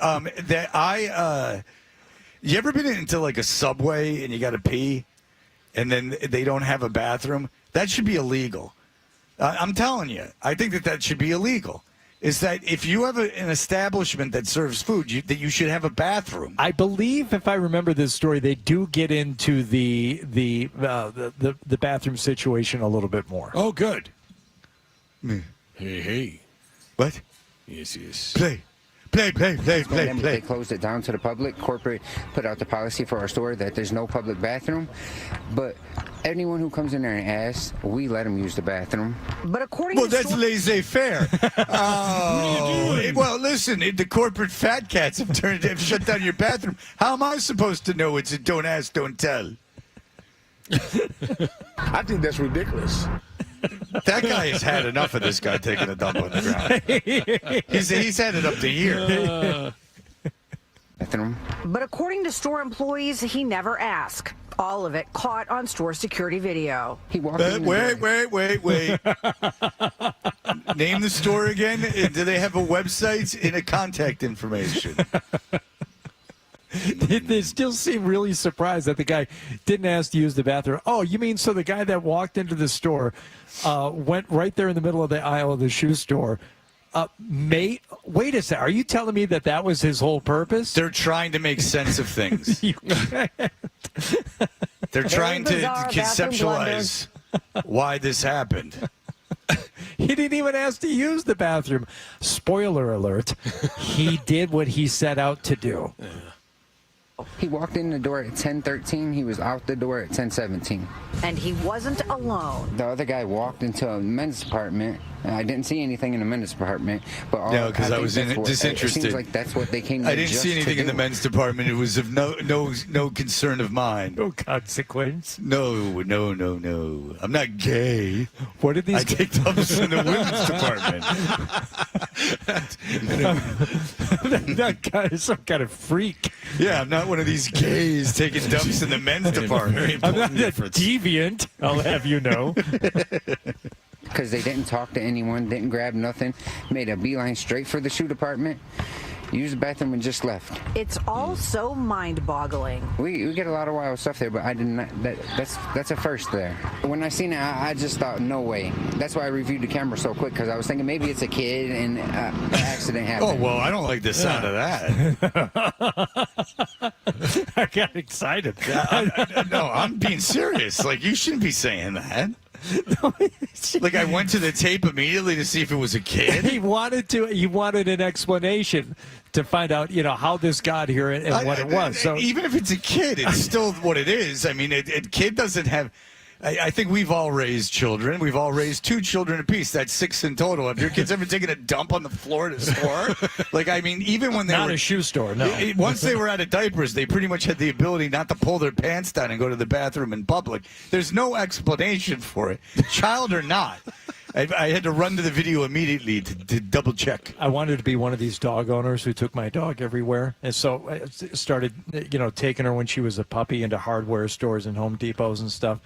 You ever been into like a Subway and you got to pee? And then they don't have a bathroom? That should be illegal. I'm telling you. I think that should be illegal. Is that if you have an establishment that serves food, that you should have a bathroom. I believe, if I remember this story, they do get into the bathroom situation a little bit more. Oh, good. Hey. What? Yes. Play. They closed it down to the public. Corporate put out the policy for our store that there's no public bathroom. But anyone who comes in there and asks, we let them use the bathroom. But according to that's laissez-faire. Well, listen, the corporate fat cats have shut down your bathroom. How am I supposed to know it's a don't ask, don't tell? I think that's ridiculous. That guy has had enough of this guy taking a dump on the ground. He's had it up to here. But according to store employees, he never asked. All of it caught on store security video. He walked Wait. Name the store again. Do they have a website and a contact information? They still seem really surprised that the guy didn't ask to use the bathroom. Oh, you mean so the guy that walked into the store went right there in the middle of the aisle of the shoe store? Wait a second. Are you telling me that was his whole purpose? They're trying to make sense of things. They're trying to conceptualize why this happened. He didn't even ask to use the bathroom. Spoiler alert. He did what he set out to do. He walked in the door at 10:13. He was out the door at 10:17. And he wasn't alone. The other guy walked into a men's department. I didn't see anything in the men's department, but No, because I was disinterested. It seems like that's what they came. I didn't see anything in the men's department. It was of no concern of mine. No consequence. No. I'm not gay. What did these? I take dumps in the women's department. That guy is some kind of freak. Yeah, I'm not one of these gays taking dumps in the men's department. I'm not a deviant, I'll have you know. Because they didn't talk to anyone, didn't grab nothing, made a beeline straight for the shoe department, used the bathroom and just left. It's all so mind-boggling. We get a lot of wild stuff there, but I did not. That's a first there. When I seen it, I just thought, no way. That's why I reviewed the camera so quick, because I was thinking maybe it's a kid and an accident happened. Oh well, I don't like the sound of that. I got excited. No, I'm being serious. Like, you shouldn't be saying that. Like, I went to the tape immediately to see if it was a kid. He wanted an explanation to find out, how this got here and what it was. So even if it's a kid, it's still what it is. I mean, a kid doesn't have. I think we've all raised children. We've all raised 2 children apiece. That's 6 in total. Have your kids ever taken a dump on the floor at a store? Like, I mean, even when they not were a shoe store, no. Once they were out of diapers, they pretty much had the ability not to pull their pants down and go to the bathroom in public. There's no explanation for it, child or not. I had to run to the video immediately to double check. I wanted to be one of these dog owners who took my dog everywhere. And so I started, taking her when she was a puppy into hardware stores and Home Depots and stuff.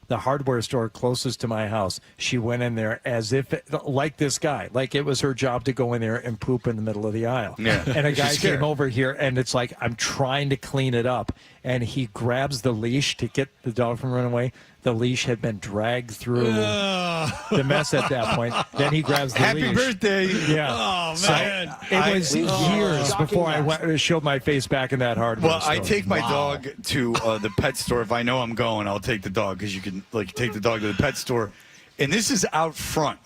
The hardware store closest to my house, she went in there as if, like this guy, like it was her job to go in there and poop in the middle of the aisle. Yeah. And a guy came over here, and it's like, I'm trying to clean it up. And he grabs the leash to get the dog from running away. The leash had been dragged through the mess at that point. Then he grabs the leash. Happy birthday. Yeah. Oh, So man. it was years before I showed my face back in that hardware Well, store. I take my dog to the pet store. If I know I'm going, I'll take the dog, because you can take the dog to the pet store. And this is out front.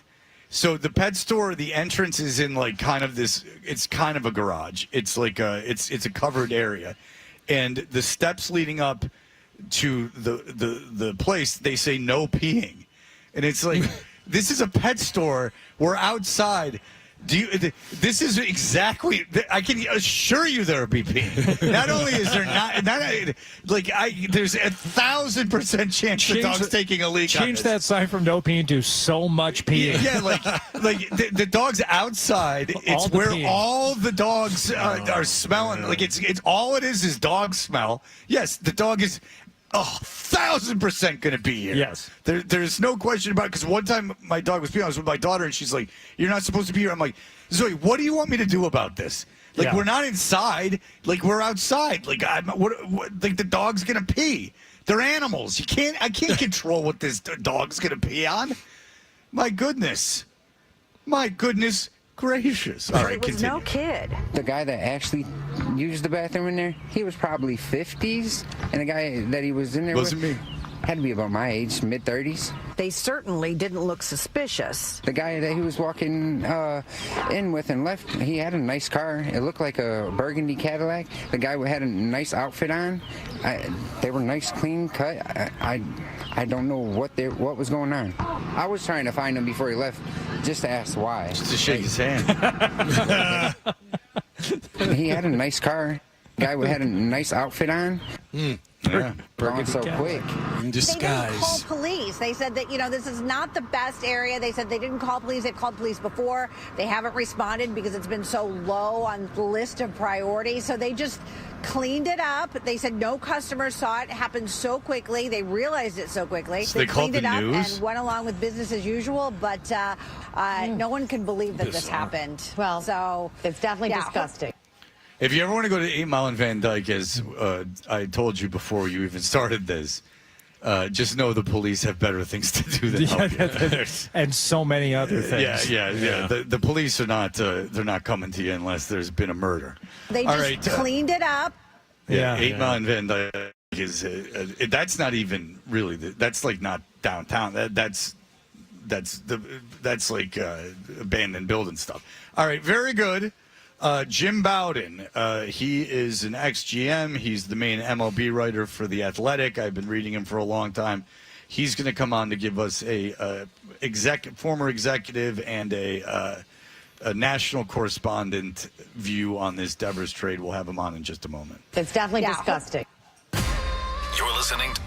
So the pet store, the entrance is in kind of this. It's kind of a garage. It's like it's a covered area, and the steps leading up to the place, they say no peeing, and it's like this is a pet store. We're outside. This is exactly. I can assure you there'll be peeing. Not only is there there's 1,000% chance the dog's taking a leak. Change that sign from no peeing to so much peeing. Yeah, the dog's outside. It's where peeing. all the dogs are smelling. Like it's all it is dog smell. Yes, the dog is 1,000% going to be here. Yes. There's no question about it, because one time my dog was peeing. I was with my daughter, and she's like, "You're not supposed to be here." I'm like, "Zoe, what do you want me to do about this? Yeah. We're not inside. We're outside. The dog's going to pee. They're animals. I can't control what this dog's going to pee on. My goodness gracious. All right, it was continue. no kid. The guy that actually used the bathroom in there, he was probably 50s, and the guy that he was in there Wasn't with me. had to be about my age, mid-30s. They certainly didn't look suspicious. The guy that he was walking in with and left, he had a nice car. It looked like a burgundy Cadillac. The guy had a nice outfit on. They were nice, clean cut. I don't know what was going on. I was trying to find him before he left, just to ask why. Just to shake his hand. He had a nice car. Guy had a nice outfit on. Yeah. Gone so quick. In They didn't call disguise. police. They said that, this is not the best area. They said they didn't call police. They've called police before. They haven't responded because it's been so low on the list of priorities. So they just cleaned it up. They said no customers saw it. It happened so quickly. They realized it so quickly. So they called cleaned the it up news? and went along with business as usual. But no one can believe that this happened. Well, so it's definitely yeah. disgusting. If you ever want to go to 8 Mile and Van Dyke, as I told you before you even started this, just know the police have better things to do than help you. And so many other things. Yeah. The police are not. They're not coming to you unless there's been a murder. They just cleaned it up. Yeah, 8 Mile and Van Dyke is. That's not even really. That's not downtown. That's like abandoned building stuff. All right, very good. Jim Bowden, he is an ex-GM. He's the main MLB writer for The Athletic. I've been reading him for a long time. He's going to come on to give us a former executive and a national correspondent view on this Devers trade. We'll have him on in just a moment. It's definitely disgusting. You're listening to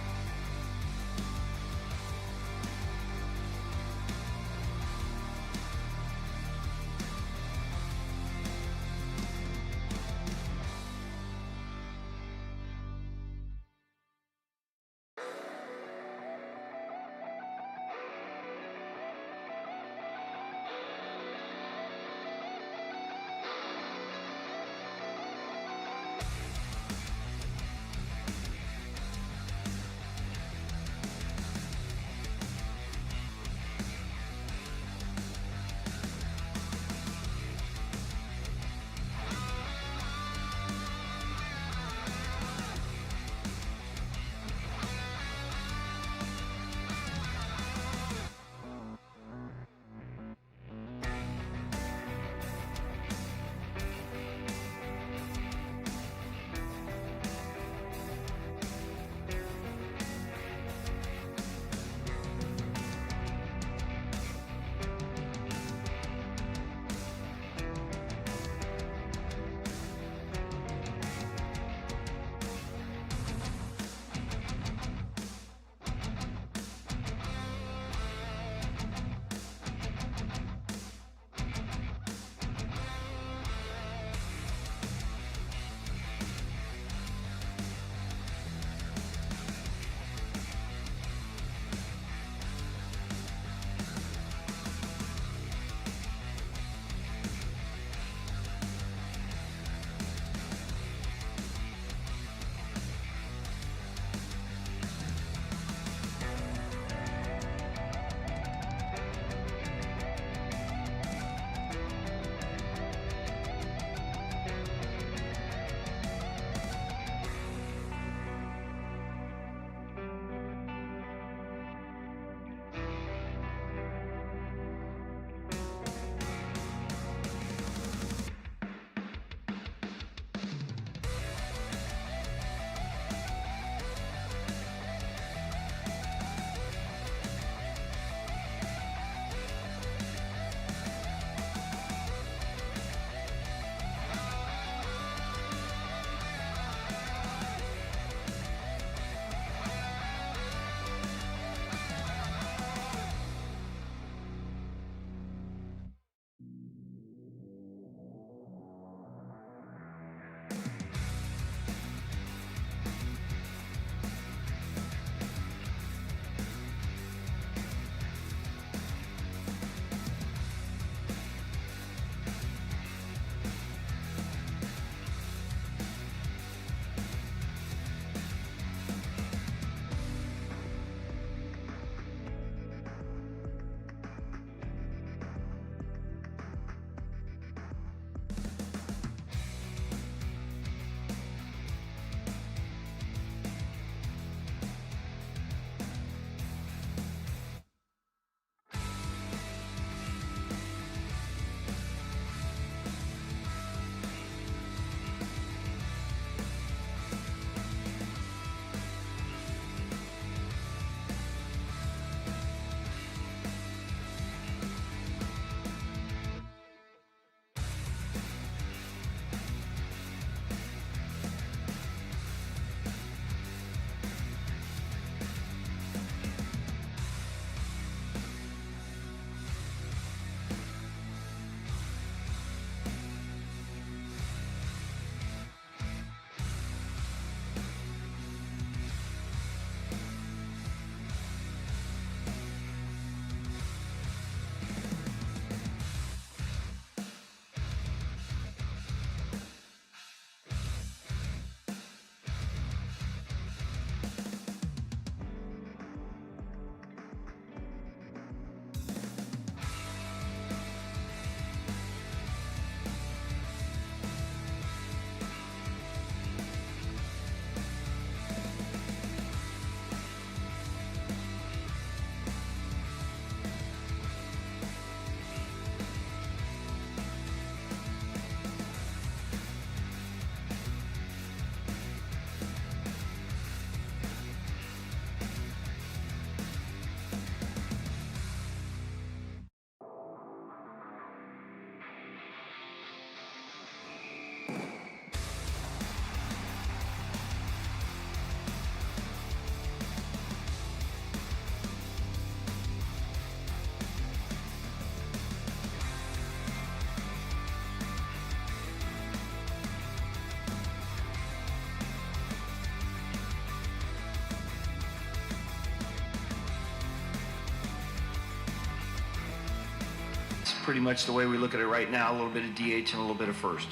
pretty much the way we look at it right now, a little bit of DH and a little bit of first.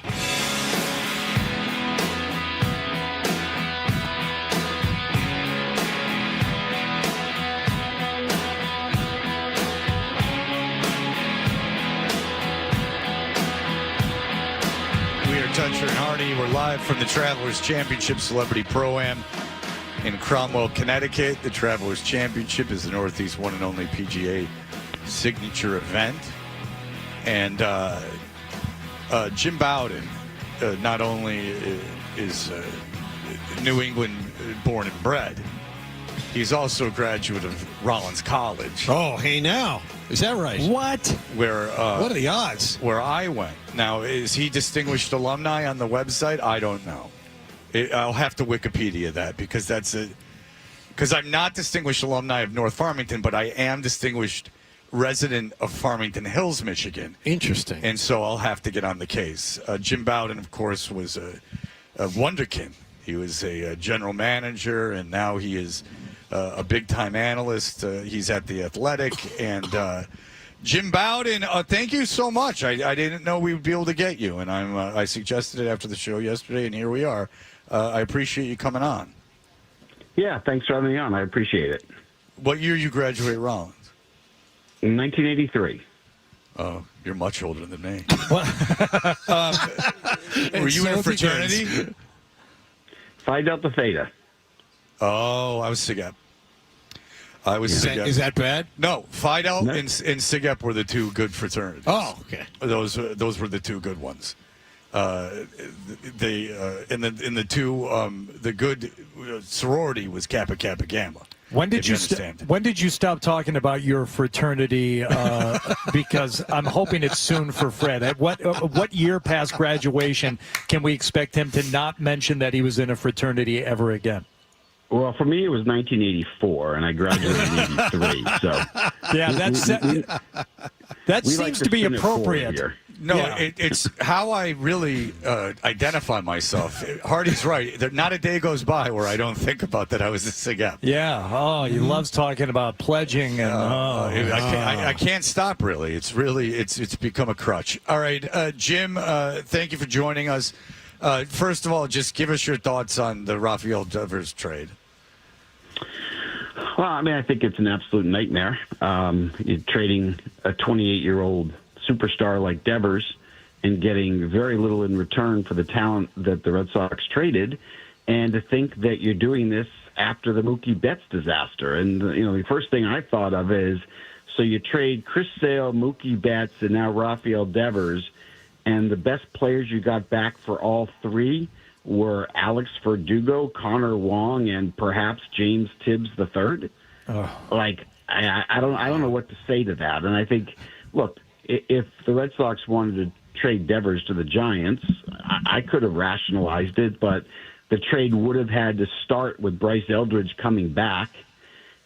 Toucher and Hardy. We're live from the Travelers Championship Celebrity Pro-Am in Cromwell, Connecticut. The Travelers Championship is the Northeast one and only PGA signature event. And Jim Bowden not only is New England born and bred, he's also a graduate of Rollins College. Oh, hey now. Is that right? What? Where? What are the odds? Where I went. Now, is he distinguished alumni on the website? I don't know. I'll have to Wikipedia that because I'm not distinguished alumni of North Farmington, but I am distinguished resident of Farmington Hills, Michigan. Interesting. And so I'll have to get on the case. Jim Bowden, of course, was a wonderkin. He was a general manager, and now he is a big-time analyst. He's at The Athletic. And Jim Bowden, thank you so much. I didn't know we would be able to get you, and I suggested it after the show yesterday, and here we are. I appreciate you coming on. Yeah, thanks for having me on. I appreciate it. What year you graduate Rollins? In 1983. Oh, you're much older than me. Were you in a fraternity? Phi Delta Theta. Oh, I was SIGEP. SIGEP. Is that bad? No, Phi Delta and SIGEP were the two good fraternities. Oh, okay. Those were the two good ones. The good sorority was Kappa Kappa Gamma. When did you stop talking about your fraternity? Because I'm hoping it's soon for Fred. At what year past graduation can we expect him to not mention that he was in a fraternity ever again? Well, for me, it was 1984, and I graduated in 83. So yeah, that seems to be appropriate. No, yeah. It's how I really identify myself. Hardy's right. Not a day goes by where I don't think about that I was a SIGEP. Yeah. Oh, he loves talking about pledging. And I can't stop, really. It's become a crutch. All right, Jim, thank you for joining us. First of all, just give us your thoughts on the Rafael Devers trade. Well, I mean, I think it's an absolute nightmare. You're trading a 28-year-old superstar like Devers and getting very little in return for the talent that the Red Sox traded, and to think that you're doing this after the Mookie Betts disaster. And, the first thing I thought of is, so you trade Chris Sale, Mookie Betts, and now Rafael Devers, and the best players you got back for all three were Alex Verdugo, Connor Wong, and perhaps James Tibbs III. I don't know what to say to that. And I think, look, if the Red Sox wanted to trade Devers to the Giants, I could have rationalized it, but the trade would have had to start with Bryce Eldridge coming back,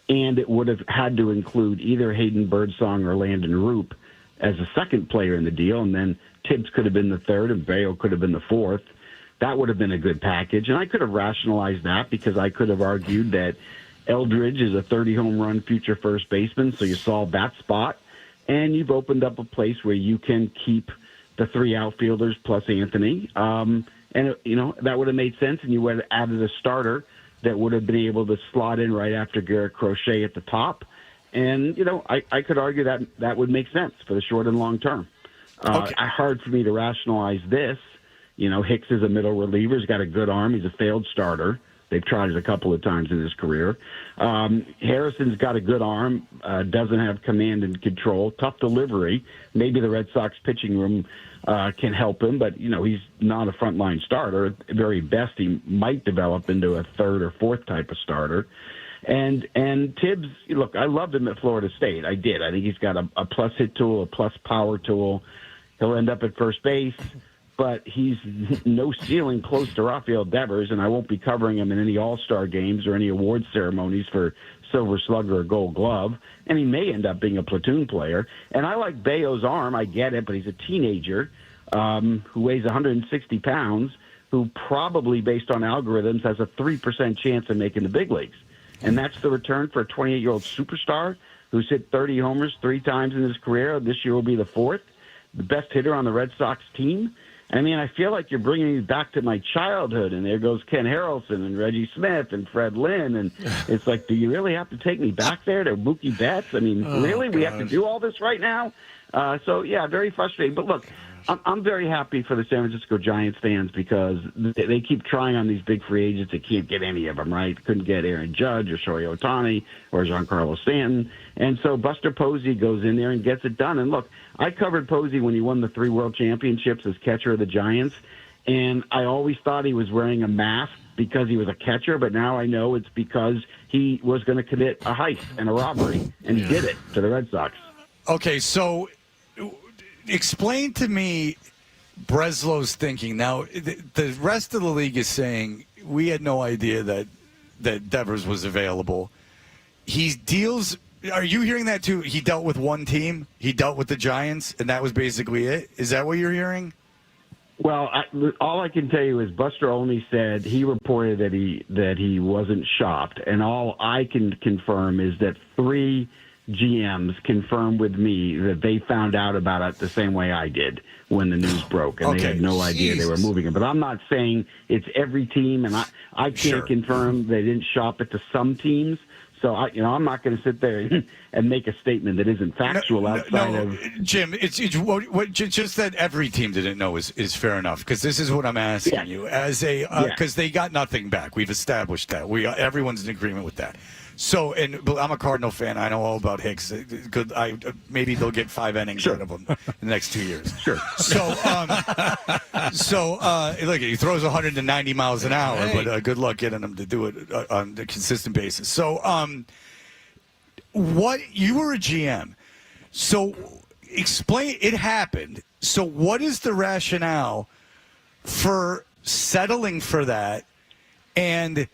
and it would have had to include either Hayden Birdsong or Landon Roop as a second player in the deal, and then Tibbs could have been the third and Bayo could have been the fourth. That would have been a good package, and I could have rationalized that because I could have argued that Eldridge is a 30-home run future first baseman, so you solve that spot, and you've opened up a place where you can keep the three outfielders plus Anthony. And, that would have made sense, and you would have added a starter that would have been able to slot in right after Garrett Crochet at the top. And, I could argue that would make sense for the short and long term. Hard for me to rationalize this. Hicks is a middle reliever. He's got a good arm. He's a failed starter. They've tried it a couple of times in his career. Harrison's got a good arm, doesn't have command and control, tough delivery. Maybe the Red Sox pitching room can help him, but, he's not a frontline starter. At very best, he might develop into a third or fourth type of starter. And Tibbs, look, I loved him at Florida State. I did. I think he's got a plus hit tool, a plus power tool. He'll end up at first base. But he's no ceiling close to Rafael Devers, and I won't be covering him in any All-Star games or any award ceremonies for Silver Slugger or Gold Glove, and he may end up being a platoon player. And I like Bayo's arm. I get it, but he's a teenager who weighs 160 pounds, who probably, based on algorithms, has a 3% chance of making the big leagues. And that's the return for a 28-year-old superstar who's hit 30 homers 3 times in his career. This year will be the 4th. the best hitter on the Red Sox team. I mean, I feel like you're bringing me back to my childhood, and there goes Ken Harrelson and Reggie Smith and Fred Lynn, and it's like, do you really have to take me back there to Mookie Betts? I mean, really? We have to do all this right now? So, yeah, very frustrating. But, look, I'm very happy for the San Francisco Giants fans because they keep trying on these big free agents. They can't get any of them, right? Couldn't get Aaron Judge or Shohei Ohtani or Giancarlo Stanton. And so Buster Posey goes in there and gets it done. And, look, I covered Posey when he won the 3 World Championships as catcher of the Giants, and I always thought he was wearing a mask because he was a catcher, but now I know it's because he was going to commit a heist and a robbery, and he did it to the Red Sox. Okay, so explain to me Breslow's thinking. Now, the rest of the league is saying we had no idea that Devers was available. He deals. Are you hearing that too? He dealt with one team. He dealt with the Giants, and that was basically it. Is that what you're hearing? Well, all I can tell you is Buster only said he reported that he wasn't shopped, and all I can confirm is that 3 GMs confirmed with me that they found out about it the same way I did when the news broke, and they had no idea they were moving it. But I'm not saying it's every team, and I can't confirm they didn't shop it to some teams. So I'm not going to sit there and make a statement that isn't factual outside of Jim. It's what just that every team didn't know is fair enough, because this is what I'm asking you as a because they got nothing back. We've established that everyone's in agreement with that. So, and I'm a Cardinal fan. I know all about Hicks. Maybe they'll get 5 innings out of him in the next 2 years. Sure. So, look, he throws 190 miles an hour, but good luck getting him to do it on a consistent basis. So, what you were a GM, so explain. It happened. So, what is the rationale for settling for that, and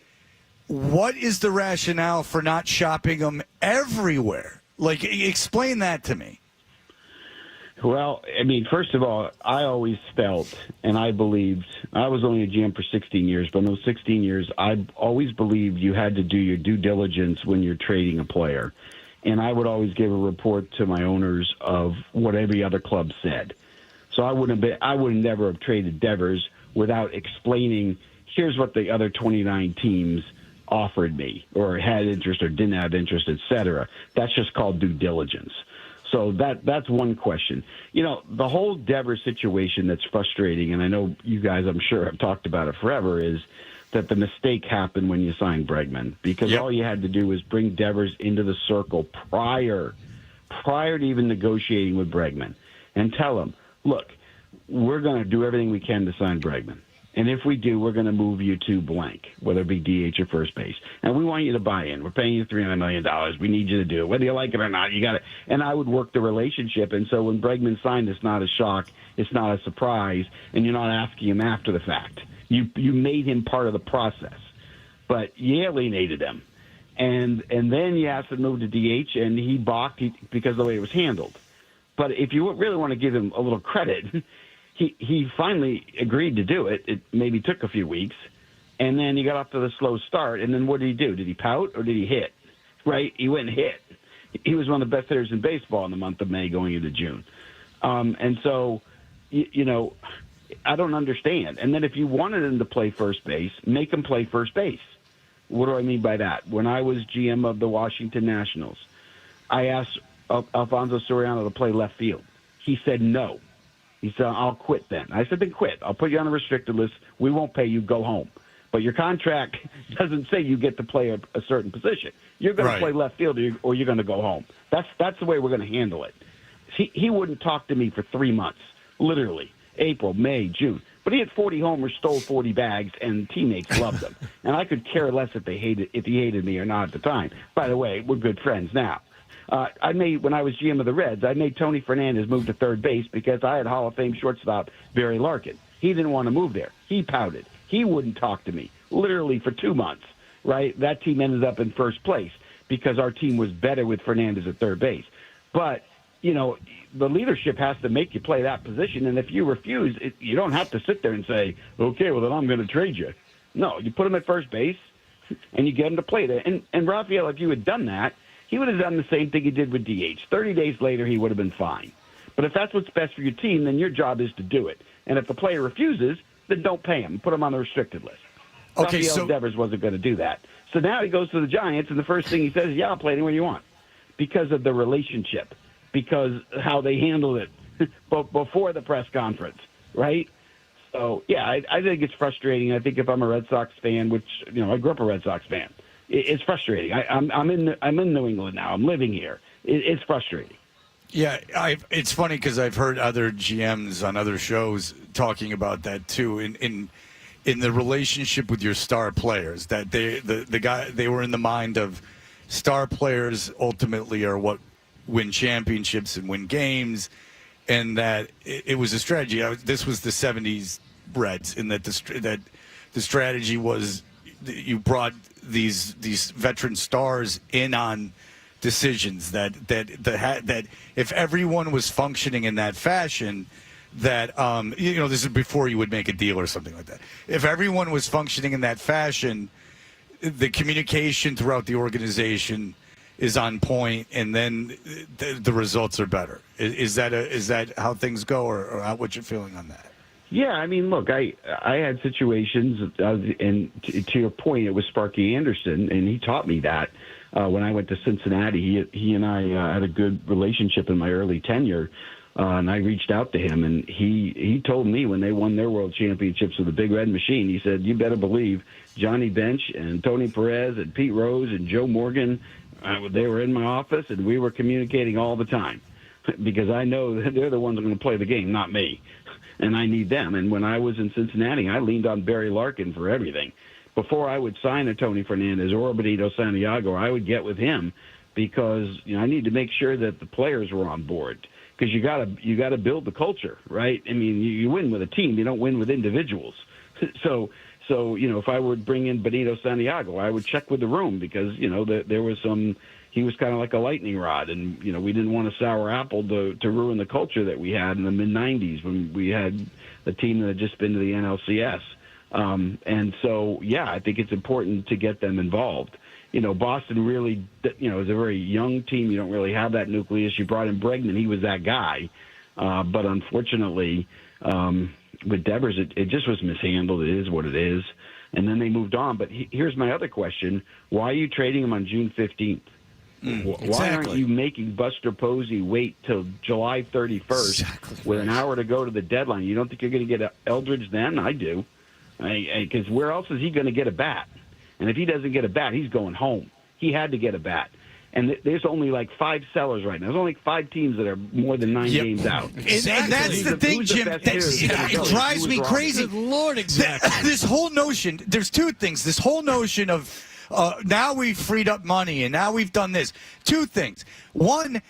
what is the rationale for not shopping them everywhere? Like, explain that to me. Well, I mean, first of all, I always felt and I believed, I was only a GM for 16 years, but in those 16 years, I always believed you had to do your due diligence when you're trading a player. And I would always give a report to my owners of what every other club said. So I would never have traded Devers without explaining, here's what the other 29 teams offered me or had interest or didn't have interest, et cetera. That's just called due diligence. So that's one question. The whole Devers situation that's frustrating, and I know you guys, I'm sure, have talked about it forever, is that the mistake happened when you signed Bregman, because all you had to do was bring Devers into the circle prior to even negotiating with Bregman and tell him, look, we're going to do everything we can to sign Bregman. And if we do, we're going to move you to blank, whether it be DH or first base. And we want you to buy in. We're paying you $300 million. We need you to do it. Whether you like it or not, you got it. And I would work the relationship. And so when Bregman signed, it's not a shock. It's not a surprise. And you're not asking him after the fact. You made him part of the process. But you alienated him. And then you asked him to move to DH, and he balked because of the way it was handled. But if you really want to give him a little credit, He finally agreed to do it. It maybe took a few weeks, and then he got off to the slow start. And then what did he do? Did he pout or did he hit? Right? He went and hit. He was one of the best hitters in baseball in the month of May going into June. And so, I don't understand. And then if you wanted him to play first base, make him play first base. What do I mean by that? When I was GM of the Washington Nationals, I asked Alfonso Soriano to play left field. He said no. He said, I'll quit then. I said, then quit. I'll put you on a restricted list. We won't pay you. Go home. But your contract doesn't say you get to play a certain position. You're going to play left field or you're going to go home. That's the way we're going to handle it. He wouldn't talk to me for 3 months, literally, April, May, June. But he had 40 homers, stole 40 bags, and teammates loved him. And I could care less if he hated me or not at the time. By the way, we're good friends now. When I was GM of the Reds, I made Tony Fernandez move to third base because I had Hall of Fame shortstop Barry Larkin. He didn't want to move there. He pouted. He wouldn't talk to me, literally for 2 months, right? That team ended up in first place because our team was better with Fernandez at third base. But, the leadership has to make you play that position, and if you refuse, you don't have to sit there and say, okay, well, then I'm going to trade you. No, you put him at first base, and you get him to play there. And Rafael, if you had done that, he would have done the same thing he did with DH. 30 days later, he would have been fine. But if that's what's best for your team, then your job is to do it. And if the player refuses, then don't pay him. Put him on the restricted list. Okay, Rafael Devers wasn't going to do that. So now he goes to the Giants, and the first thing he says is, yeah, I'll play anywhere you want, because of the relationship, because how they handled it before the press conference, right? So, yeah, I think it's frustrating. I think if I'm a Red Sox fan, which, I grew up a Red Sox fan, it's frustrating. I'm in New England now. I'm living here. It's frustrating. Yeah, it's funny because I've heard other GMs on other shows talking about that too. In the relationship with your star players, that they were in the mind of star players ultimately are what win championships and win games, and that it was a strategy. This was the '70s Reds, in that the strategy was you brought these veteran stars in on decisions that if everyone was functioning in that fashion, that this is before you would make a deal or something like that. If everyone was functioning in that fashion, the communication throughout the organization is on point, and then the results are better. Is that how things go, or what you're feeling on that? Yeah, I mean, look, I had situations, and to your point, it was Sparky Anderson, and he taught me that. When I went to Cincinnati, he and I had a good relationship in my early tenure, and I reached out to him, and he told me when they won their world championships with the Big Red Machine, he said, you better believe Johnny Bench and Tony Perez and Pete Rose and Joe Morgan, they were in my office, and we were communicating all the time, because I know that they're the ones going to play the game, not me, and I need them. And when I was in Cincinnati, I leaned on Barry Larkin for everything. Before I would sign a Tony Fernandez or Benito Santiago, I would get with him, because I need to make sure that the players were on board, because you gotta build the culture, right? I mean, you win with a team, you don't win with individuals. So if I would bring in Benito Santiago, I would check with the room, because there was he was kind of like a lightning rod, and we didn't want a sour apple to ruin the culture that we had in the mid '90s when we had a team that had just been to the NLCS. And so, yeah, I think it's important to get them involved. Boston really, is a very young team. You don't really have that nucleus. You brought in Bregman. He was that guy. But unfortunately, with Devers, it just was mishandled. It is what it is. And then they moved on. But here's my other question. Why are you trading him on June 15th? Why aren't you making Buster Posey wait till July 31st with an hour to go to the deadline? You don't think you're going to get Eldridge then? I do. Because where else is he going to get a bat? And if he doesn't get a bat, he's going home. He had to get a bat. And there's only like 5 sellers right now. There's only 5 teams that are more than 9 games out. And that's the thing, Jim. It drives me crazy. Lord, exactly. This whole notion, there's 2 things. This whole notion of now we've freed up money and now we've done this. 2 things. One,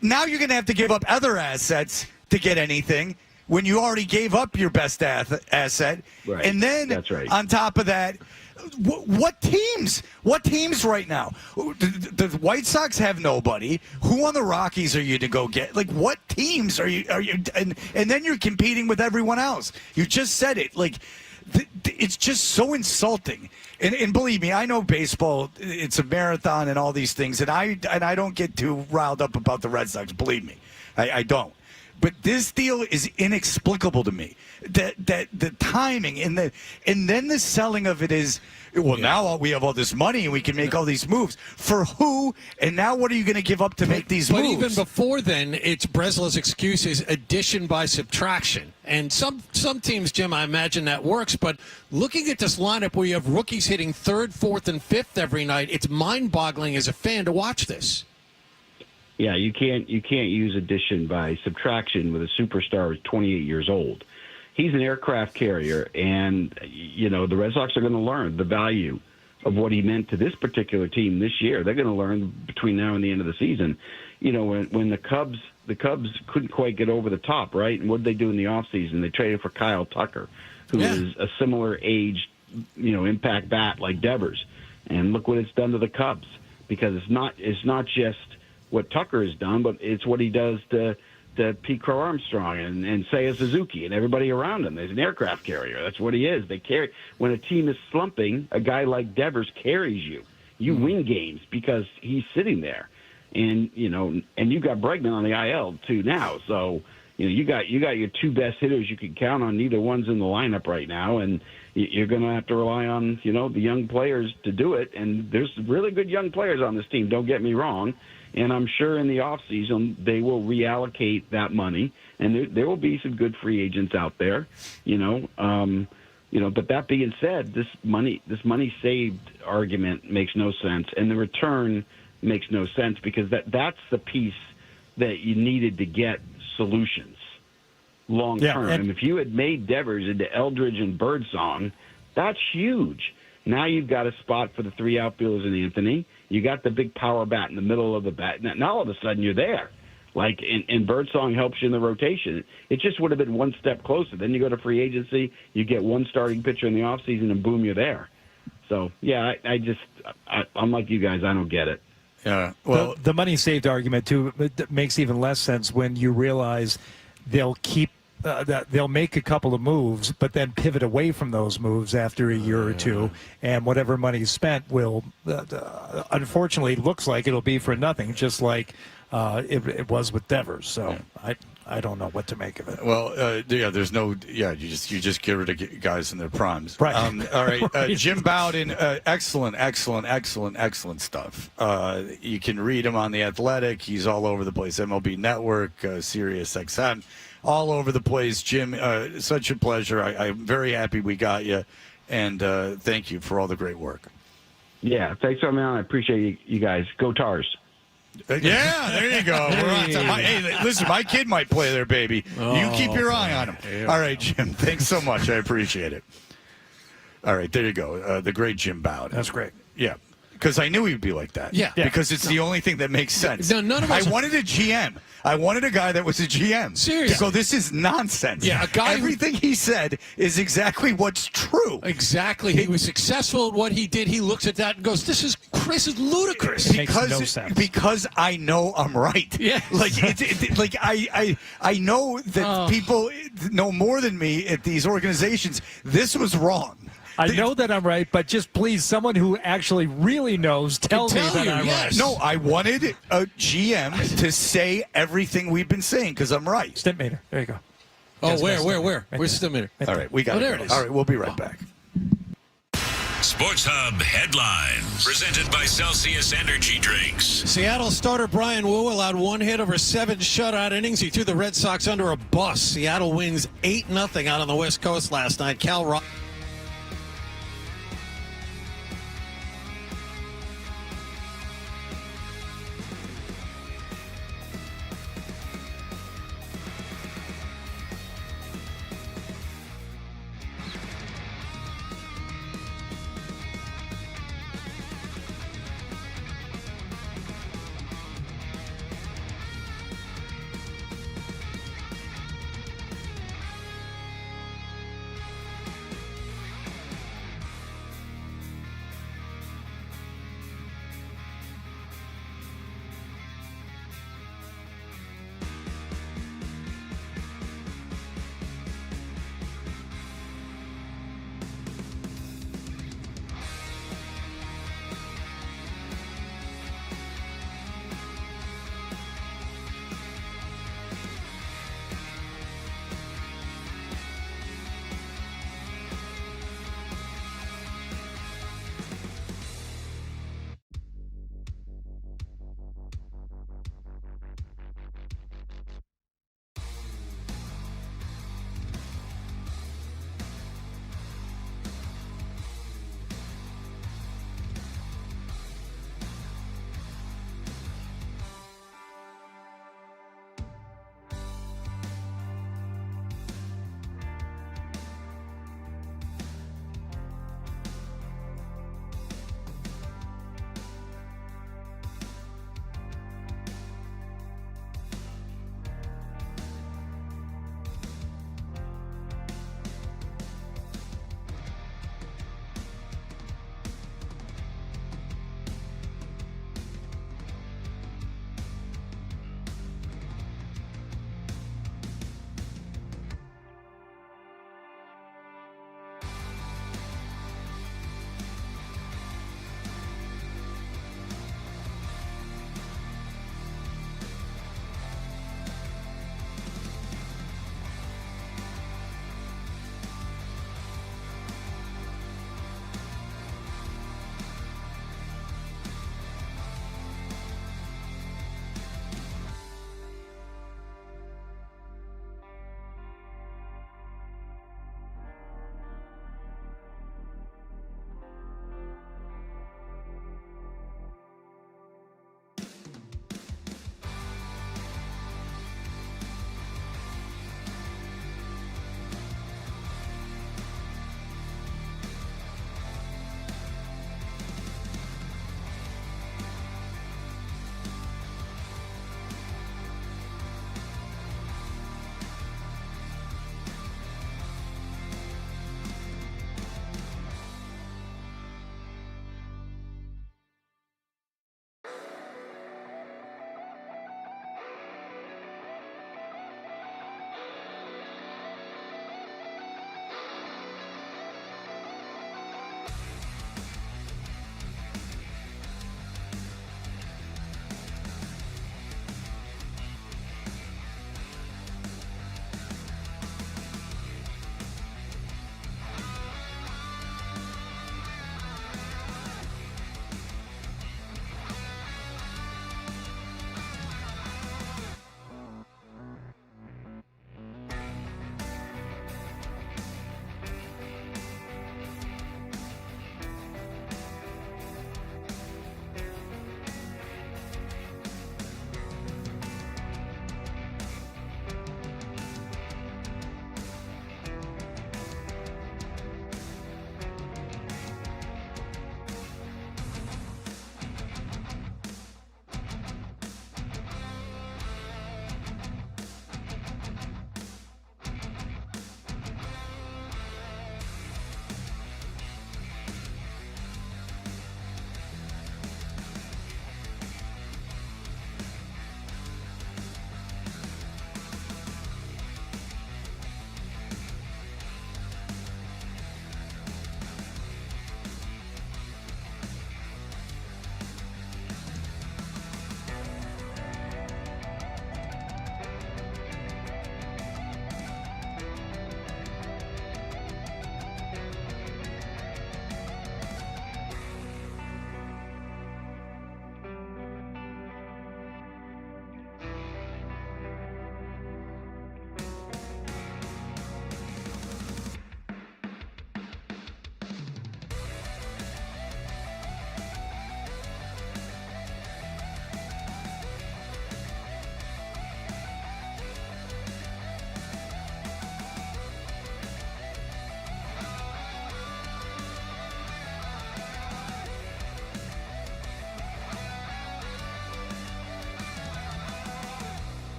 now you're going to have to give up other assets to get anything, when you already gave up your best asset. Right. And then that's right. On top of that, what teams? What teams right now? The White Sox have nobody. Who on the Rockies are you to go get? Like, what teams are you? And then you're competing with everyone else. You just said it. Like, it's just so insulting. And believe me, I know baseball. It's a marathon and all these things. And I don't get too riled up about the Red Sox. Believe me, I don't. But this deal is inexplicable to me. That the timing and then the selling of it is, well, now we have all this money and we can make all these moves. For who? And now what are you going to give up to make these moves? But even before then, it's Breslau's excuse is addition by subtraction. And some teams, Jim, I imagine that works. But looking at this lineup where you have rookies hitting 3rd, 4th, and 5th every night, it's mind-boggling as a fan to watch this. Yeah, you can't use addition by subtraction with a superstar who's 28 years old. He's an aircraft carrier, and the Red Sox are going to learn the value of what he meant to this particular team this year. They're going to learn between now and the end of the season. When the Cubs couldn't quite get over the top, right? And what did they do in the offseason? They traded for Kyle Tucker, who is a similar age, impact bat like Devers. And look what it's done to the Cubs, because it's not just what Tucker has done, but it's what he does to Pete Crow Armstrong and Seiya Suzuki and everybody around him. There's an aircraft carrier. That's what he is. They carry. When a team is slumping, a guy like Devers carries you. You win games because he's sitting there. and and you've got Bregman on the IL too now. So you got your two best hitters you can count on. Neither one's in the lineup right now, and you're going to have to rely on the young players to do it. And there's really good young players on this team. Don't get me wrong. And I'm sure in the offseason they will reallocate that money, and there will be some good free agents out there. But that being said, this money saved argument makes no sense, and the return makes no sense, because that's the piece that you needed to get solutions long term. And if you had made Devers into Eldridge and Birdsong, that's huge. Now you've got a spot for the three outfielders in Anthony. You got the big power bat in the middle of the bat. Now all of a sudden you're there. And Birdsong helps you in the rotation. It just would have been one step closer. Then you go to free agency, you get one starting pitcher in the offseason, and boom, you're there. So, yeah, I'm like you guys. I don't get it. Yeah. Well, the money saved argument, too, makes even less sense when you realize they'll keep that they'll make a couple of moves, but then pivot away from those moves after a year or two, and whatever money spent will, unfortunately, looks like it'll be for nothing, just like it was with Devers. So I don't know what to make of it. Well, there's no, you just get rid of guys in their primes. Right. All right. Jim Bowden, excellent stuff. You can read him on The Athletic. He's all over the place. MLB Network, Sirius XM, all over the place. Jim, such a pleasure. I'm very happy we got you, and thank you for all the great work. Yeah, thanks for coming on. I appreciate you guys. Go Tars. Yeah, there you go. Hey, listen, my kid might play there, baby. You keep your eye on him. All right, Jim, thanks so much. I appreciate it. All right, there you go. The great Jim Bowden. That's great. Yeah, because I knew he'd be like that. Yeah. Because it's the only thing that makes sense. No, none of us. I wanted a GM. I wanted a guy that was a GM. Seriously. So this is nonsense. Yeah, a guy. Everything he said is exactly what's true. Exactly. He was successful at what he did. He looks at that and goes, "This is ludicrous." Makes no sense. Because I know I'm right. Yeah. I know that people know more than me at these organizations. This was wrong. I know that I'm right, but just please, someone who actually really knows, tell me that I'm right. No, I wanted a GM to say everything we've been saying because I'm right. Stimpmeter. There you go. Oh, where? Where's Stimpmeter? All right, we got it. There it is. All right, we'll be right back. Sports Hub headlines presented by Celsius Energy Drinks. Seattle starter Brian Wu allowed one hit over 7 shutout innings. He threw the Red Sox under a bus. Seattle wins 8-0 out on the West Coast last night. Cal Rock.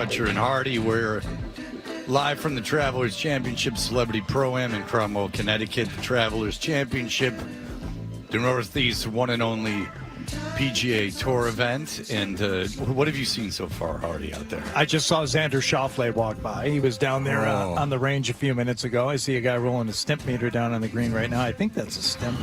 Toucher and Hardy. We're live from the Travelers Championship Celebrity Pro-Am in Cromwell, Connecticut. The Travelers Championship, the Northeast one and only PGA Tour event. And what have you seen so far, Hardy, out there? I just saw Xander Schauffele walk by. He was down there on the range a few minutes ago. I see a guy rolling a stimp meter down on the green right now. I think that's a stimp.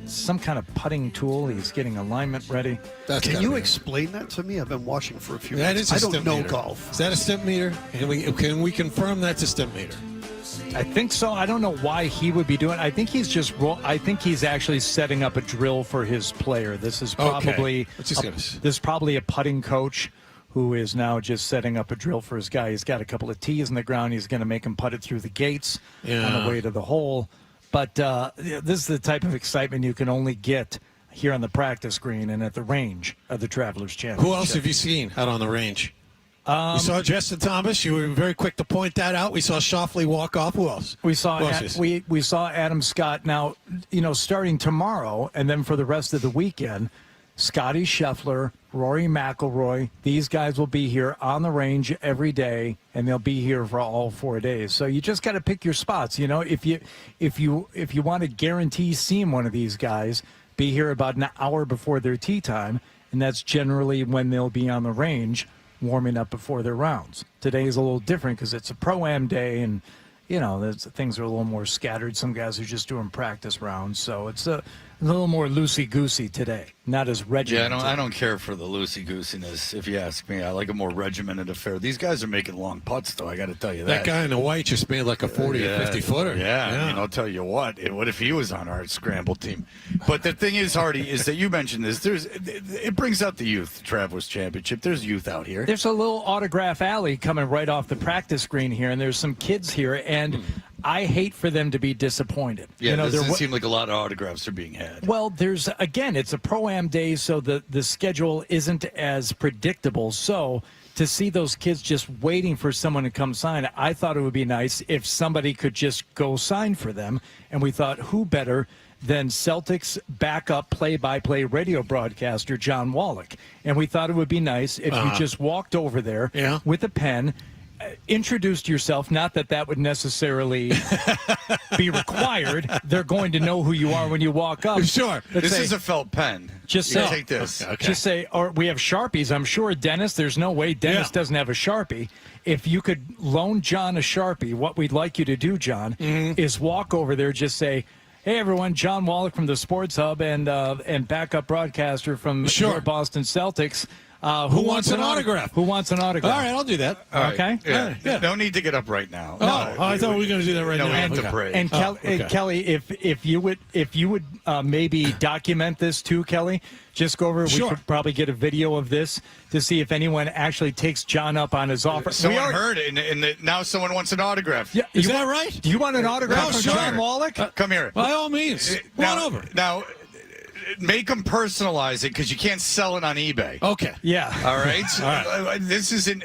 Some kind of putting tool. He's getting alignment ready. Can you explain that to me? I've been watching for a few That minutes. is a I don't stimp know meter. golf. Is that a stimp meter? Can we confirm that's a stimp meter? I think so. I don't know why he would be doing it. I think he's just. I think he's actually setting up a drill for his player. This is probably. This is probably a putting coach who is now just setting up a drill for his guy. He's got a couple of tees in the ground. He's going to make him putt it through the gates on the way to the hole. But this is the type of excitement you can only get here on the practice green and at the range of the Travelers Championship. Who else have you seen out on the range? We saw Justin Thomas. You were very quick to point that out. We saw Schauffele walk off. Who else? We saw we saw Adam Scott. Now, starting tomorrow and then for the rest of the weekend, Scotty Scheffler, Rory McIlroy, these guys will be here on the range every day, and they'll be here for all 4 days. So you just got to pick your spots. If you want to guarantee seeing one of these guys, be here about an hour before their tee time, and that's generally when they'll be on the range warming up before their rounds. Today is a little different because it's a Pro-Am day, and things are a little more scattered. Some guys are just doing practice rounds, so it's a little more loosey-goosey today, not as regimented. Yeah, I don't care for the loosey-goosiness, if you ask me. I like a more regimented affair. These guys are making long putts, though, I got to tell you that. That guy in the white just made like a 40 or 50-footer. Yeah, I mean, I'll tell you what. What if he was on our scramble team? But the thing is, Hardy, is that you mentioned this. It brings out the youth, the Travelers Championship. There's youth out here. There's a little autograph alley coming right off the practice green here, and there's some kids here, and I hate for them to be disappointed. Yeah, it doesn't seem like a lot of autographs are being had. Well, it's a Pro-Am day, so the schedule isn't as predictable. So to see those kids just waiting for someone to come sign, I thought it would be nice if somebody could just go sign for them. And we thought, who better than Celtics backup play-by-play radio broadcaster John Wallach? And we thought it would be nice if you just walked over there with a pen, introduced yourself. Not that would necessarily be required. They're going to know who you are when you walk up. Sure. This is a felt pen. Just say, take this. Okay. Just say, or we have Sharpies. I'm sure Dennis, there's no way Dennis doesn't have a Sharpie. If you could loan John a Sharpie, what we'd like you to do, John, is walk over there, just say, hey, everyone, John Wallach from the Sports Hub and backup broadcaster from your Boston Celtics. Who wants an autograph? Who wants an autograph? All right, I'll do that. Okay. Yeah. No need to get up right now. I thought we were going to do that right now. We have to break. And Kelly, if you would maybe document this too, Kelly, just go over. Sure. We could probably get a video of this to see if anyone actually takes John up on his offer. Someone heard it, and now someone wants an autograph. Yeah, is that right? Do you want an autograph from sure. John Wallach? Come here. By all means. Come on over. Now, make them personalize it because you can't sell it on eBay. Okay. Yeah. All right. All right. This isn't.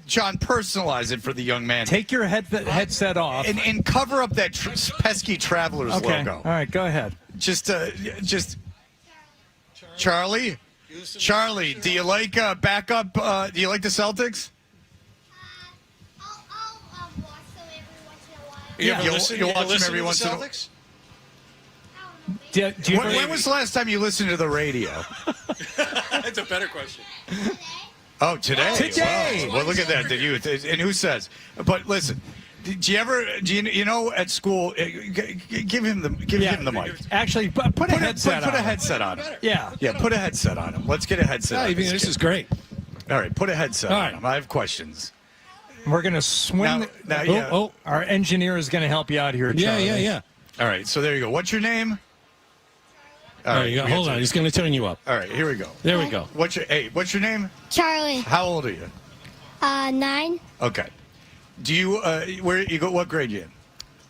John, personalize it for the young man. Take your headset off and cover up that pesky Travelers logo. All right. Go ahead. Just Charlie. Charlie, do you like backup? Do you like the Celtics? I'll watch them every once in a while. Yeah, you'll watch them every once in a while. When was the last time you listened to the radio? That's a better question. Oh, today. Today. Wow. Well, look at that. The youth. And who says? But listen, do you know at school? Give him the mic. Actually, put a headset on. Put a headset on him. Yeah. Yeah. Put a headset on him. Let's get a headset. on This is great. All right. Put a headset on him. I have questions. We're gonna swing. Our engineer is gonna help you out here, Charlie. Yeah. All right. So there you go. What's your name? All right, hold on. He's going to turn you up. All right, here we go. There we go. What's your name? Charlie. How old are you? 9. Okay. Do you where you go? What grade you in?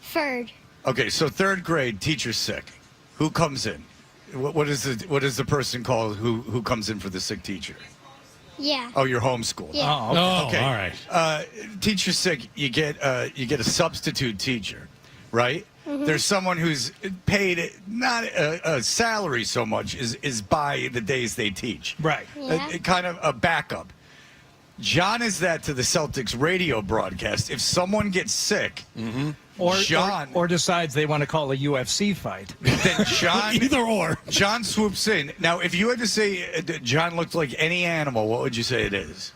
3rd. Okay, so 3rd grade, teacher's sick. Who comes in? What is the person called who comes in for the sick teacher? Yeah. Oh, you're homeschooled. Yeah. Oh, okay. All right. Teacher's sick. You get a substitute teacher, right? Mm-hmm. There's someone who's paid not a salary so much is by the days they teach. Right. Yeah. Kind of a backup. John is that to the Celtics radio broadcast. If someone gets sick, or decides they want to call a UFC fight, then John either or. John swoops in. Now, if you had to say John looked like any animal, what would you say it is?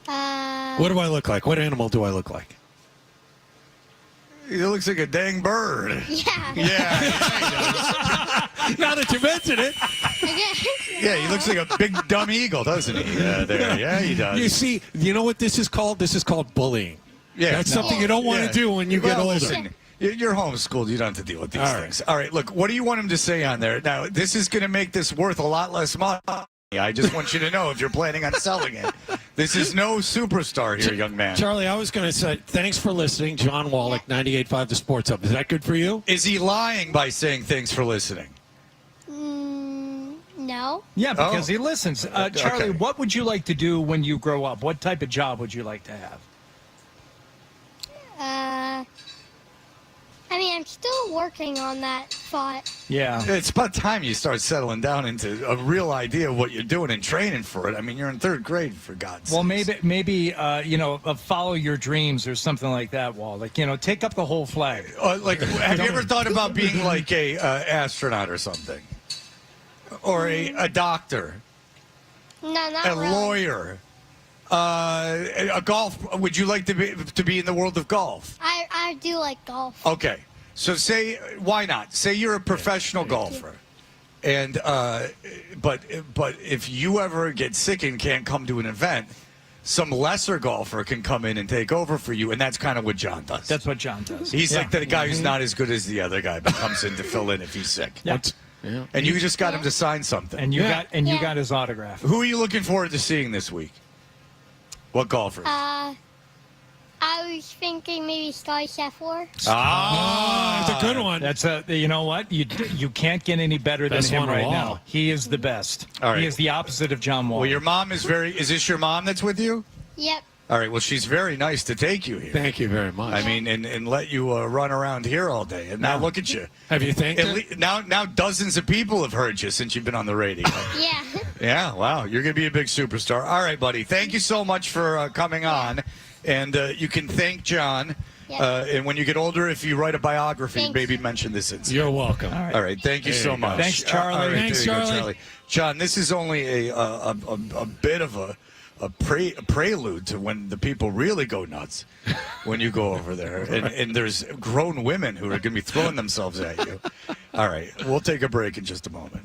What do I look like? What animal do I look like? He looks like a dang bird. Yeah. Yeah. Now that you mention it. Yeah, he looks like a big dumb eagle, doesn't he? Yeah, he does. You see, you know what this is called? This is called bullying. Yeah, That's something you don't want to do when you get older. Listen, you're homeschooled. You don't have to deal with these All right. things. All right, look, what do you want him to say on there? Now, this is going to make this worth a lot less money. I just want you to know if you're planning on selling it. This is no superstar here, young man. Charlie, I was going to say, thanks for listening. John Wallach, 98.5 The Sports Hub. Is that good for you? Is he lying by saying thanks for listening? No. Yeah, because he listens. Charlie, Okay. what would you like to do when you grow up? What type of job would you like to have? I mean, I'm still working on that thought. Yeah. It's about time you start settling down into a real idea of what you're doing and training for it. I mean, you're in third grade, for God's Well, sake. maybe follow your dreams or something like that, Wall. Like, take up the whole flag. Have you ever thought about being like a astronaut or something? Or a doctor? No, not A really. lawyer? A golf? Would you like to be in the world of golf? I do like golf. Okay, so why not? Say you're a professional golfer, and but if you ever get sick and can't come to an event, some lesser golfer can come in and take over for you, and that's kind of what John does. That's what John does. He's Yeah. like the guy who's not as good as the other guy, but comes in to fill in if he's sick. Yeah. And you just got him to sign something. And you got his autograph. Who are you looking forward to seeing this week? What golfers? I was thinking maybe Sky Sheffield. That's a good one. That's you know what? You can't get any better than Best him one of right all. now. He is the best. All right. He is the opposite of John Wall. Well, your mom is is this your mom that's with you? Yep. All right, well, she's very nice to take you here. Thank you very much. I mean, and let you run around here all day. And now look at you. Have you thanked her? Now dozens of people have heard you since you've been on the radio. Yeah. Yeah, wow. You're going to be a big superstar. All right, buddy. Thank you so much for coming on. And you can thank John. Yeah. And when you get older, if you write a biography, Thanks. maybe mention this incident. You're welcome. All right. Thank you There so you go. much. Thanks, Charlie. All right, Thanks, there you go, Charlie. John, this is only a bit of a prelude to when the people really go nuts when you go over there. And there's grown women who are going to be throwing themselves at you. All right. We'll take a break in just a moment.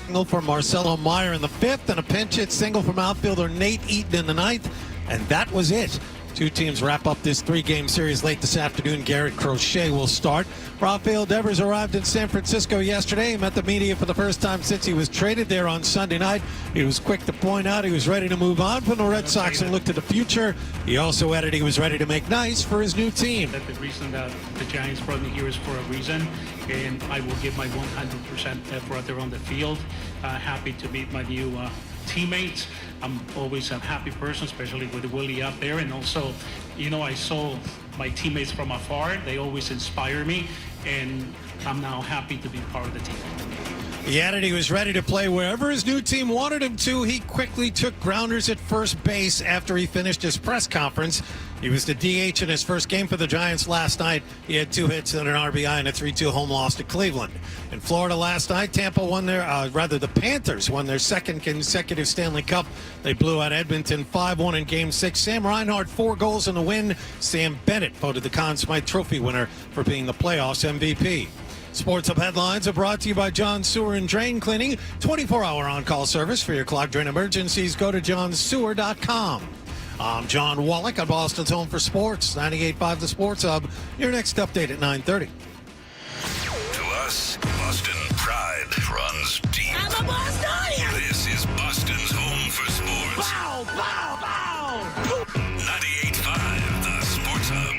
Single for Marcelo Meyer in the 5th, and a pinch hit single from outfielder Nate Eaton in the 9th, and that was it. Two teams wrap up this 3-game series late this afternoon. Garrett Crochet will start. Rafael Devers arrived in San Francisco yesterday. He met the media for the first time since he was traded there on Sunday night. He was quick to point out he was ready to move on from the Red Sox and look to the future. He also added he was ready to make nice for his new team. That the reason that the Giants brought me here is for a reason, and I will give my 100% effort out there on the field. Happy to meet my new teammates. I'm always a happy person, especially with Willie out there. And also, I saw my teammates from afar. They always inspire me, and I'm now happy to be part of the team. He added he was ready to play wherever his new team wanted him to. He quickly took grounders at first base after he finished his press conference. He was the DH in his first game for the Giants last night. He had 2 hits and an RBI in a 3-2 home loss to Cleveland. In Florida last night, the Panthers won their second consecutive Stanley Cup. They blew out Edmonton 5-1 in Game 6. Sam Reinhart, 4 goals in the win. Sam Bennett voted the Conn Smythe Trophy winner for being the playoffs MVP. Sports Hub headlines are brought to you by John Sewer and Drain Cleaning. 24-hour on-call service for your clogged drain emergencies. Go to johnsewer.com. I'm John Wallach on Boston's Home for Sports, 98.5 The Sports Hub. Your next update at 9:30. To us, Boston pride runs deep. I'm a Bostonian! This is Boston's Home for Sports. Bow, bow, bow! 98.5 The Sports Hub.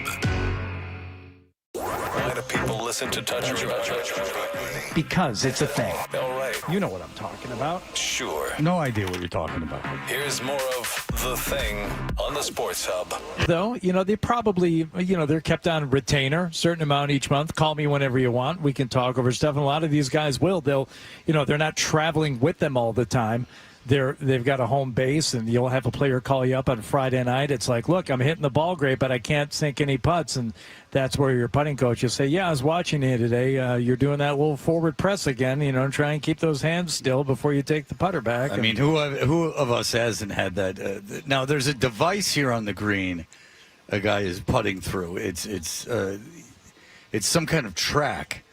Why do people listen to Touch and Hardie? Because it's a thing. All right. You know what I'm talking about. Sure. No idea what you're talking about. Here's more of The Thing on the Sports Hub. Though, they probably, they're kept on retainer, certain amount each month. Call me whenever you want. We can talk over stuff. And a lot of these guys will. They're not traveling with them all the time. They've got a home base, and you'll have a player call you up on Friday night. It's like, look, I'm hitting the ball great, but I can't sink any putts. And that's where your putting coach will say, yeah, I was watching you today. You're doing that little forward press again, try and keep those hands still before you take the putter back. I mean, who of us hasn't had that? Now, there's a device here on the green a guy is putting through. It's some kind of track.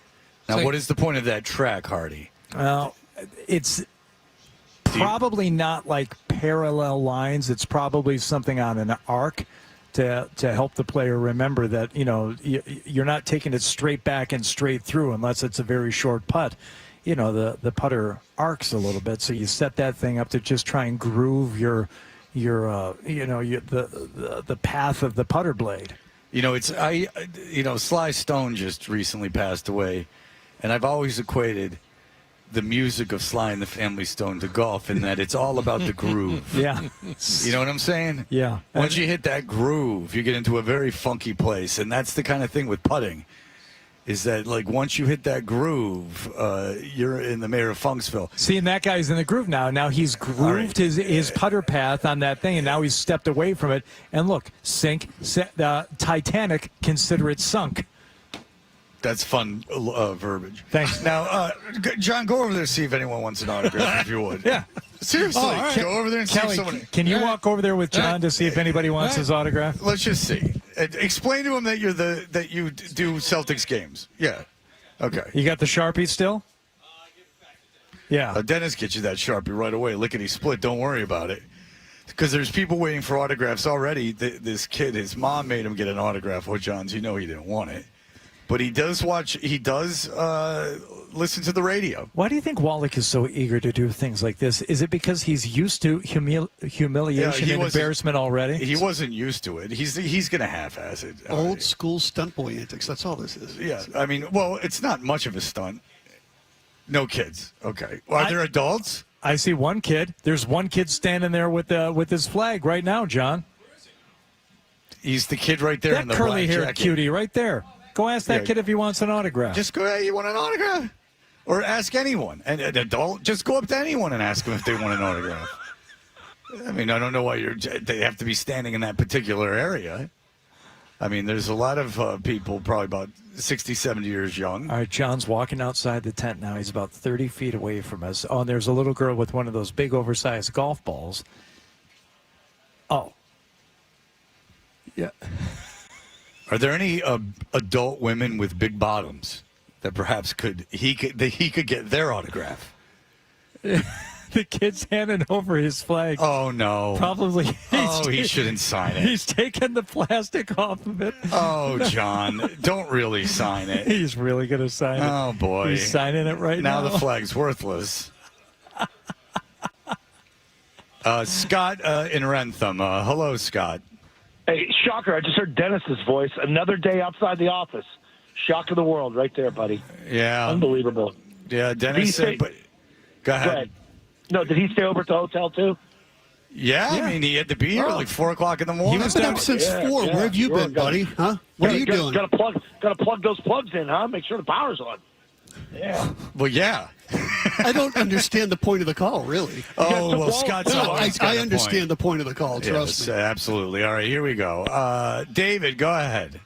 Now, what is the point of that track, Hardy? Well, it's probably not like parallel lines. It's probably something on an arc to help the player remember that, you're not taking it straight back and straight through unless it's a very short putt. The putter arcs a little bit, so you set that thing up to just try and groove the path of the putter blade. Sly Stone just recently passed away, and I've always equated the music of Sly and the Family Stone to golf in that it's all about the groove. Yeah. You know what I'm saying? Yeah. Once you hit that groove, you get into a very funky place, and that's the kind of thing with putting. Is that, like, once you hit that groove, you're in the Mayor of Funksville. See, and that guy's in the groove now. Now he's grooved his putter path on that thing, and now he's stepped away from it. And look, Titanic, consider it sunk. That's fun verbiage. Thanks. Now, John, go over there and see if anyone wants an autograph, if you would. Yeah. Seriously, right. go over there and Kelly, see if someone... Can you walk over there with John to see if anybody wants his autograph? Let's just see. Explain to him that you do Celtics games. Yeah. Okay. You got the Sharpie still? Yeah. Dennis gets you that Sharpie right away. Lickety split. Don't worry about it. Because there's people waiting for autographs already. This kid, his mom made him get an autograph. Well, John's, he didn't want it. But he does listen to the radio. Why do you think Wallach is so eager to do things like this? Is it because he's used to humiliation and embarrassment already? He wasn't used to it. He's going to half-ass it. Old school stunt boy antics. That's all this is. Yeah. I mean, well, it's not much of a stunt. No kids. Okay. Are there adults? I see one kid. There's one kid standing there with his flag right now, John. He's the kid right there in the curly-haired cutie right there. Go ask that kid if he wants an autograph. Just go, hey, you want an autograph? Or ask anyone. An adult, just go up to anyone and ask them if they want an autograph. I mean, I don't know why they have to be standing in that particular area. I mean, there's a lot of people probably about 60, 70 years young. All right, John's walking outside the tent now. He's about 30 feet away from us. Oh, and there's a little girl with one of those big oversized golf balls. Oh. Yeah. Are there any adult women with big bottoms that perhaps he could get their autograph? The kid's handing over his flag. Oh, no. Probably. He shouldn't sign it. He's taking the plastic off of it. Oh, John, don't really sign it. He's really going to sign it. Oh, boy. He's signing it right now. Now the flag's worthless. Scott in Rentham. Hello, Scott. Hey, shocker. I just heard Dennis's voice. Another day outside the office. Shock of the world right there, buddy. Yeah. Unbelievable. Yeah, Dennis said, but go ahead. No, did he stay over at the hotel, too? Yeah, I mean, he had to be here at like 4 o'clock in the morning. He's been up since 4. Where have you been, buddy? Huh? What are you doing? Got to plug those plugs in, huh? Make sure the power's on. Yeah. Well, yeah. I don't understand the point of the call, really. Oh, well, Scott's I understand the point of the call, trust me. Absolutely. All right, here we go. David, go ahead.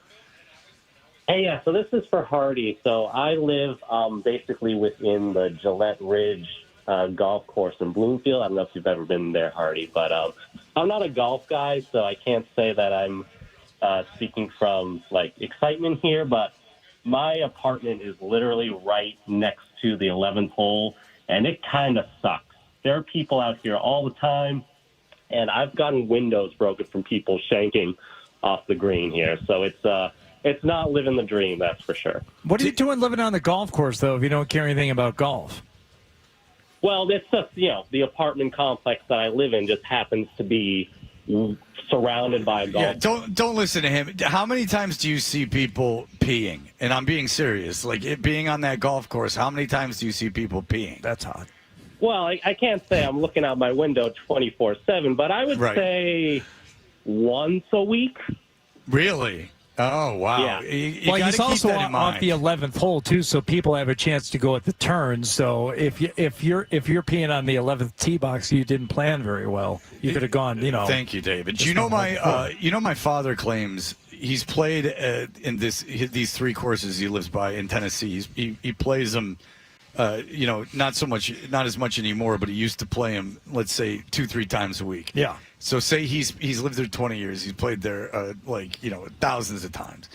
Hey, yeah, so this is for Hardy. So I live basically within the Gillette Ridge golf course in Bloomfield. I don't know if you've ever been there, Hardy, but I'm not a golf guy, so I can't say that I'm speaking from, like, excitement here, but my apartment is literally right next to the 11th hole, and it kind of sucks. There are people out here all the time, and I've gotten windows broken from people shanking off the green here, so it's not living the dream, that's for sure. What are you doing living on the golf course, though, if you don't care anything about golf? Well, it's just, the apartment complex that I live in just happens to be surrounded by a golf. Yeah, don't listen to him. How many times do you see people peeing? And I'm being serious. Like, it being on that golf course, how many times do you see people peeing? That's odd. Well, I can't say I'm looking out my window 24/7, but I would say once a week. Really? Oh, wow. Yeah. You Well, gotta he's keep also that in mind. off the 11th hole too, so people have a chance to go at the turn. So if you're peeing on the 11th tee box, you didn't plan very well. You could have gone, Thank you, David. You know my father claims he's played in these 3 courses he lives by in Tennessee. He plays them. Not as much anymore, but he used to play them, let's say, 2-3 times a week. Yeah. So say he's lived there 20 years. He's played there thousands of times.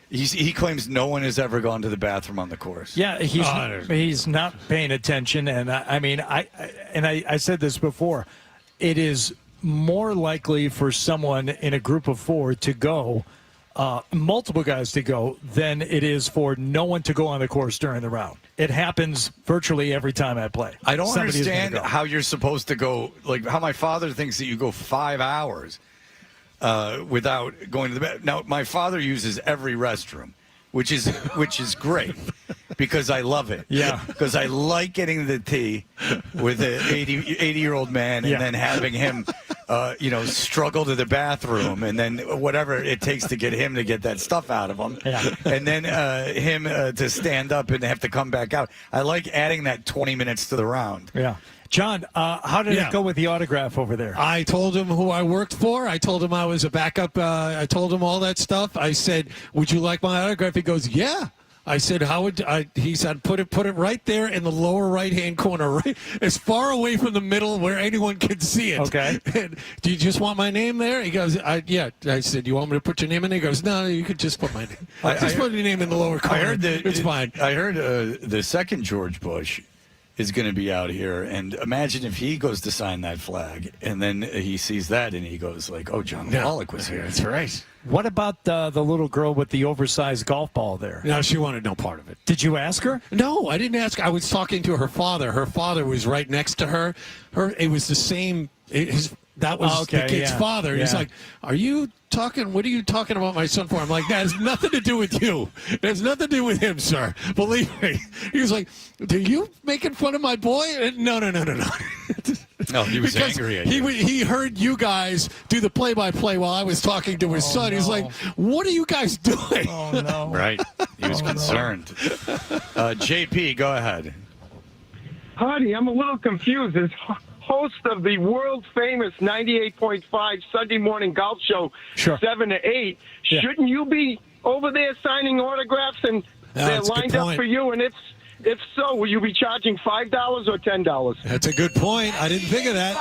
He claims no one has ever gone to the bathroom on the course. Yeah, he's not paying attention, and I said this before. It is more likely for someone in a group of 4 to go, multiple guys to go, than it is for no one to go on the course during the round. It happens virtually every time I play. I don't understand how you're supposed to go, like how my father thinks that you go 5 hours without going to the bathroom. Now, my father uses every restroom, which is great because I love it. Yeah. Because I like getting the tee with an 80-year-old man and then having him, struggle to the bathroom and then whatever it takes to get him to get that stuff out of him. Yeah. And then him to stand up and have to come back out. I like adding that 20 minutes to the round. Yeah. John, how did it go with the autograph over there? I told him who I worked for. I told him I was a backup. I told him all that stuff. I said, "Would you like my autograph?" He goes, "Yeah." I said, "How would?" He said, "Put it right there in the lower right-hand corner, right as far away from the middle where anyone can see it." Okay. And, "Do you just want my name there?" He goes, "Yeah." I said, "You want me to put your name in?" He goes, "No, you could just put my name. Just put your name in the lower corner. It's fine." I heard the second George Bush is going to be out here, and imagine if he goes to sign that flag, and then he sees that, and he goes like, "Oh, John Pollock was here." That's right. What about the little girl with the oversized golf ball there? No, she wanted no part of it. Did you ask her? No, I didn't ask. I was talking to her father. Her father was right next to her. It was the same. That was the kid's father. Yeah. He's like, "Are you talking? What are you talking about my son for?" I'm like, "That has nothing to do with you. It has nothing to do with him, sir. Believe me." He was like, "Are you making fun of my boy?" No. No, he was angry at you. He heard you guys do the play-by-play while I was talking to his son. He's like, "What are you guys doing?" Oh, no. Right. He was concerned. JP, go ahead. Honey, I'm a little confused. As host of the world-famous 98.5 Sunday morning golf show, 7 to 8, shouldn't you be over there signing autographs and they're lined up for you? And if so, will you be charging $5 or $10? That's a good point. I didn't think of that.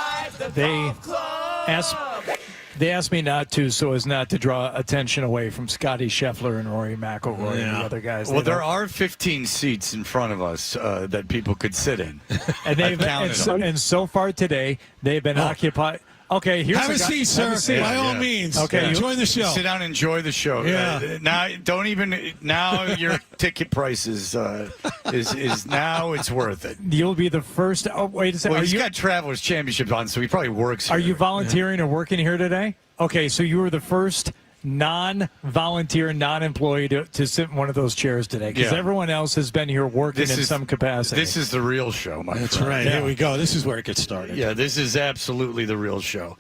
They asked me not to, so as not to draw attention away from Scotty Scheffler and Rory McIlroy and the other guys. Well, there are 15 seats in front of us that people could sit in. And so far today, they've been occupied. Okay, here's have a seat, sir. Have a seat. By all means. Okay, enjoy the show. Sit down and enjoy the show. Yeah. Now your ticket price is now it's worth it. You'll be the first. Oh, wait a second. Well, he's got Travelers Championship on, so he probably works here. Are you volunteering or working here today? Okay, so you were the first non-volunteer, non-employee to sit in one of those chairs today, because everyone else has been here working in some capacity. This is the real show, my friend. That's right. Here we go. This is where it gets started. Yeah, this is absolutely the real show.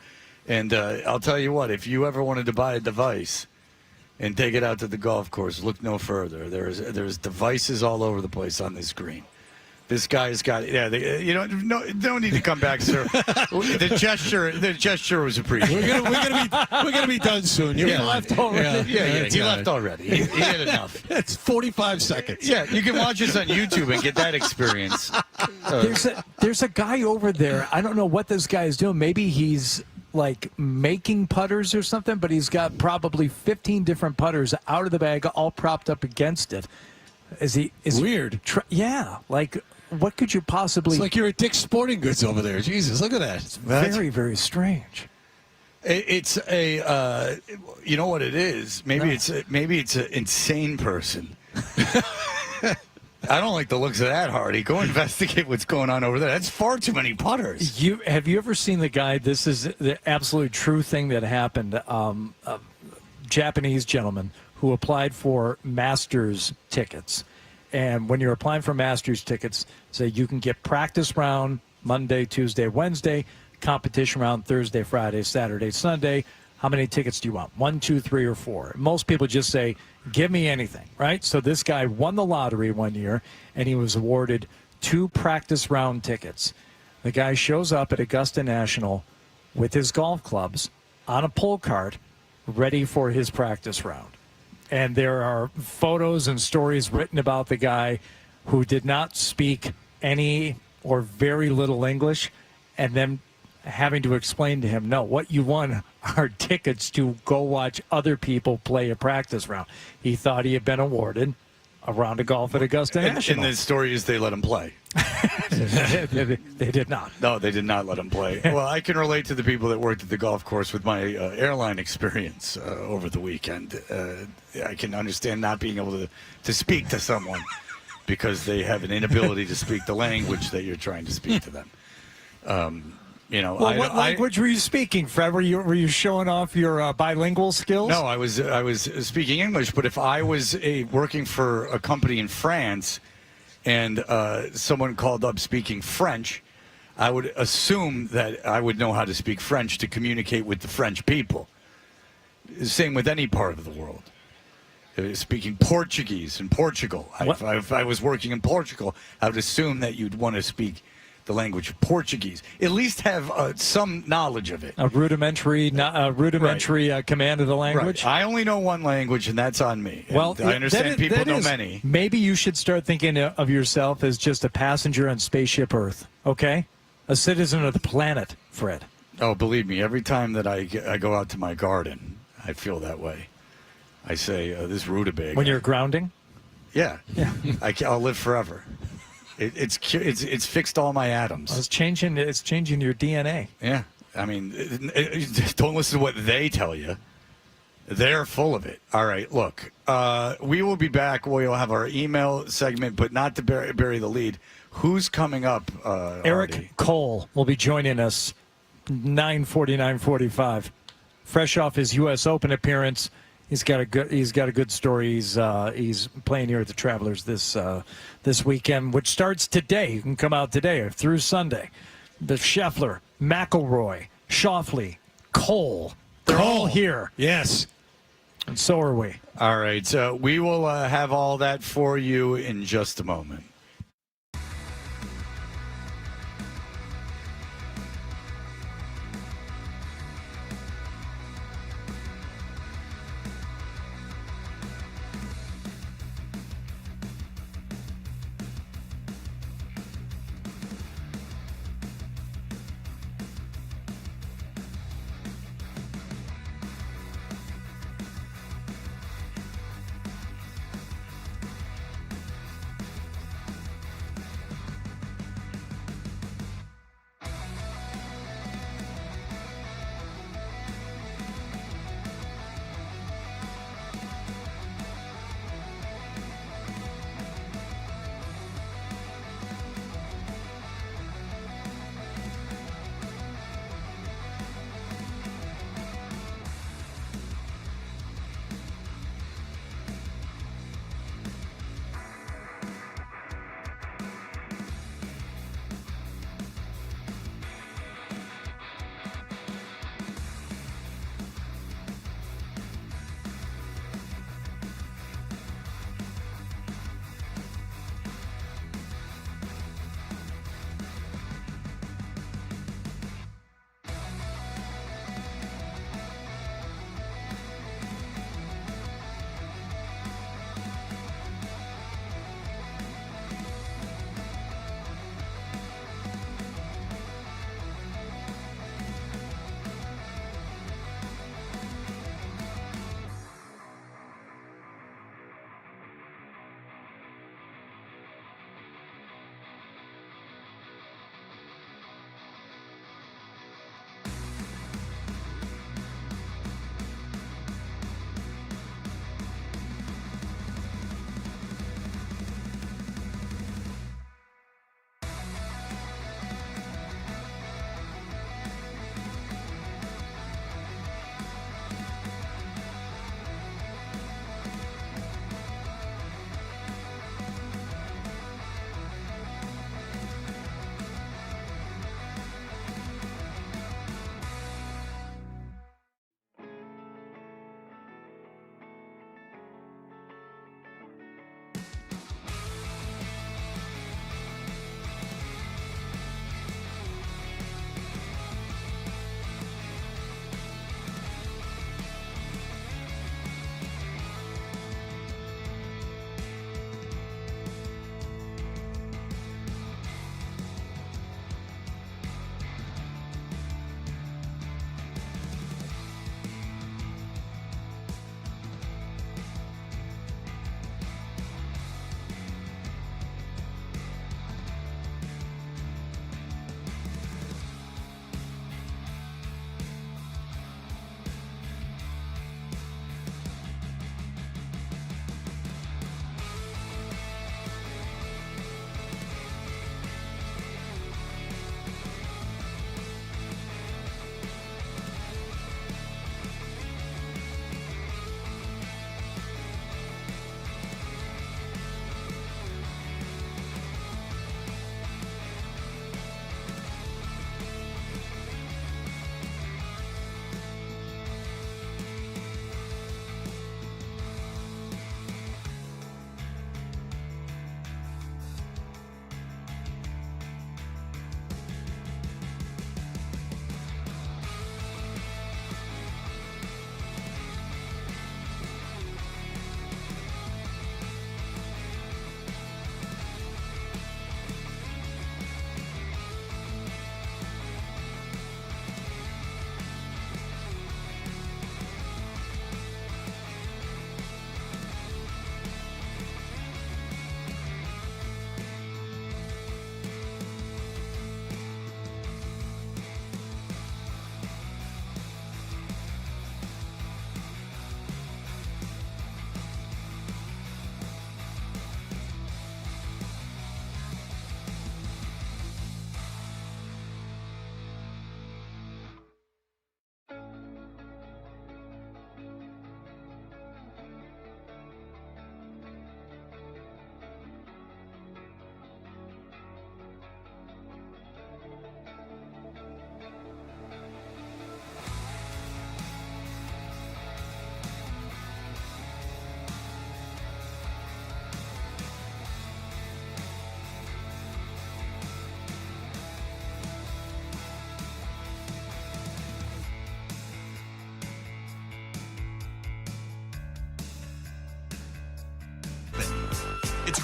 And I'll tell you what, if you ever wanted to buy a device and take it out to the golf course, look no further. There's devices all over the place on this green. This guy's got, don't need to come back, sir. The gesture was appreciated. We're gonna be done soon. He left already. He left already. He had enough. It's 45 seconds. Yeah, you can watch this on YouTube and get that experience. There's a guy over there. I don't know what this guy is doing. Maybe he's like making putters or something, but he's got probably 15 different putters out of the bag, all propped up against it. Is weird? Like. What could you possibly... It's like you're at Dick's Sporting Goods over there. Jesus, look at that. It's very, very strange. It's a, you know what it is? Maybe it's an insane person. I don't like the looks of that, Hardy. Go investigate what's going on over there. That's far too many putters. Have you ever seen the guy? This is the absolute true thing that happened. A Japanese gentleman who applied for Masters tickets. And when you're applying for Masters tickets, say you can get practice round Monday, Tuesday, Wednesday, competition round Thursday, Friday, Saturday, Sunday. How many tickets do you want? 1, 2, 3, or 4? Most people just say, give me anything, right? So this guy won the lottery one year, and he was awarded 2 practice round tickets. The guy shows up at Augusta National with his golf clubs on a pull cart, ready for his practice round. And there are photos and stories written about the guy who did not speak any or very little English, and then having to explain to him, no, what you won are tickets to go watch other people play a practice round. He thought he had been awarded a round of golf at Augusta National. And the story is they let him play. They did not. No, they did not let him play. Well, I can relate to the people that worked at the golf course with my airline experience over the weekend. I can understand not being able to speak to someone because they have an inability to speak the language that you're trying to speak to them. What language were you speaking, Fred? Were you showing off your bilingual skills? No, I was speaking English. But if I was working for a company in France, and someone called up speaking French, I would assume that I would know how to speak French to communicate with the French people. Same with any part of the world. Speaking Portuguese in Portugal. If I was working in Portugal, I would assume that you'd want to speak the language of Portuguese. At least have some knowledge of it. A rudimentary command of the language? Right. I only know one language, and that's on me. Well, I understand people know many. Maybe you should start thinking of yourself as just a passenger on Spaceship Earth, okay? A citizen of the planet, Fred. Oh, believe me, every time that I go out to my garden, I feel that way. I say, this rutabaga. When you're grounding? Yeah. I'll live forever. It's fixed all my atoms. It's changing your DNA. Yeah. I mean, don't listen to what they tell you. They're full of it. All right, look. We will be back. We'll have our email segment, but not to bury the lead. Who's coming up, Eric Artie? Cole will be joining us 9:40, 9:45. Fresh off his U.S. Open appearance. He's got a good story. He's playing here at the Travelers this weekend, which starts today. You can come out today through Sunday. The Scheffler, McIlroy, Schauffele, Cole. They're all here. Yes. And so are we. All right. So we will have all that for you in just a moment.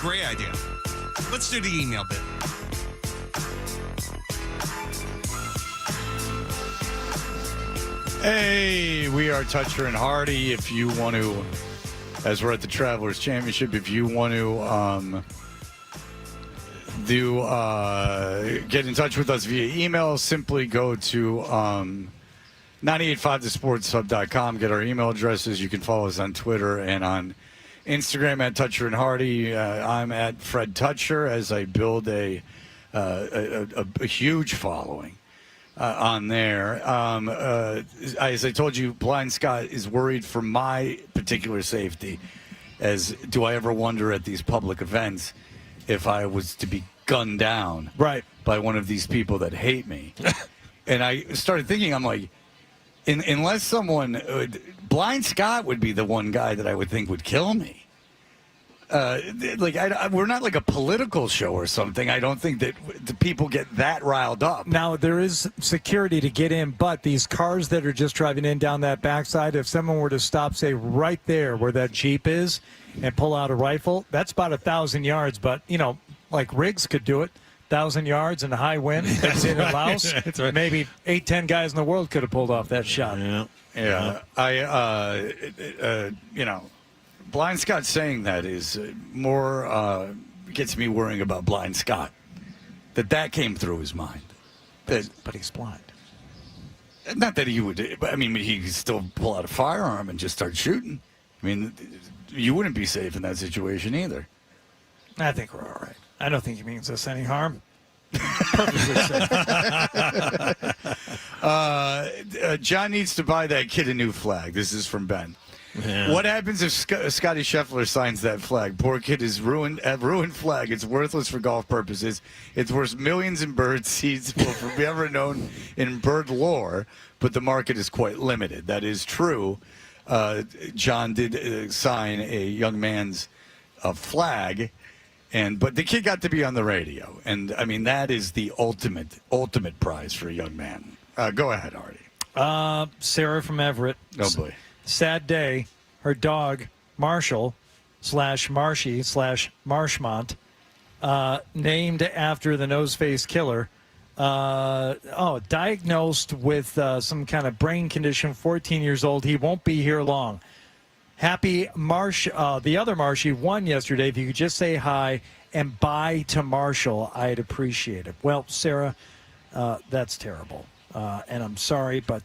great idea. Let's do the email bit. Hey, we are Toucher and Hardy. If you want to, as we're at the Travelers Championship, if you want to get in touch with us via email, simply go to 985thesportshub.com. Get our email addresses. You can follow us on Twitter and on Instagram at Toucher and Hardy. I'm at Fred Toucher as I build a huge following on there. As I told you, Blind Scott is worried for my particular safety. As do I ever wonder at these public events if I was to be gunned down by one of these people that hate me. And I started thinking, I'm like, unless someone, Blind Scott would be the one guy that I would think would kill me. We're not like a political show or something. I don't think that the people get that riled up. Now, there is security to get in, but these cars that are just driving in down that backside, if someone were to stop, say, right there where that Jeep is and pull out a rifle, that's about 1,000 yards. But, like Riggs could do it. 1,000 yards in a high wind. That's in Laos. Right. Maybe 8-10 guys in the world could have pulled off that shot. Yeah. Blind Scott saying that is more gets me worrying about Blind Scott. That came through his mind. But he's blind. Not that he would. I mean, he could still pull out a firearm and just start shooting. I mean, you wouldn't be safe in that situation either. I think we're all right. I don't think he means us any harm. Perfectly safe. John needs to buy that kid a new flag. This is from Ben. Yeah. What happens if Scotty Scheffler signs that flag? Poor kid is ruined. A ruined flag. It's worthless for golf purposes. It's worth millions in bird seeds. Will forever known in bird lore, but the market is quite limited. That is true. John did sign a young man's flag, but the kid got to be on the radio, and I mean that is the ultimate prize for a young man. Go ahead, Artie. Sarah from Everett. Oh boy. Sad day. Her dog, Marshall /Marshy /Marshmont, named after the nose-face killer, diagnosed with some kind of brain condition, 14 years old. He won't be here long. Happy the other Marshy won yesterday. If you could just say hi and bye to Marshall, I'd appreciate it. Well, Sarah, that's terrible. And I'm sorry, but,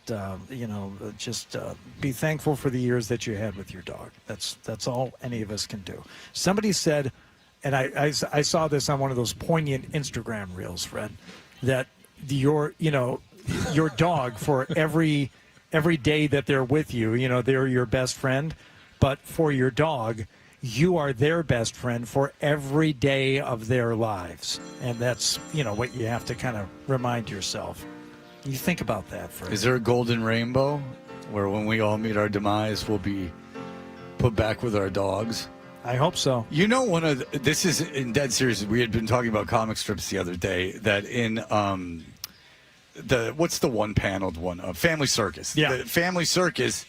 just be thankful for the years that you had with your dog. That's all any of us can do. Somebody said, and I saw this on one of those poignant Instagram reels, Fred, that your dog, for every day that they're with you, they're your best friend. But for your dog, you are their best friend for every day of their lives. And that's, what you have to kind of remind yourself. You think about that, Fred. Is there a golden rainbow where when we all meet our demise, we'll be put back with our dogs? I hope so. This is in dead serious. We had been talking about comic strips the other day that in what's the one-paneled one? Family Circus. Yeah. The Family Circus,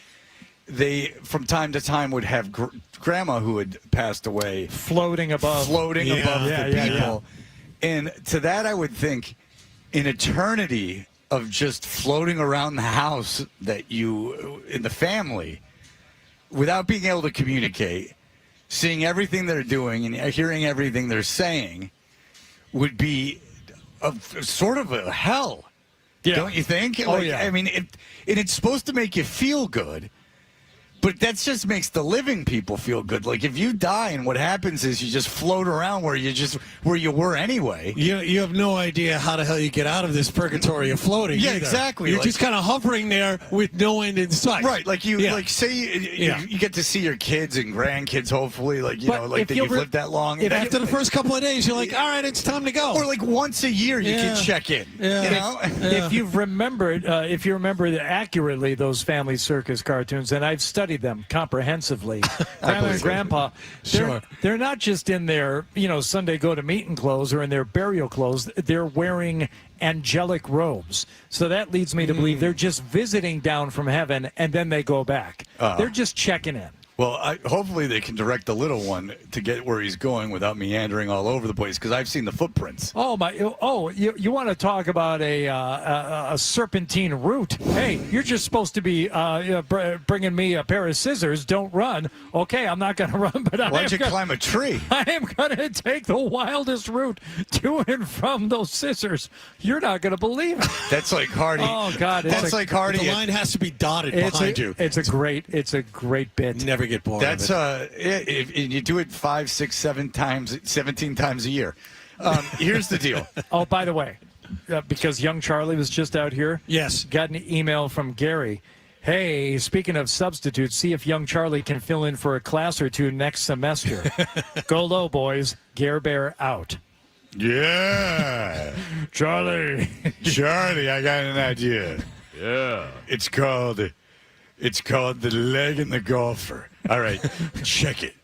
they from time to time would have grandma who had passed away floating above the people. And to that I would think an eternity of just floating around the house that you, in the family, without being able to communicate, seeing everything they're doing and hearing everything they're saying, would be sort of a hell. Yeah. Don't you think? I mean, it's supposed to make you feel good. But that just makes the living people feel good. Like if you die and what happens is you just float around where you were anyway. You have no idea how the hell you get out of this purgatory of floating. Yeah, either. Exactly. You're just kind of hovering there with no end in sight. Right. Like you say you get to see your kids and grandkids hopefully that you've lived that long. After the first couple of days you're like, all right, it's time to go. Or like once a year you can check in. Yeah. If you remember accurately those Family Circus cartoons, and I've studied them comprehensively. Grandma and Grandpa, they're not just in their Sunday go to meeting clothes or in their burial clothes. They're wearing angelic robes. So that leads me to believe they're just visiting down from heaven and then they go back. They're just checking in. Well, hopefully they can direct the little one to get where he's going without meandering all over the place, because I've seen the footprints. Oh my! Oh, you want to talk about a serpentine route? Hey, you're just supposed to be bringing me a pair of scissors. Don't run. Okay, I'm not going to run, but why don't you climb a tree? I am going to take the wildest route to and from those scissors. You're not going to believe it. That's like Hardy. Oh God, that's like Hardy. The line has to be dotted behind you. It's a great bit. Never get bored. That's of it. if you do it 5, 6, 7 times, 17 times a year. Here's the deal. Oh, by the way, because young Charlie was just out here. Yes. Got an email from Gary. Hey, speaking of substitutes, see if young Charlie can fill in for a class or two next semester. Go low, boys. Gare Bear out. Yeah. Charlie, I got an idea. Yeah. It's called The Leg and the Golfer. All right, check it.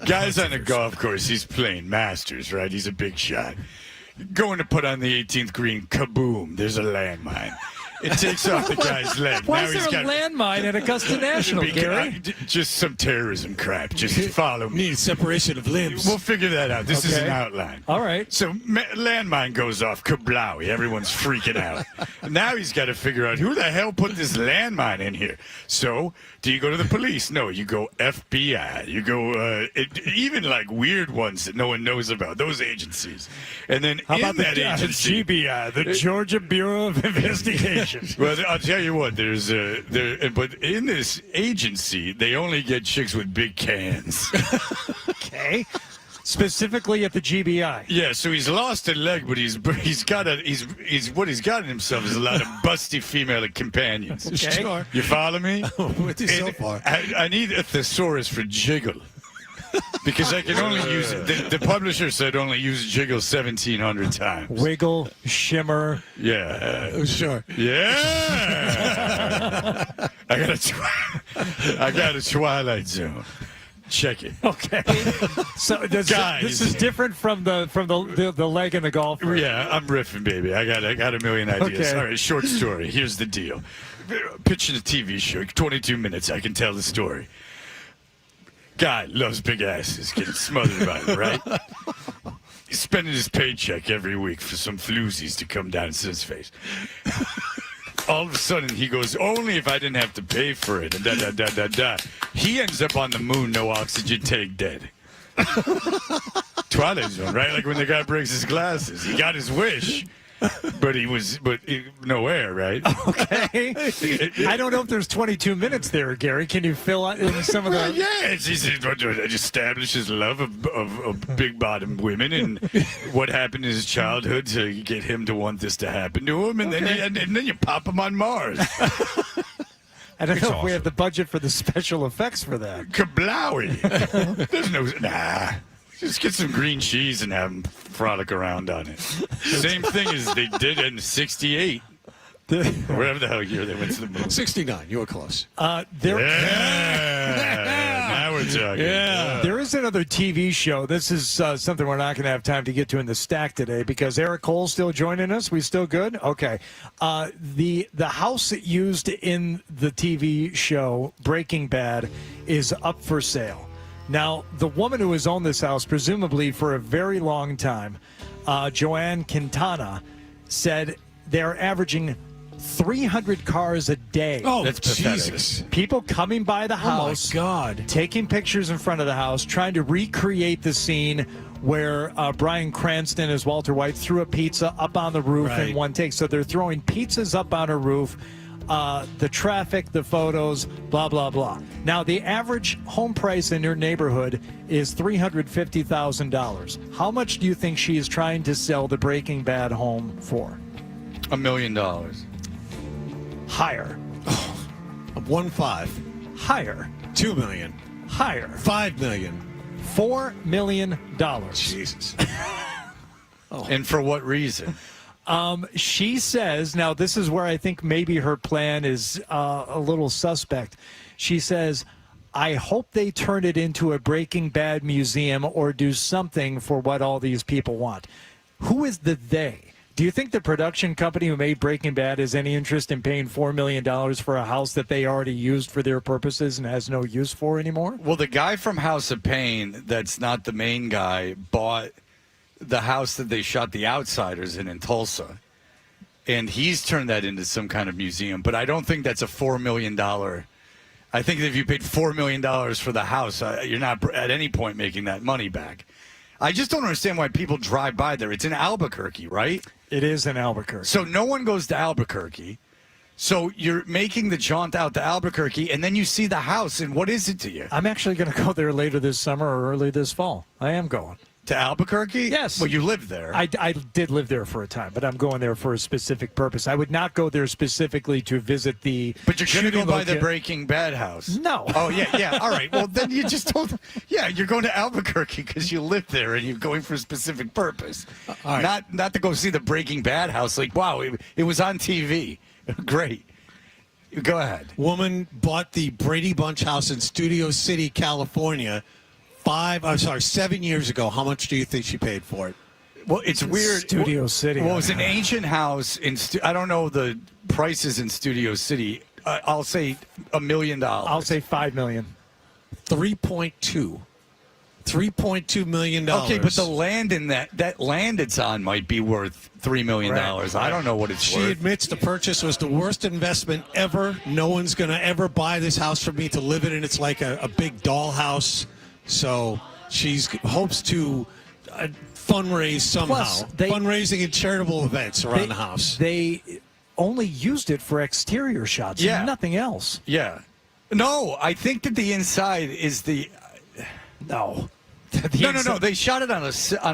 Guy's on a golf course. He's playing Masters, right? He's a big shot. Going to put on the 18th green, kaboom, there's a landmine. It takes off the guy's leg. Why now is there a landmine at Augusta National, Gary? Just some terrorism crap. Just follow me. Need separation of limbs. We'll figure that out. This is an outline. All right. So landmine goes off. Kablowy. Everyone's freaking out. Now he's got to figure out who the hell put this landmine in here. So do you go to the police? No, you go FBI. You go even like weird ones that no one knows about. Those agencies. And then How in about that the agency, GBI, the Georgia Bureau of Investigation? Well, I'll tell you what. But in this agency, they only get chicks with big cans. Okay. Specifically at the GBI. Yeah, so he's lost a leg, but he's got what he's got in himself is a lot of busty female companions. Okay. Sure. You follow me? With you so far. I need a thesaurus for jiggle. Because I can only use the publisher said only use jiggle 1,700 times. Wiggle, shimmer. Yeah. Sure. Yeah. I got a Twilight Zone. Check it. Okay. So Guys. this is different from the leg and the golfer. Yeah, I'm riffing, baby. I got a million ideas. Okay. All right, short story. Here's the deal. Pitching a TV show, 22 minutes. I can tell the story. Guy loves big asses, getting smothered by it, right? He's spending his paycheck every week for some floozies to come down and see his face. All of a sudden, he goes, only if I didn't have to pay for it, and da-da-da-da-da. He ends up on the moon, no oxygen tank, dead. Twilight Zone, right? Like when the guy breaks his glasses. He got his wish. But no air, right? Okay. I don't know if there's 22 minutes there, Gary. Can you fill out in some of the... Well, yeah, it establishes love of big-bottomed women and what happened in his childhood to get him to want this to happen to him, and then you pop him on Mars. I don't know if we have the budget for the special effects for that. Kablowy. There's no... Nah. Just get some green cheese and have them frolic around on it. Same thing as they did in '68. Wherever the hell year they went to the moon. 69. You were close. Now we're talking. Yeah. There is another TV show. This is something we're not going to have time to get to in the stack today because Eric Cole's still joining us. We still good? Okay. The house used in the TV show Breaking Bad is up for sale. Now, the woman who has owned this house, presumably for a very long time, Joanne Quintana, said they're averaging 300 cars a day. Oh, that's pathetic. Jesus. People coming by the house, Oh, my God. taking pictures in front of the house, trying to recreate the scene where Bryan Cranston as Walter White threw a pizza up on the roof in one take. So they're throwing pizzas up on a roof. The traffic, the photos, blah, blah, blah. Now, the average home price in your neighborhood is $350,000. How much do you think she is trying to sell the Breaking Bad home for? $1 million. Higher. 1.5. Higher. 2 million. Higher. 5 million. $4 million. Jesus. And for what reason? She says, now this is where I think maybe her plan is a little suspect. She says, I hope they turn it into a Breaking Bad museum or do something for what all these people want. Who is the they? Do you think the production company who made Breaking Bad has any interest in paying $4 million for a house that they already used for their purposes and has no use for anymore? Well, the guy from House of Pain, that's not the main guy, bought the house that they shot The Outsiders in Tulsa. And he's turned that into some kind of museum. But I don't think that's a $4 million. I think that if you paid $4 million for the house, you're not at any point making that money back. I just don't understand why people drive by there. It's in Albuquerque, right? It is in Albuquerque. So no one goes to Albuquerque. So you're making the jaunt out to Albuquerque, and then you see the house, and what is it to you? I'm actually going to go there later this summer or early this fall. I am going. To Albuquerque? Yes. Well, you live there. I did live there for a time, but I'm going there for a specific purpose. I would not go there specifically to visit the. But you're going to go by the Breaking Bad house. No. Oh, yeah. All right. Well, then you just told. Yeah, you're going to Albuquerque because you live there and you're going for a specific purpose. All right. Not to go see the Breaking Bad house. Like, wow, it was on TV. Great. Go ahead. Woman bought the Brady Bunch house in Studio City, California, 7 years ago. How much do you think she paid for it? Well, it's weird. Studio City. Well, it's an ancient house I don't know the prices in Studio City. I'll say $1 million. I'll say $5 million. 3.2. $3.2 million. Okay, but the land in that land it's on might be worth $3 million. Right. I don't know what it's She worth. admits the purchase was the worst investment ever. No one's going to ever buy this house for me to live in. It's like a big dollhouse. So she hopes to fundraise somehow. Plus, Fundraising and charitable events around the house. They only used it for exterior shots. Yeah. Nothing else. Yeah. No, I think that the inside is the. No. No. They shot it on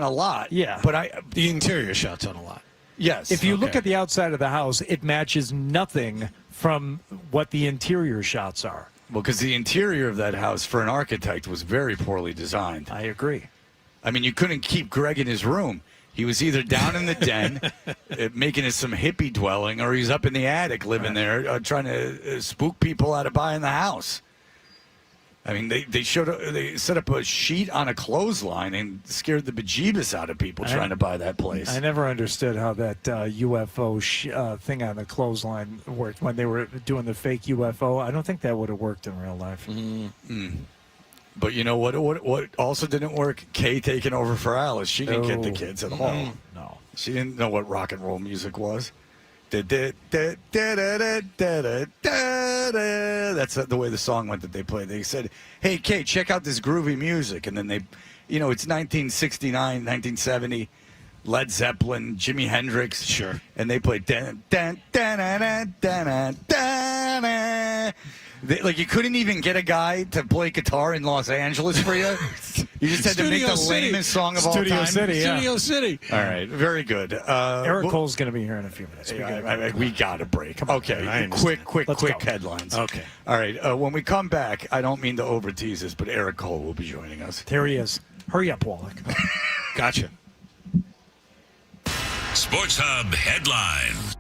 a lot. Yeah. But the interior shots on a lot. Yes. If you look at the outside of the house, it matches nothing from what the interior shots are. Well, because the interior of that house for an architect was very poorly designed. I agree. I mean, you couldn't keep Greg in his room. He was either down in the den, making it some hippie dwelling, or he's up in the attic living there, trying to spook people out of buying the house. I mean, they set up a sheet on a clothesline and scared the bejeebus out of people trying to buy that place. I never understood how that UFO thing on the clothesline worked when they were doing the fake UFO. I don't think that would have worked in real life. Mm-hmm. But you know what also didn't work? Kay taking over for Alice. She didn't get the kids at all. No. She didn't know what rock and roll music was. That's the way the song went that they played. They said, hey, Kay, check out this groovy music. And then they, it's 1969, 1970, Led Zeppelin, Jimi Hendrix. Sure. And they played, like you couldn't even get a guy to play guitar in Los Angeles for you. You just had to make the lamest song of all time. Studio City, yeah. Studio City. All right, very good. Eric Cole's going to be here in a few minutes. We got a break. Okay, quick headlines. Okay. All right, when we come back, I don't mean to over-tease this, but Eric Cole will be joining us. There he is. Hurry up, Wallach. Gotcha. Sports Hub headlines.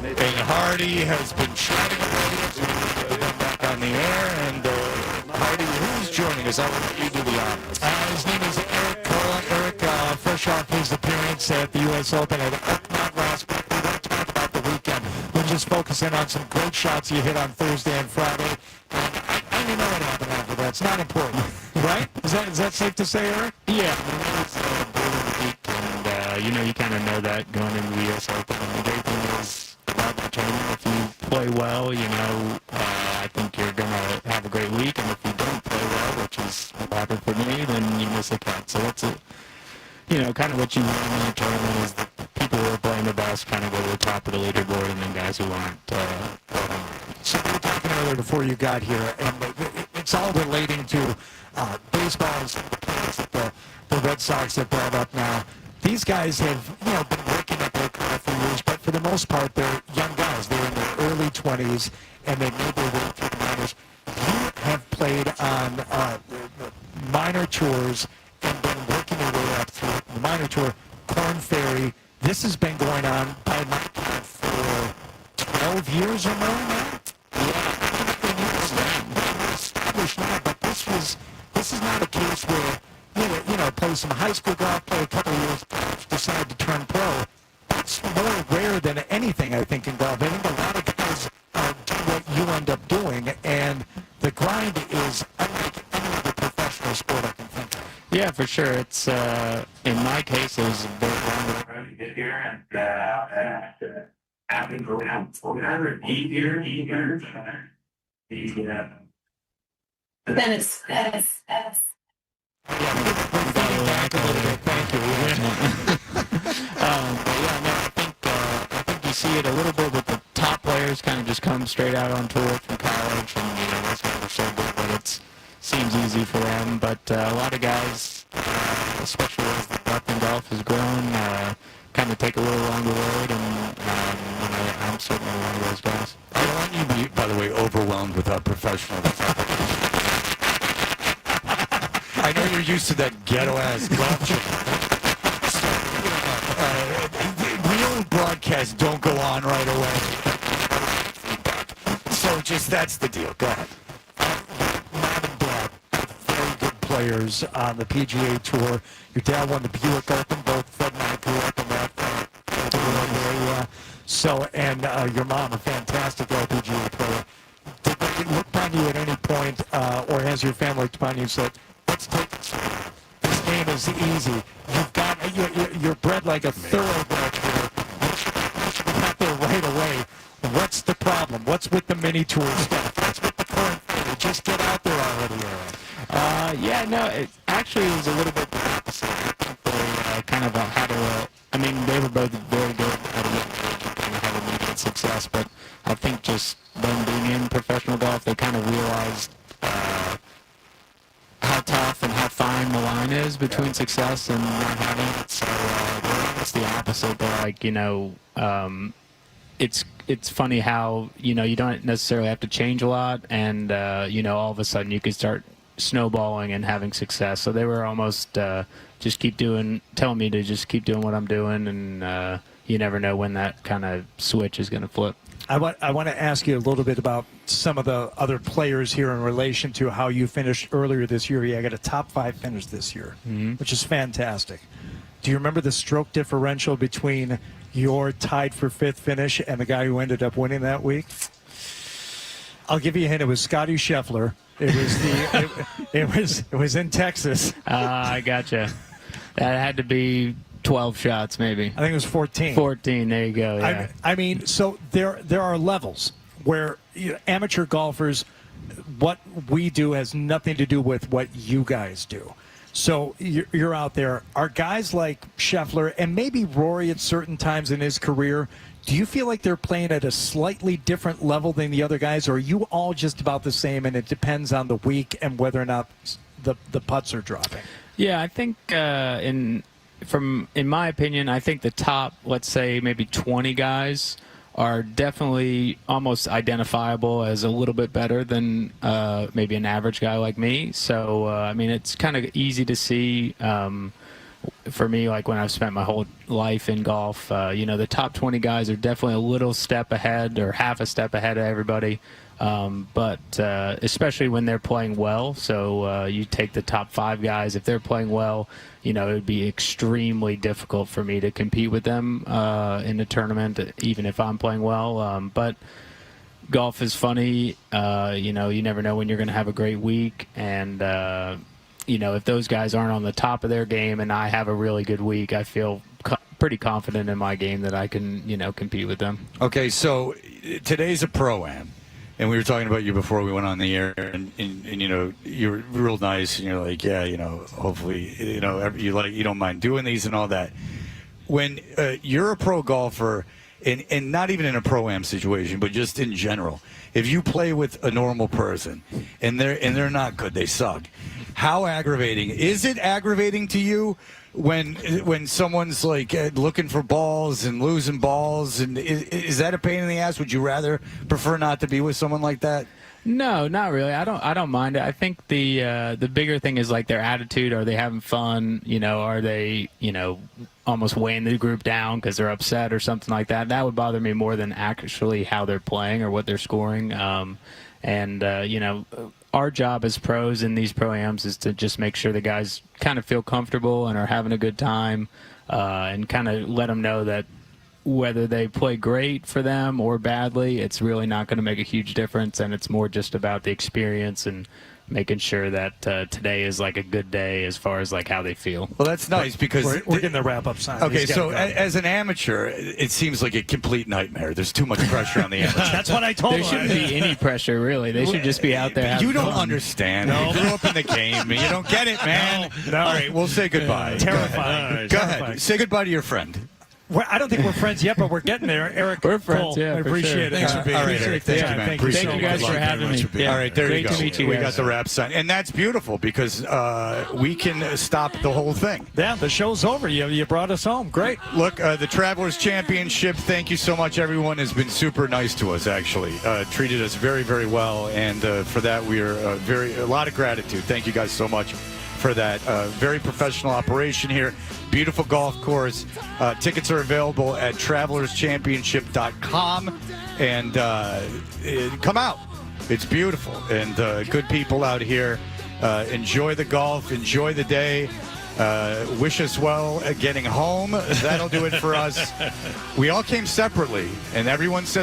And Hardy has been chatting already as we get back on the air. And Hardy, who's joining us? I will let you do the honors. His name is Eric Cole. Eric, fresh off his appearance at the U.S. Open at Oakmont last week. We won't talk about the weekend. We'll just focus in on some great shots you hit on Thursday and Friday. And I don't even know what happened after that. It's not important, right? Is that safe to say, Eric? Yeah, it's a brutal week, and you kind of know that going into the U.S. Open. And the great thing is about the tournament, if you play well, I think you're going to have a great week, and if you don't play well, which is what happened for me, then you miss a cut. So that's kind of what you learn in the tournament is that people who are playing the best kind of go to the top of the leaderboard, and then guys who aren't. So we were talking earlier before you got here, and it's all relating to baseball and the Red Sox have brought up now. These guys have, been working at their craft for years, but for the most part, they're young guys. They're in their early 20s, and they made their way through the minors. You have played on minor tours and been working your way up through the minor tour. Korn Ferry, this has been going on by my count for 12 years or more now. Established now, but this is not a case where play some high school golf, play a couple of years, decide to turn pro. That's more rare than anything, I think, in golf. I think a lot of guys do what you end up doing, and the grind is unlike any other professional sport I can think of. Yeah, for sure. It's in my case, it was a very long road to get here, and having go down for easier. Dennis. Back a little bit. Thank you. I think you see it a little bit with the top players kind of just come straight out on tour from college, and that's why they're so good, but it seems easy for them. But a lot of guys, especially as the depth in golf has grown, kind of take a little longer road, and I'm certainly one of those guys. I don't want you to be, by the way, overwhelmed with our professional. I know you're used to that ghetto-ass golf show. Real broadcasts don't go on right away. So that's the deal. Go ahead. Mom and Dad, very good players on the PGA Tour. Your dad won the Buick Open. Both Fred and I grew up in that area. So, and your mom, a fantastic LPGA player. Did they look upon you at any point, or has your family looked upon you and said, let's take this. This game is easy. You're bred like a thoroughbred here. You should be out there right away. What's the problem? What's with the mini tour stuff? What's with the current thing? Just get out there already, It actually was a little bit the opposite. I think they kind of had they were both very good at a young age and kind of had immediate success, but I think just them being in professional golf, they kind of realized how tough and how fine the line is between success and not having it. So they're almost the opposite. They're like, it's funny how, you don't necessarily have to change a lot, and, all of a sudden you can start snowballing and having success. So they were almost telling me to just keep doing what I'm doing, and you never know when that kind of switch is going to flip. I want to ask you a little bit about some of the other players here in relation to how you finished earlier this year. You got a top 5 finish this year, which is fantastic. Do you remember the stroke differential between your tied for 5th finish and the guy who ended up winning that week? I'll give you a hint. It was Scotty Scheffler. It was it was in Texas. I gotcha. That had to be 12 shots, maybe. I think it was 14. 14, there you go, yeah. I mean, so there are levels where amateur golfers, what we do has nothing to do with what you guys do. So you're out there. Are guys like Scheffler and maybe Rory at certain times in his career, do you feel like they're playing at a slightly different level than the other guys, or are you all just about the same and it depends on the week and whether or not the putts are dropping? Yeah, I think in my opinion, I think the top, let's say maybe 20 guys are definitely almost identifiable as a little bit better than maybe an average guy like me. So, it's kind of easy to see for me, like when I've spent my whole life in golf, the top 20 guys are definitely a little step ahead or half a step ahead of everybody. But especially when they're playing well. So you take the top 5 guys. If they're playing well, it would be extremely difficult for me to compete with them in a tournament, even if I'm playing well. But golf is funny. You never know when you're going to have a great week. And, if those guys aren't on the top of their game and I have a really good week, I feel pretty confident in my game that I can, compete with them. Okay, so today's a Pro-Am. And we were talking about you before we went on the air, and you're real nice, and you're like, yeah, hopefully, you don't mind doing these and all that. When you're a pro golfer, and not even in a Pro-Am situation, but just in general, if you play with a normal person and they're not good, they suck. How aggravating is it? Aggravating to you when someone's like looking for balls and losing balls, and is that a pain in the ass? Would you rather prefer not to be with someone like that? No, not really. I don't mind it. I think the bigger thing is like their attitude. Are they having fun? Are they almost weighing the group down because they're upset or something like that? That would bother me more than actually how they're playing or what they're scoring. Our job as pros in these Pro-Ams is to just make sure the guys kind of feel comfortable and are having a good time, and kind of let them know that whether they play great for them or badly, it's really not going to make a huge difference, and it's more just about the experience and making sure that today is like a good day as far as like how they feel. Well, that's nice because we're getting the wrap-up sign. Okay, so as an amateur, it seems like a complete nightmare. There's too much pressure on the amateur. That's what I told There shouldn't be any pressure, really. They should just be out there having You don't fun. understand. You grew up in the game. You don't get it, man. No. All right, we'll say goodbye. Terrifying. Go ahead. Say goodbye to your friend. I don't think we're friends yet, but we're getting there. Eric, we're friends, Cole, yeah, I for appreciate sure. it. Thanks for being here. Eric. Thank you, man. Thank you guys for having me. All right, there you Great go. to meet you We guys. got the wrap sign. And that's beautiful because we can stop the whole thing. Yeah, the show's over. You brought us home. Great. Look, the Travelers Championship, thank you so much. Everyone has been super nice to us, actually. Treated us very, very well. And for that, we are a lot of gratitude. Thank you guys so much for that. Very professional operation here. Beautiful golf course. Tickets are available at travelerschampionship.com. And come out. It's beautiful. And good people out here. Enjoy the golf. Enjoy the day. Wish us well at getting home. That'll do it for us. We all came separately, and everyone says